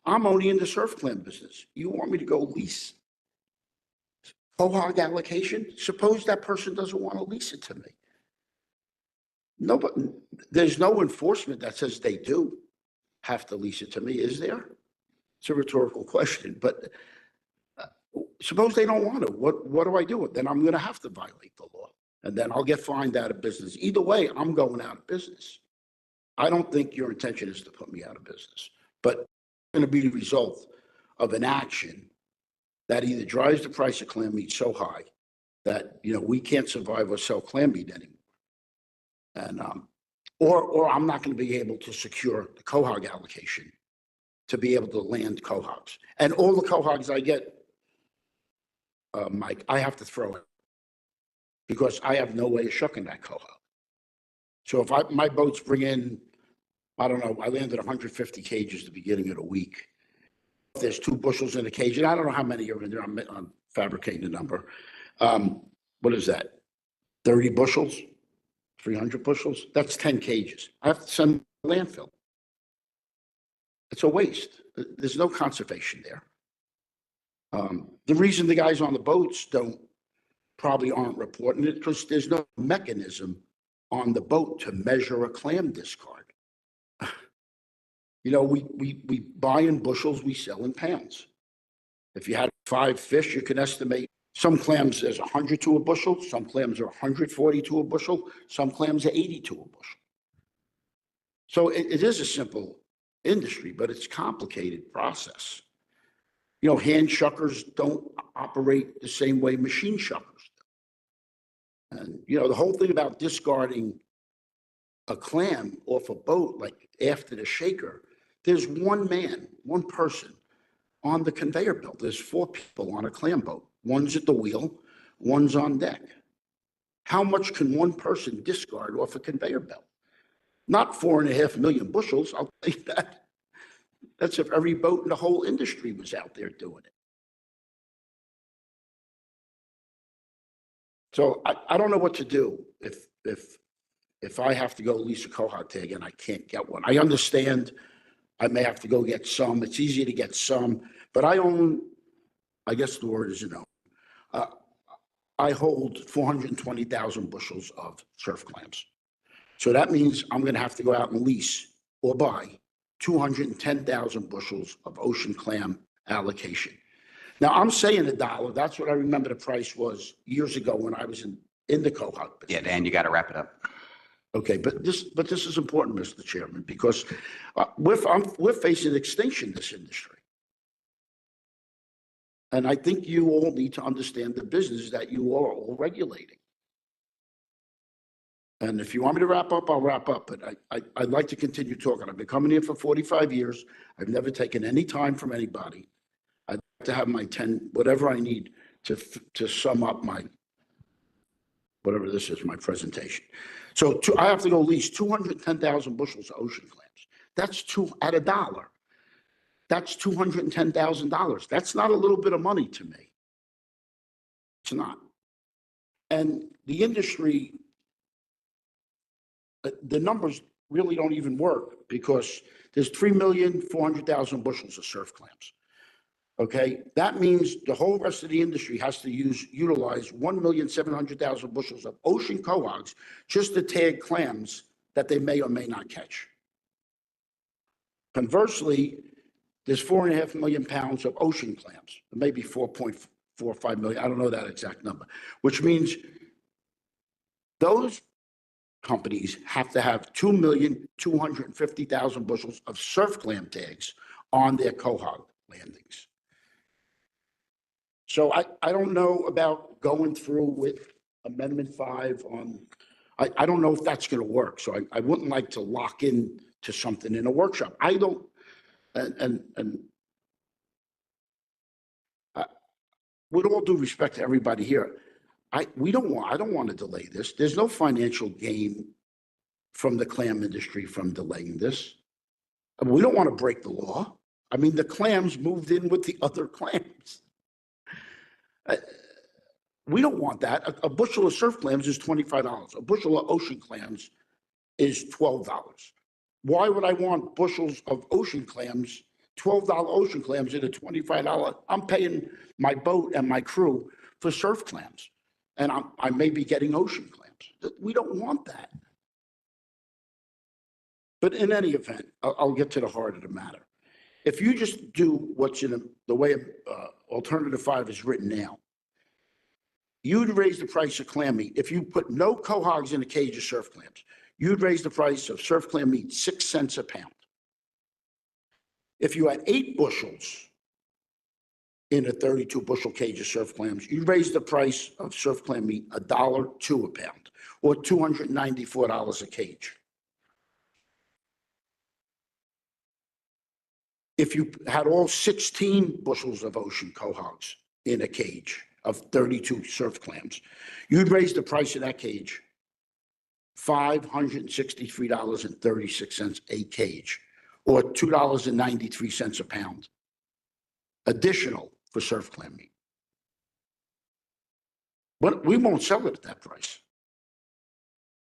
I'm only in the Surfclam business. You want me to go lease Quahog allocation? Suppose that person doesn't want to lease it to me. Nobody, there's no enforcement that says they do have to lease it to me, is there? It's a rhetorical question, but suppose they don't want to. What do I do? Then I'm going to have to violate the law, and then I'll get fined out of business. Either way, I'm going out of business. I don't think your intention is to put me out of business, but it's going to be the result of an action that either drives the price of clam meat so high that, you know, we can't survive or sell clam meat anymore. And, or I'm not going to be able to secure the Quahog allocation to be able to land Quahogs. And all the Quahogs I get, Mike, I have to throw it because I have no way of shucking that Quahog. So if my boats bring in, I don't know, I landed 150 cages at the beginning of the week. If there's 2 bushels in a cage, and I don't know how many are in there, I'm fabricating the number. What is that? 30 bushels? 300 bushels? That's 10 cages. I have to send to landfill. It's a waste. There's no conservation there. The reason the guys on the boats probably aren't reporting it because there's no mechanism on the boat to measure a clam discard. You know, we buy in bushels, we sell in pounds. If you had 5 fish, you can estimate some clams there's 100 to a bushel, some clams are 140 to a bushel, some clams are 80 to a bushel. So it is a simple industry, but it's a complicated process. You know, hand shuckers don't operate the same way machine shuckers do. And, you know, the whole thing about discarding a clam off a boat, like after the shaker, there's one person on the conveyor belt. There's 4 people on a clam boat. One's at the wheel, one's on deck. How much can one person discard off a conveyor belt? Not 4.5 million bushels, I'll tell you that. That's if every boat in the whole industry was out there doing it. So I don't know what to do if I have to go lease a Quahog tag and I can't get one. I understand I may have to go get some. It's easy to get some, but I guess the word is, you know, I hold 420,000 bushels of surf clams. So that means I'm going to have to go out and lease or buy 210,000 bushels of ocean clam allocation. Now I'm saying $1. That's what I remember the price was years ago when I was in the Quahog business. Yeah, Dan, you got to wrap it up. Okay, but this is important, Mr. Chairman, because we're facing extinction in this industry. And I think you all need to understand the business that you are all regulating. And if you want me to wrap up, I'll wrap up, but I'd like to continue talking. I've been coming here for 45 years. I've never taken any time from anybody. I'd like to have my 10, whatever I need to sum up my, whatever this is, my presentation. So I have to go lease 210,000 bushels of ocean clams. That's at $1. That's $210,000. That's not a little bit of money to me. It's not. And the industry, the numbers really don't even work because there's 3,400,000 bushels of surf clams. Okay, that means the whole rest of the industry has to utilize 1,700,000 bushels of ocean Quahogs just to tag clams that they may or may not catch. Conversely, there's 4.5 million pounds of ocean clams, maybe 4.45 million. I don't know that exact number, which means those companies have to have 2,250,000 bushels of surf clam tags on their Quahog landings. So I don't know about going through with Amendment 5 on, I don't know if that's going to work. So I wouldn't like to lock in to something in a workshop. I don't, and with all due respect to everybody here, I don't want to delay this. There's no financial gain from the clam industry from delaying this. We don't want to break the law. I mean, the clams moved in with the other clams. We don't want that. A bushel of surf clams is $25. A bushel of ocean clams is $12. Why would I want bushels of ocean clams, $12 ocean clams at a $25? I'm paying my boat and my crew for surf clams, and I may be getting ocean clams. We don't want that. But in any event, I'll get to the heart of the matter. If you just do what's in the way Alternative 5 is written now, you'd raise the price of clam meat. If you put no quahogs in a cage of surf clams, you'd raise the price of surf clam meat 6 cents a pound. If you had 8 bushels in a 32 bushel cage of surf clams, you'd raise the price of surf clam meat $1.02 a pound, or $294 a cage. If you had all 16 bushels of ocean quahogs in a cage of 32 surf clams, you'd raise the price of that cage $563.36 a cage, or $2.93 a pound, additional for surf clam meat. But we won't sell it at that price.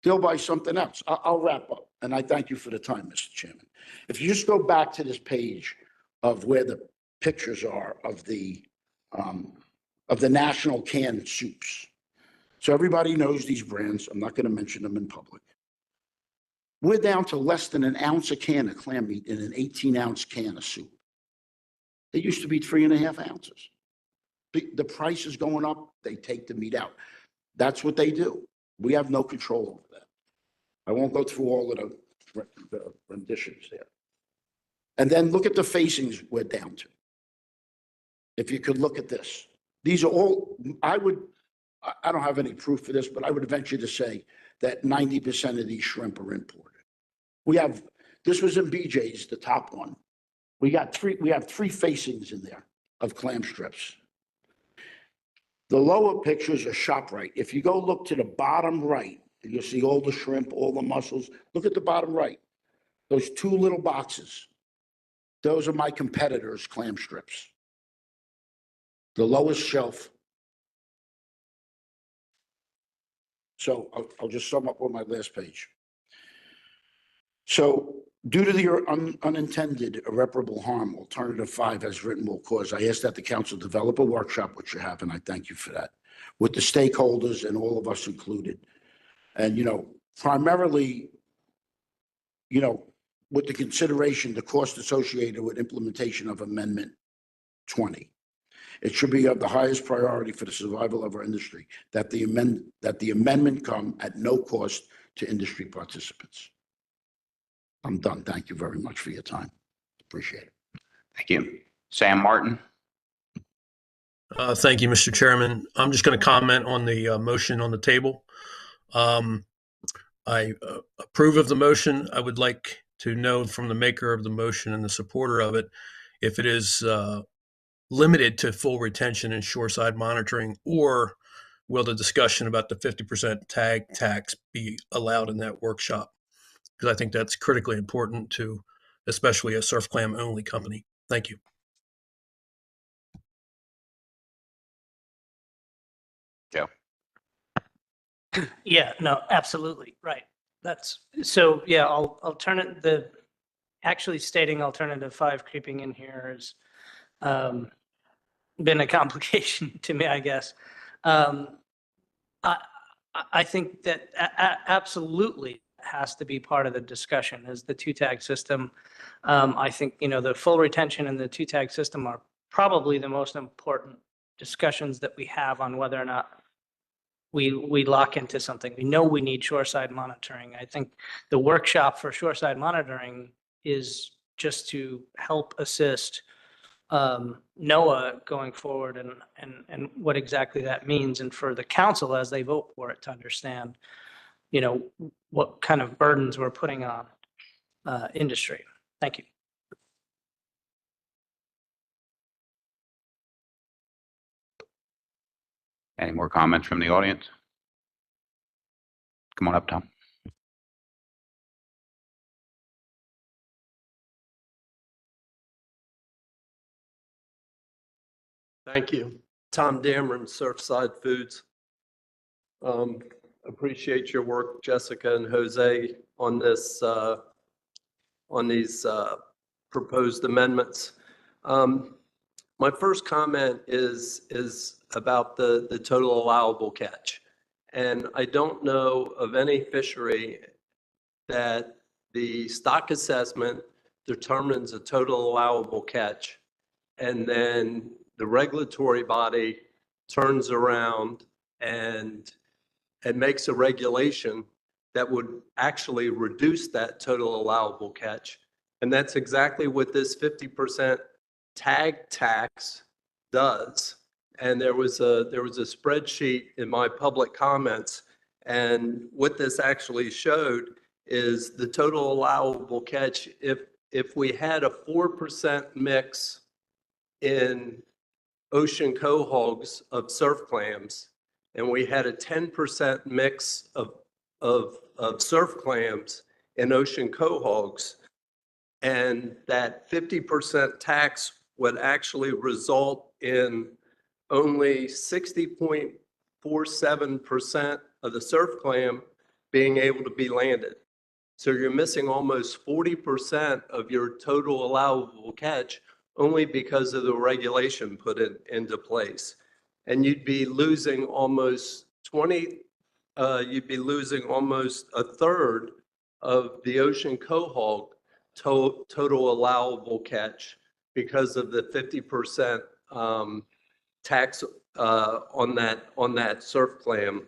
They'll buy something else. I'll wrap up, and I thank you for the time, Mr. Chairman. If you just go back to this page of where the pictures are of the national canned soups. So everybody knows these brands. I'm not going to mention them in public. We're down to less than an ounce a can of clam meat in an 18-ounce can of soup. It used to be 3.5 ounces. The price is going up. They take the meat out. That's what they do. We have no control over that. I won't go through all of the renditions there. And then look at the facings we're down to. If you could look at this. These are all, I don't have any proof for this, but I would venture to say that 90% of these shrimp are imported. This was in BJ's, the top one. We have 3 facings in there of clam strips. The lower pictures are ShopRite. If you go look to the bottom right, you'll see all the shrimp, all the mussels. Look at the bottom right. Those 2 little boxes. Those are my competitors' clam strips. The lowest shelf. So I'll just sum up on my last page. So due to the unintended irreparable harm, Alternative 5 has written will cause, I ask that the council develop a workshop, which you have, and I thank you for that, with the stakeholders and all of us included. And, primarily, with the consideration, the cost associated with implementation of Amendment 20. It should be of the highest priority for the survival of our industry that the amendment come at no cost to industry participants. I'm done. Thank you very much for your time. Appreciate it. Thank you. Sam Martin. Thank you, Mr. Chairman. I'm just going to comment on the motion on the table. I approve of the motion. I would like to know from the maker of the motion and the supporter of it if it is limited to full retention and shoreside monitoring, or will the discussion about the 50% tag tax be allowed in that workshop? Because I think that's critically important to especially a surf clam only company. Thank you. Joe. Yeah, no, absolutely. Right. So yeah, actually stating Alternative 5 creeping in here has been a complication to me, I guess. I think that absolutely has to be part of the discussion is the 2-tag system. I think, the full retention and the 2-tag system are probably the most important discussions that we have on whether or not we lock into something. We know we need shoreside monitoring. I think the workshop for shoreside monitoring is just to help assist NOAA going forward and what exactly that means, and for the council as they vote for it to understand, what kind of burdens we're putting on industry. Thank you. Any more comments from the audience? Come on up, Tom. Thank you. Tom Dameron, Surfside Foods. Appreciate your work, Jessica and Jose, on this, on these proposed amendments. My first comment is about the total allowable catch. And I don't know of any fishery that the stock assessment determines a total allowable catch, and then the regulatory body turns around and makes a regulation that would actually reduce that total allowable catch. And that's exactly what this 50% tag tax does. And there was a spreadsheet in my public comments, and what this actually showed is the total allowable catch if we had a 4% mix in ocean quahogs of surf clams, and we had a 10% mix of surf clams in ocean quahogs, and that 50% tax would actually result in only 60.47% of the surf clam being able to be landed. So you're missing almost 40% of your total allowable catch only because of the regulation put into place. And you'd be losing almost you'd be losing almost a third of the ocean quahog total allowable catch because of the 50% tax on that surf clam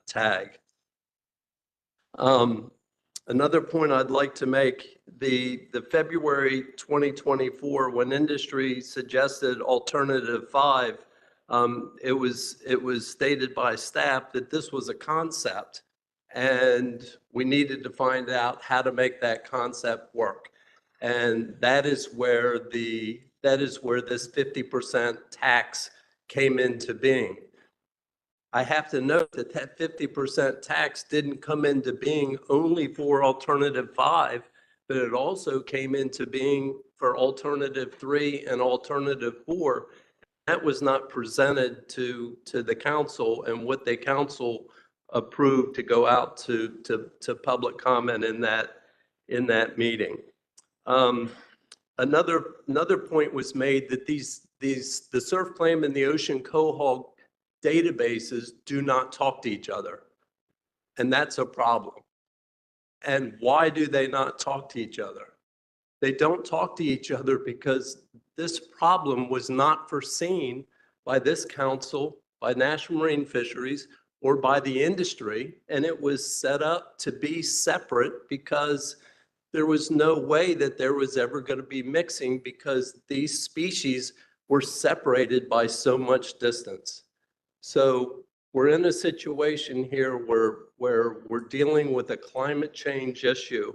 tag. Another point I'd like to make, the February 2024, when industry suggested alternative 5, it was stated by staff that this was a concept, and we needed to find out how to make that concept work. And that is where this 50% tax came into being. I have to note that that 50% tax didn't come into being only for alternative 5, but it also came into being for alternative 3 and alternative 4. That was not presented to the council, and what the council approved to go out to public comment in that meeting. Another point was made that the surf clam and the ocean quahog databases do not talk to each other, and that's a problem. And why do they not talk to each other? They don't talk to each other because this problem was not foreseen by this council, by National Marine Fisheries, or by the industry, and it was set up to be separate because there was no way that there was ever going to be mixing because these species were separated by so much distance. So we're in a situation here where we're dealing with a climate change issue.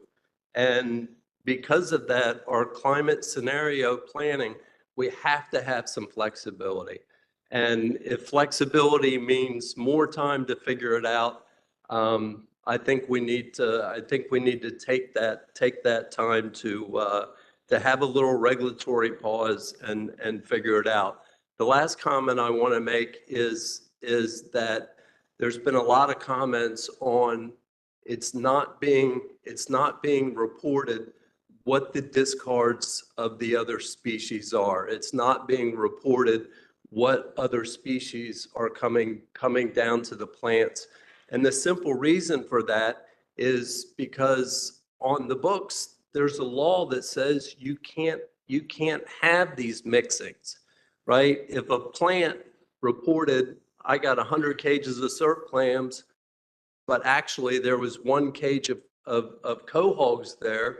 And because of that, our climate scenario planning, we have to have some flexibility. And if flexibility means more time to figure it out, I think we need to take that time to have a little regulatory pause and figure it out. The last comment I want to make is that there's been a lot of comments on it's not being reported what the discards of the other species are. It's not being reported what other species are coming down to the plants. And the simple reason for that is because on the books, there's a law that says you can't have these mixings, right? If a plant reported, I got 100 cages of surf clams, but actually there was 1 cage of quahogs there,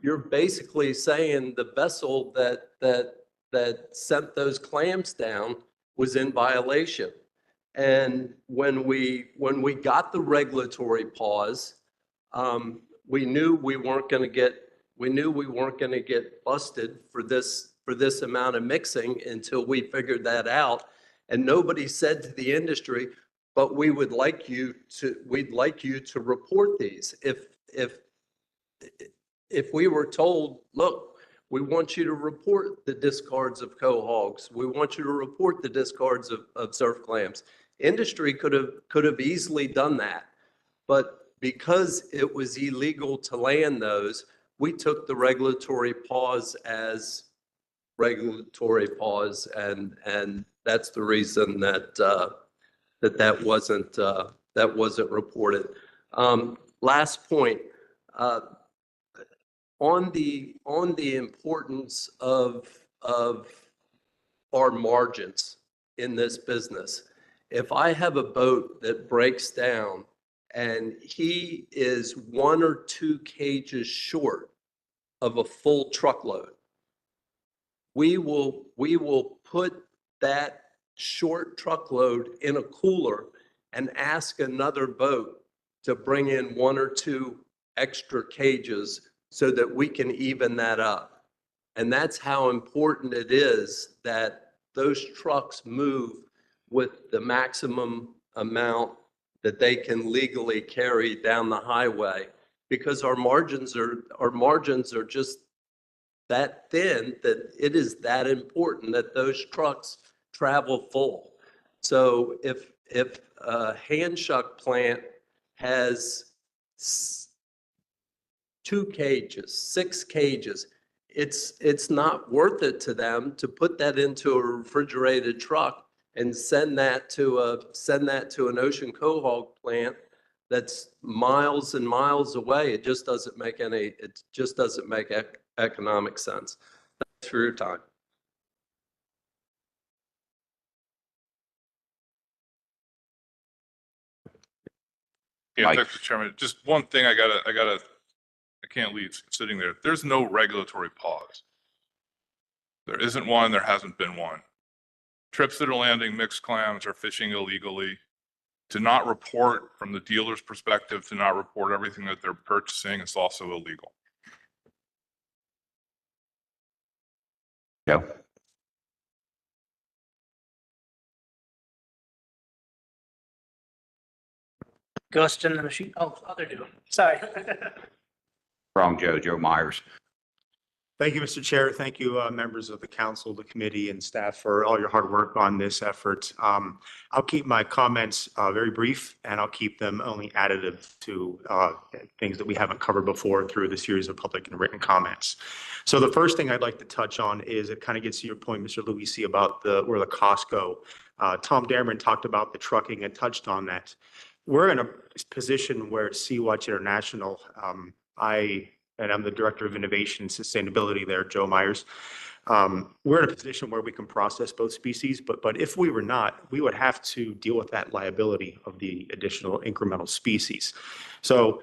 you're basically saying the vessel that sent those clams down was in violation. And when we got the regulatory pause, we knew we weren't going to get busted for this amount of mixing until we figured that out. And nobody said to the industry, but we'd like you to report these. If we were told, look, we want you to report the discards of quahogs, we want you to report the discards of surf clams. Industry could have easily done that, but because it was illegal to land those, we took the regulatory pause as regulatory pause, and that's the reason that that wasn't reported. Last point. On the importance of our margins in this business, if I have a boat that breaks down and he is 1 or 2 cages short of a full truckload, we will put that short truckload in a cooler and ask another boat to bring in 1 or 2 extra cages so that we can even that up. And that's how important it is that those trucks move with the maximum amount that they can legally carry down the highway, because our margins are just that thin, that it is that important that those trucks travel full. So if a hand shuck plant has 2 cages, 6 cages, it's not worth it to them to put that into a refrigerated truck and send that to an ocean quahog plant that's miles and miles away. It just doesn't make economic sense. Thanks for your time. Yeah, thanks, Mr. Chairman. Just one thing I can't leave sitting there. There's no regulatory pause. There isn't one, there hasn't been one. Trips that are landing mixed clams are fishing illegally. To not report from the dealer's perspective, to not report everything that they're purchasing is also illegal. Joe? Ghost in the machine. Oh, they're doing. Sorry. Wrong, Joe Myers. Thank you, Mr. Chair. Thank you, members of the council, the committee, and staff for all your hard work on this effort. I'll keep my comments very brief, and I'll keep them only additive to things that we haven't covered before through the series of public and written comments. So the first thing I'd like to touch on is it kind of gets to your point, Mr. Luisi, about where the costs go. Tom Dameron talked about the trucking and touched on that. We're in a position where Sea-Watch International, and I'm the Director of Innovation and Sustainability there, Joe Myers. We're in a position where we can process both species, but if we were not, we would have to deal with that liability of the additional incremental species. So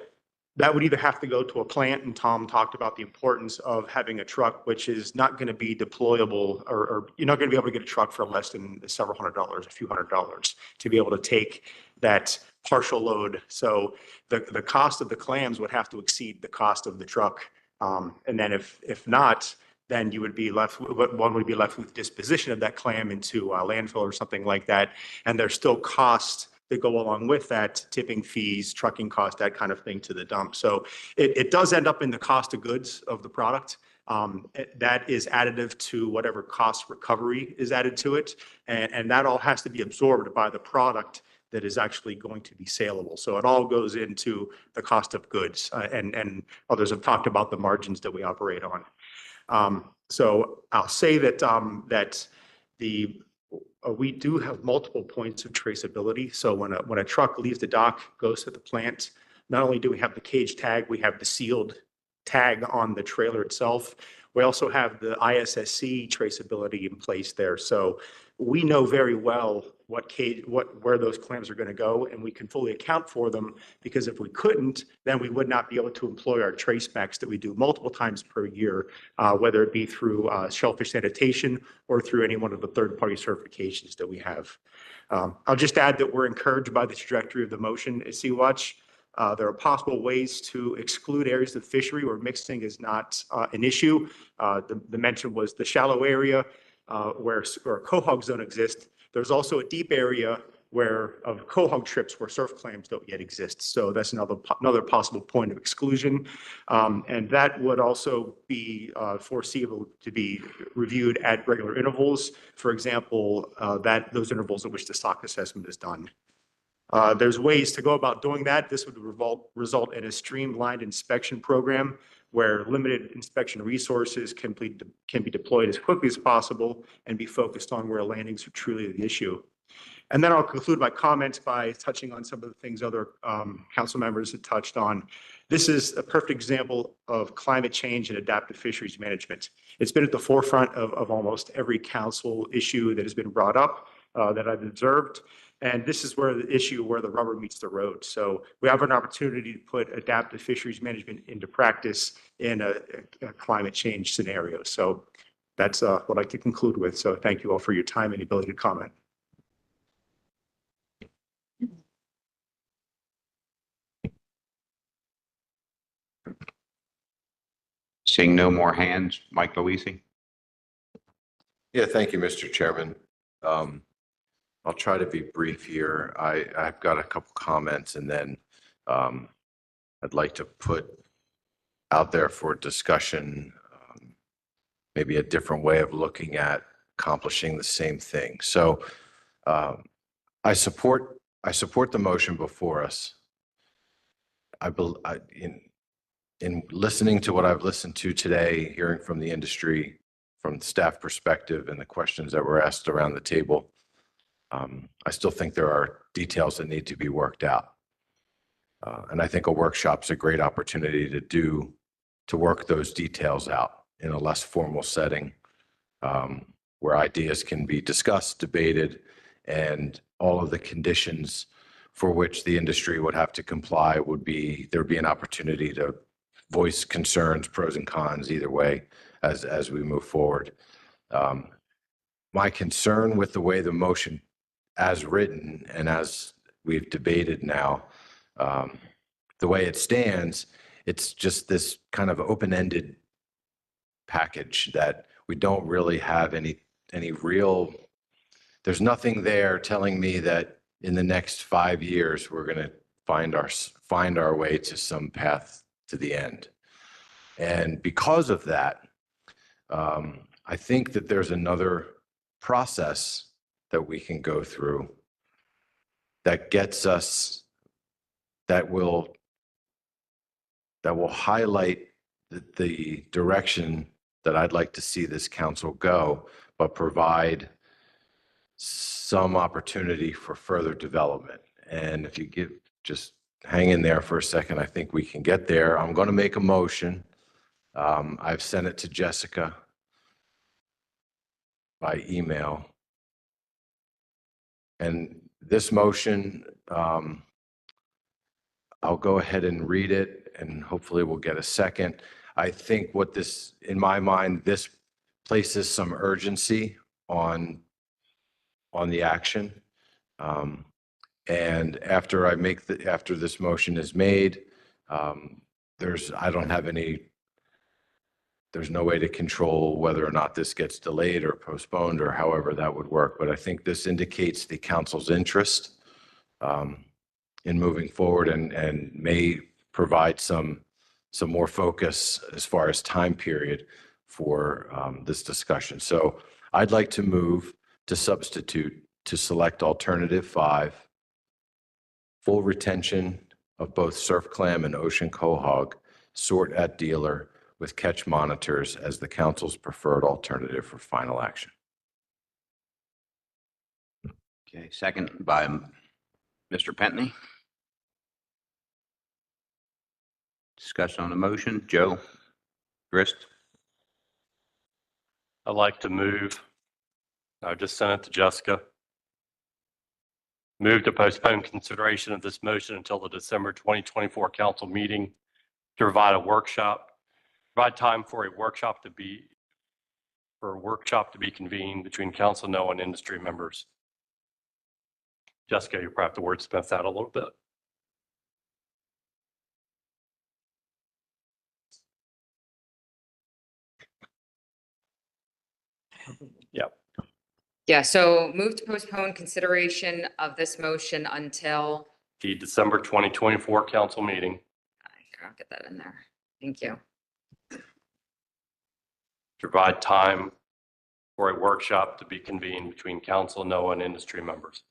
that would either have to go to a plant, and Tom talked about the importance of having a truck which is not going to be deployable, or you're not going to be able to get a truck for less than several $100s, a few $100s to be able to take that partial load. So the cost of the clams would have to exceed the cost of the truck. And then if not, then you would be left, one would be left with disposition of that clam into a landfill or something like that. And there's still costs that go along with that, tipping fees, trucking costs, that kind of thing to the dump. So it does end up in the cost of goods of the product. That is additive to whatever cost recovery is added to it. And that all has to be absorbed by the product that is actually going to be saleable. So it all goes into the cost of goods, and others have talked about the margins that we operate on. So I'll say that we do have multiple points of traceability. So when a truck leaves the dock, goes to the plant, not only do we have the cage tag, we have the sealed tag on the trailer itself. We also have the ISSC traceability in place there. So we know very well where those clams are going to go, and we can fully account for them, because if we couldn't, then we would not be able to employ our trace specs that we do multiple times per year, whether it be through shellfish sanitation or through any one of the third-party certifications that we have. I'll just add that we're encouraged by the trajectory of the motion at Sea-Watch. There are possible ways to exclude areas of fishery where mixing is not an issue. The mention was the shallow area where a quahog zone exists. There's also a deep area of quahog trips where surf clams don't yet exist. So that's another possible point of exclusion. And that would also be foreseeable to be reviewed at regular intervals. For example, those intervals at which the stock assessment is done. There's ways to go about doing that. This would result in a streamlined inspection program where limited inspection resources can be deployed as quickly as possible and be focused on where landings are truly the issue. And then I'll conclude my comments by touching on some of the things other council members have touched on. This is a perfect example of climate change and adaptive fisheries management. It's been at the forefront of almost every council issue that has been brought up that I've observed. And this is where the rubber meets the road. So we have an opportunity to put adaptive fisheries management into practice in a climate change scenario. So that's what I'd like to conclude with. So thank you all for your time and ability to comment. Seeing no more hands, Mike Luisi. Yeah, thank you, Mr. Chairman. I'll try to be brief here. I've got a couple comments, and then I'd like to put out there for discussion maybe a different way of looking at accomplishing the same thing. So I support the motion before us. In listening to what I've listened to today, hearing from the industry, from the staff perspective, and the questions that were asked around the table, I still think there are details that need to be worked out. And I think a workshop's a great opportunity to work those details out in a less formal setting, where ideas can be discussed, debated, and all of the conditions for which the industry would have to comply there'd be an opportunity to voice concerns, pros and cons, either way, as we move forward. My concern with the way the motion as written and as we've debated now, the way it stands, it's just this kind of open-ended package that we don't really have any real, there's nothing there telling me that in the next 5 years, we're going to find our way to some path to the end. And because of that, I think that there's another process that we can go through that gets us, that will highlight the direction that I'd like to see this council go, but provide some opportunity for further development. And if you just hang in there for a second, I think we can get there. I'm going to make a motion. I've sent it to Jessica by email. And this motion, I'll go ahead and read it, and hopefully we'll get a second. I think in my mind, this places some urgency on the action. And after this motion is made, there's no way to control whether or not this gets delayed or postponed or however that would work. But I think this indicates the council's interest in moving forward and may provide some more focus as far as time period for this discussion. So I'd like to move to substitute to select alternative 5, full retention of both Surfclam and ocean quahog, sort at dealer with catch monitors as the council's preferred alternative for final action. Okay, second by Mr. Pentney. Discussion on the motion. Joe Grist. I'd like to move. I just sent it to Jessica. Move to postpone consideration of this motion until the December 2024 council meeting to provide time for a workshop to be convened between council, NOAA, and industry members. Jessica, you probably have to wordsmith that a little bit. Yep. Yeah, so move to postpone consideration of this motion until, The December 2024 council meeting I'll get that in there. Thank you. to provide time for a workshop to be convened between council, NOAA, and industry members.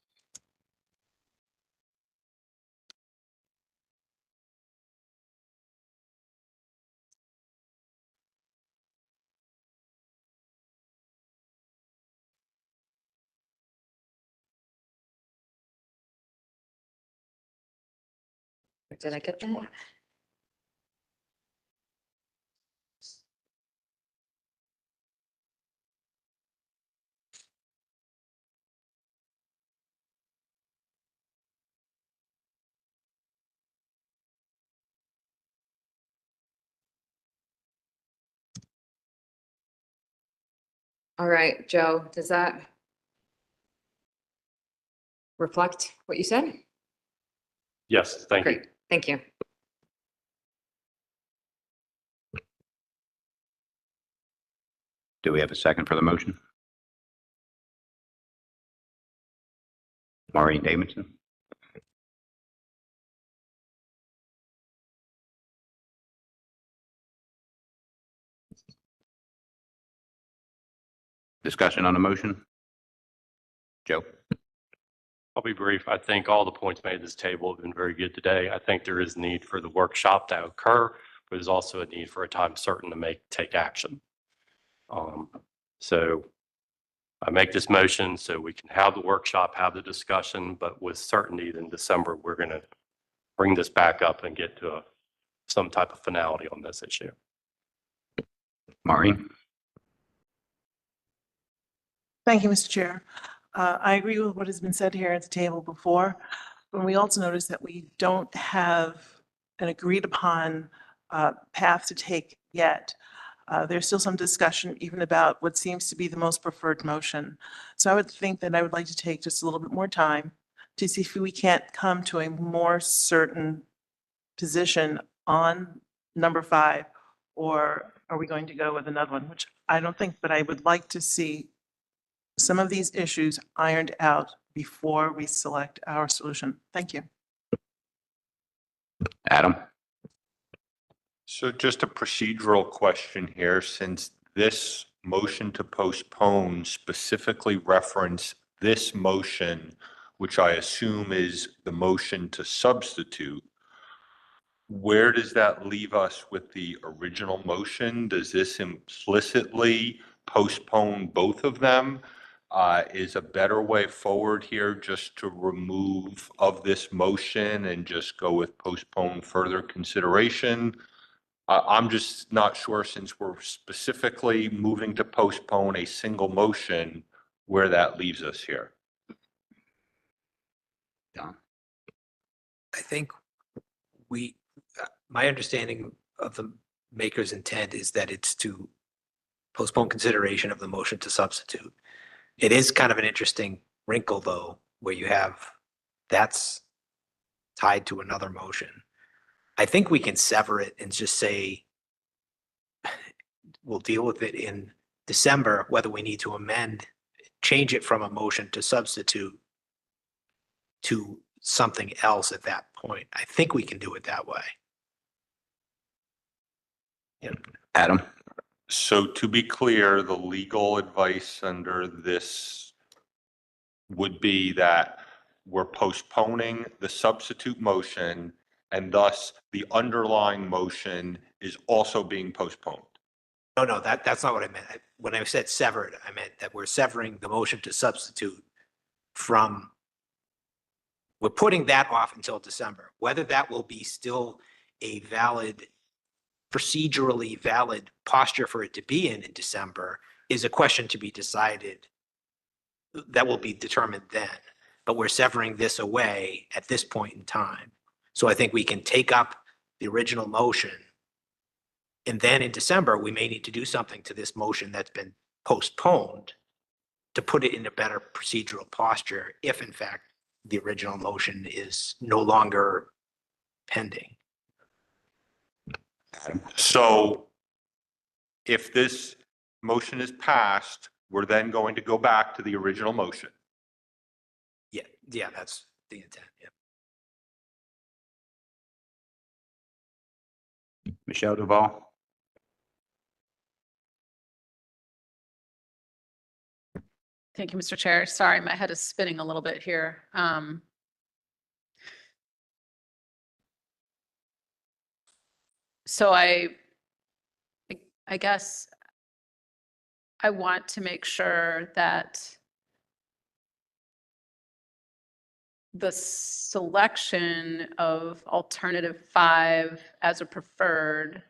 Did I get that? All right, Joe, does that reflect what you said? Yes, thank you. Great, thank you. Do we have a second for the motion? Maureen Davidson? Discussion on the motion? Joe? I'll be brief. I think all the points made at this table have been very good today. I think there is need for the workshop to occur, but there's also a need for a time certain to take action. So I make this motion so we can have the workshop, have the discussion, but with certainty in December, we're going to bring this back up and get to some type of finality on this issue. Maureen? Thank you, Mr. Chair. I agree with what has been said here at the table before, but we also notice that we don't have an agreed upon path to take yet. There's still some discussion even about what seems to be the most preferred motion. So I would think that I would like to take just a little bit more time to see if we can't come to a more certain position on number 5, or are we going to go with another one, which I don't think, but I would like to see some of these issues ironed out before we select our solution. Thank you. Adam? So just a procedural question here, since this motion to postpone specifically reference this motion, which I assume is the motion to substitute, where does that leave us with the original motion? Does this implicitly postpone both of them? Is a better way forward here just to remove of this motion and just go with postpone further consideration? I'm just not sure, since we're specifically moving to postpone a single motion, where that leaves us here. Don? I think my understanding of the maker's intent is that it's to postpone consideration of the motion to substitute. It is kind of an interesting wrinkle, though, where you have that's tied to another motion. I think we can sever it and just say we'll deal with it in December, whether we need to change it from a motion to substitute to something else at that point. I think we can do it that way. Adam? So to be clear, the legal advice under this would be that we're postponing the substitute motion, and thus the underlying motion is also being postponed. No, that's not what I meant. When I said severed, I meant that we're severing the motion to substitute from, we're putting that off until December. Whether that will be still a procedurally valid posture for it to be in December is a question to be decided. That will be determined then. but we're severing this away at this point in time. So I think we can take up the original motion. And then in December, we may need to do something to this motion that's been postponed to put it in a better procedural posture if in fact the original motion is no longer pending. So if this motion is passed, we're then going to go back to the original motion. Yeah, that's the intent, yeah. Michelle Duval? Thank you, Mr. Chair. Sorry, my head is spinning a little bit here. So I guess I want to make sure that the selection of alternative 5 as a preferred,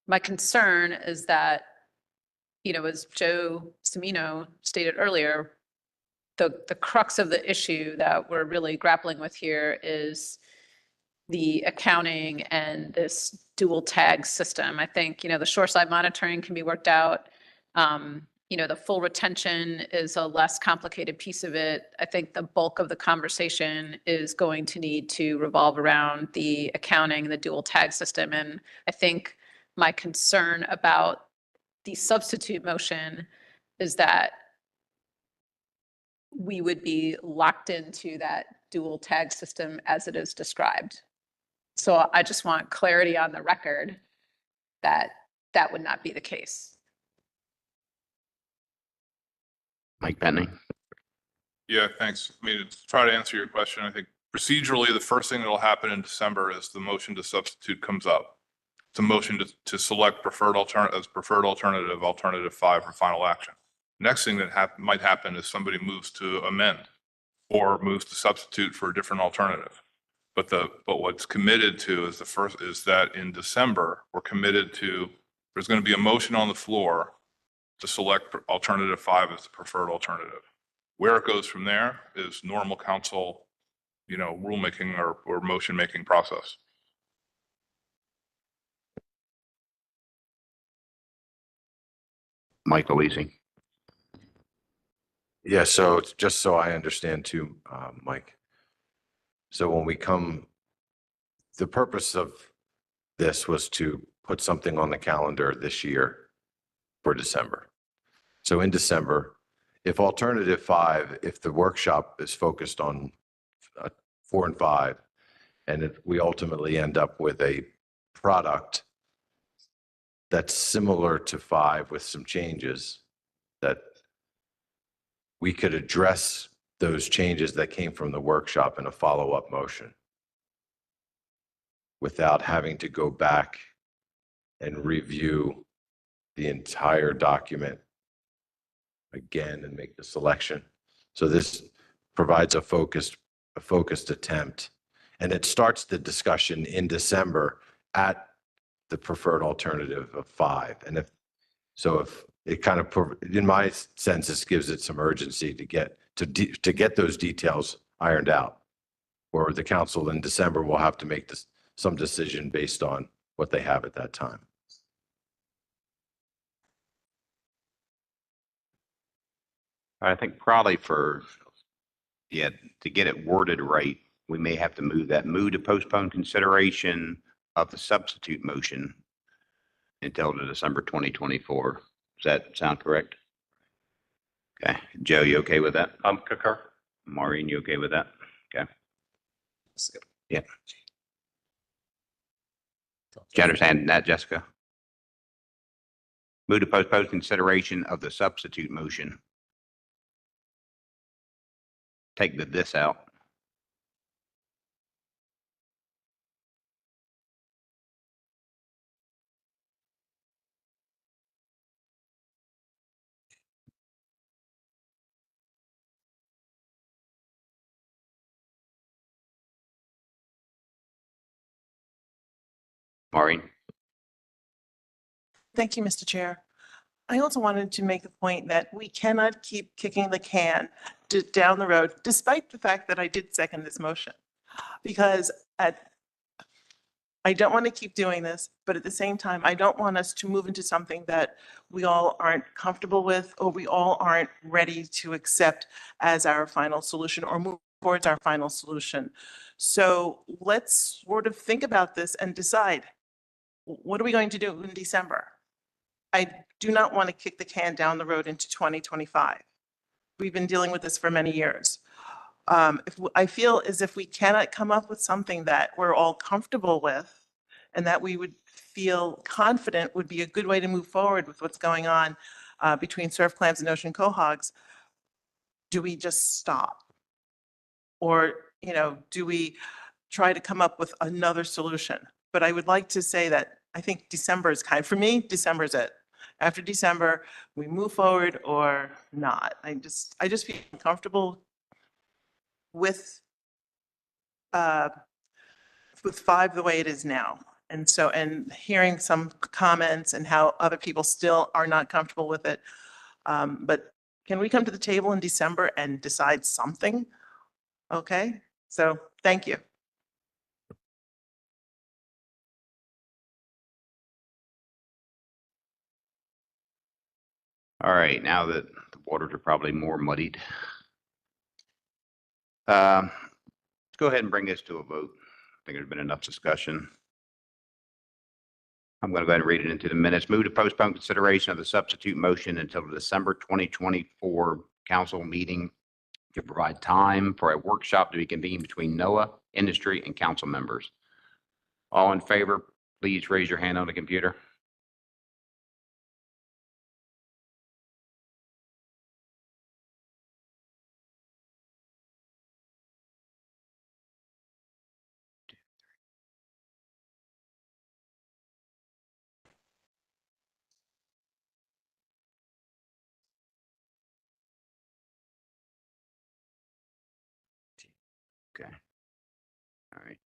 my concern is that, you know, as Joe Semino stated earlier, the crux of the issue that we're really grappling with here is the accounting and this dual tag system. I think, you know, the shoreside monitoring can be worked out. You know, the full retention is a less complicated piece of it. I think the bulk of the conversation is going to need to revolve around the accounting and the dual tag system. And I think my concern about the substitute motion is that we would be locked into that dual tag system as it is described. So I just want clarity on the record that that would not be the case. Mike Bentley? Yeah, thanks. I mean, to try to answer your question, I think procedurally, the first thing that'll happen in December is the motion to substitute comes up. It's a motion to select preferred alternative alternative 5 for final action. Next thing that might happen is somebody moves to amend or moves to substitute for a different alternative. But what's committed to is that in December, we're committed to, there's going to be a motion on the floor to select alternative 5 as the preferred alternative. Where it goes from there is normal council, you know, rulemaking or motion making process. Mike Alisi? Yeah, so just so I understand too, Mike. So when we come, the purpose of this was to put something on the calendar this year for December. So in December, if alternative 5, if the workshop is focused on 4 and 5, and if we ultimately end up with a product that's similar to 5 with some changes, that we could address those changes that came from the workshop in a follow-up motion without having to go back and review the entire document again and make the selection. So this provides a focused attempt, and it starts the discussion in December at the preferred alternative of 5. And if it kind of, in my sense, this gives it some urgency to get those details ironed out, or the council in December will have to make some decision based on what they have at that time. I think probably to get it worded right, we may have to move to postpone consideration of the substitute motion until the December 2024. Does that sound correct? Okay. Joe, you okay with that? Concur. Maureen, you okay with that? Okay. Yeah. Do you understand that, Jessica? Move to postpone consideration of the substitute motion. Take this out. Maureen? Thank you, Mr. Chair. I also wanted to make the point that we cannot keep kicking the can down the road, despite the fact that I did second this motion. Because I don't want to keep doing this, but at the same time, I don't want us to move into something that we all aren't comfortable with, or we all aren't ready to accept as our final solution or move towards our final solution. So let's sort of think about this and decide, what are we going to do in December? I do not want to kick the can down the road into 2025. We've been dealing with this for many years. I feel as if we cannot come up with something that we're all comfortable with and that we would feel confident would be a good way to move forward with what's going on between Surfclams and Ocean Quahogs, do we just stop? Or, do we try to come up with another solution? But I would like to say that I think December is for me, December is it. After December, we move forward or not. I just feel comfortable with 5 the way it is now. And hearing some comments and how other people still are not comfortable with it. But can we come to the table in December and decide something? Okay, so thank you. All right, now that the waters are probably more muddied. Let's go ahead and bring this to a vote. I think there's been enough discussion. I'm going to go ahead and read it into the minutes. Move to postpone consideration of the substitute motion until the December 2024 council meeting to provide time for a workshop to be convened between NOAA, industry, and council members. All in favor, please raise your hand on the computer. Okay. All right.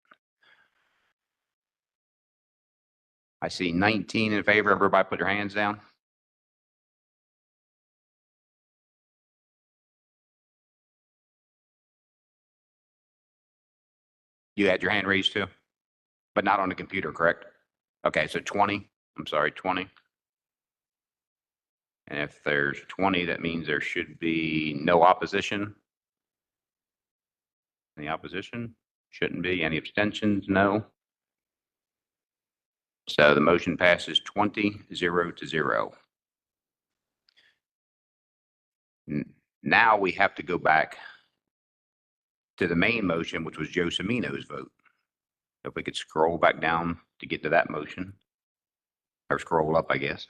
I see 19 in favor. Everybody put their hands down. You had your hand raised too, but not on the computer, correct? Okay, so 20. I'm sorry, 20. And if there's 20, that means there should be no opposition. Any opposition? Shouldn't be. Any abstentions? No. So the motion passes 20-0. Now we have to go back to the main motion, which was Joe Semino's vote. If we could scroll back down to get to that motion, or scroll up, I guess.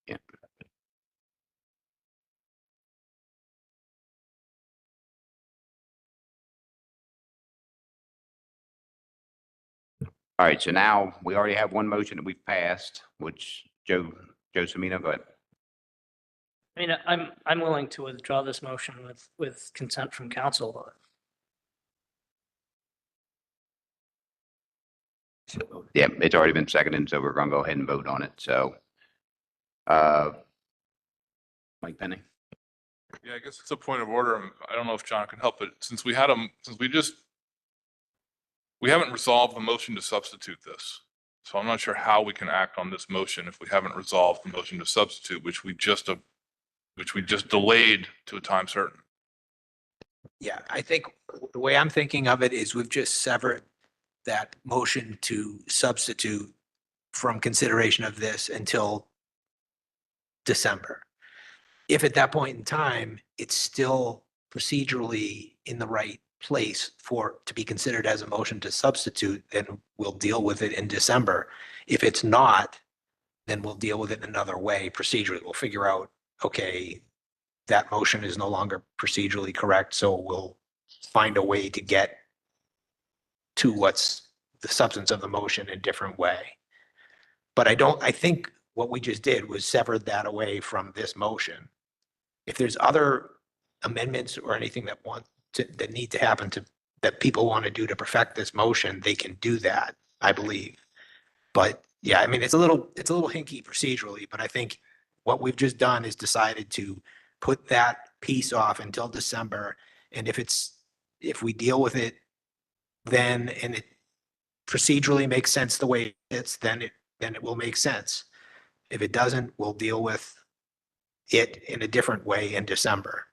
Yeah. All right, so now we already have one motion that we've passed, which Joe Semino, go ahead. I mean, I'm willing to withdraw this motion with consent from council. Yeah, it's already been seconded, so we're gonna go ahead and vote on it. So, Mike Penny. Yeah, I guess it's a point of order. I don't know if John can help, but since we haven't resolved the motion to substitute this. So I'm not sure how we can act on this motion if we haven't resolved the motion to substitute, which we just delayed to a time certain. Yeah, I think the way I'm thinking of it is we've just severed that motion to substitute from consideration of this until December. If at that point in time, it's still procedurally in the right place to be considered as a motion to substitute, then we'll deal with it in December. If it's not, then we'll deal with it another way procedurally. We'll figure out, okay, that motion is no longer procedurally correct, so we'll find a way to get to what's the substance of the motion in a different way. But I think what we just did was sever that away from this motion. If there's other amendments or anything that need to happen to that people want to do to perfect this motion, they can do that, I believe. But yeah, I mean, it's a little hinky procedurally, but I think what we've just done is decided to put that piece off until December. And if we deal with it then, and it procedurally makes sense the way it's, then it will make sense. If it doesn't, we'll deal with it in a different way in December.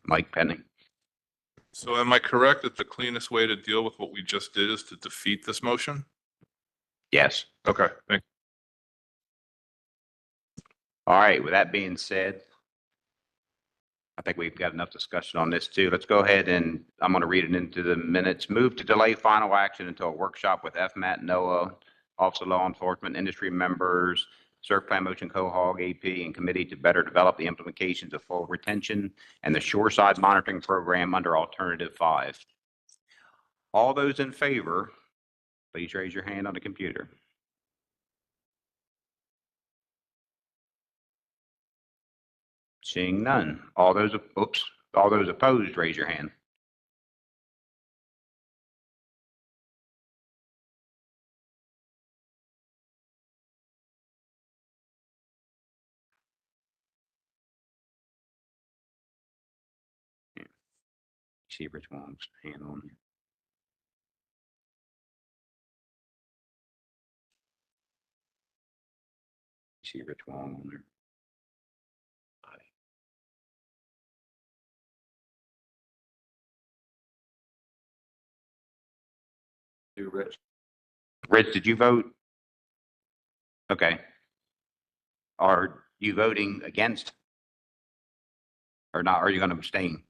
Mike Penny. So am I correct that the cleanest way to deal with what we just did is to defeat this motion? Yes. Okay, thank you. All right, with that being said, I think we've got enough discussion on this too. Let's go ahead and I'm going to read it into the minutes. Move to delay final action until a workshop with FMAT, NOAA, Office of Law Enforcement, industry members, Surfclam, Ocean Quahog, AP, and committee to better develop the implications of full retention and the shoreside monitoring program under Alternative 5. All those in favor, please raise your hand on the computer. Seeing none. All those opposed, raise your hand. See Rich Wong's hand on here. See Rich Wong on there. Do Rich. Rich, did you vote? Okay. Are you voting against? Or not? Are you going to abstain?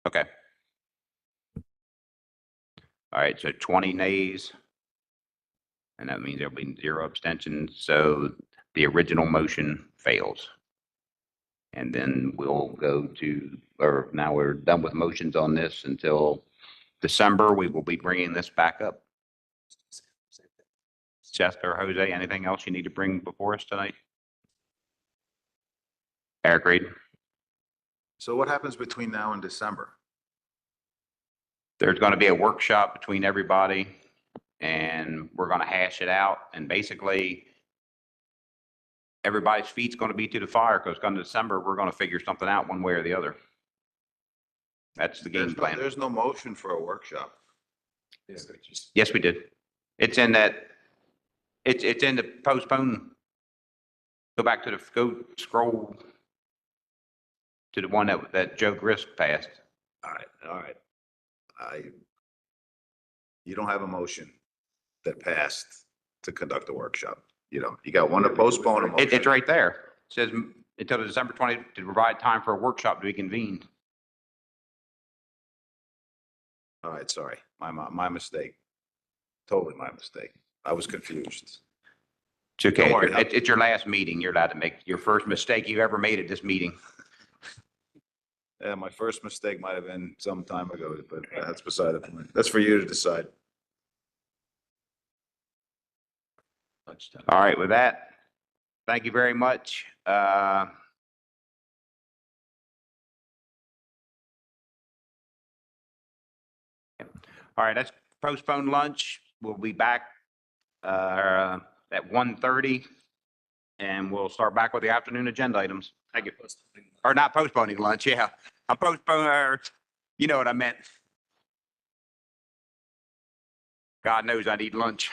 Okay. All right, so 20 nays. And that means there'll be 0 abstentions. So the original motion fails. And then we'll go to, or now we're done with motions on this until December. We will be bringing this back up. Jessica or Jose, anything else you need to bring before us tonight? Eric Reed. So what happens between now and December? There's going to be a workshop between everybody and we're going to hash it out. And basically everybody's feet's going to be to the fire because come December, we're going to figure something out one way or the other. That's the game plan. There's no motion for a workshop. Yes, we did. It's in that, it's in the postpone. Go back to go scroll to the one that Joe Grist passed. All right. You don't have a motion that passed to conduct a workshop. You know, you got one to postpone a motion. It's right there. It says until December 20th to provide time for a workshop to be convened. All right, sorry. My mistake. Totally my mistake. I was confused. It's okay. Don't worry. It's your last meeting. You're allowed to make your first mistake you ever made at this meeting. Yeah, my first mistake might have been some time ago, but that's beside the point. That's for you to decide. All right, with that, thank you very much. All right, let's postpone lunch. We'll be back at 1:30 and we'll start back with the afternoon agenda items. Thank you. Or not postponing lunch, yeah. I'm postponing, you know what I meant. God knows I need lunch.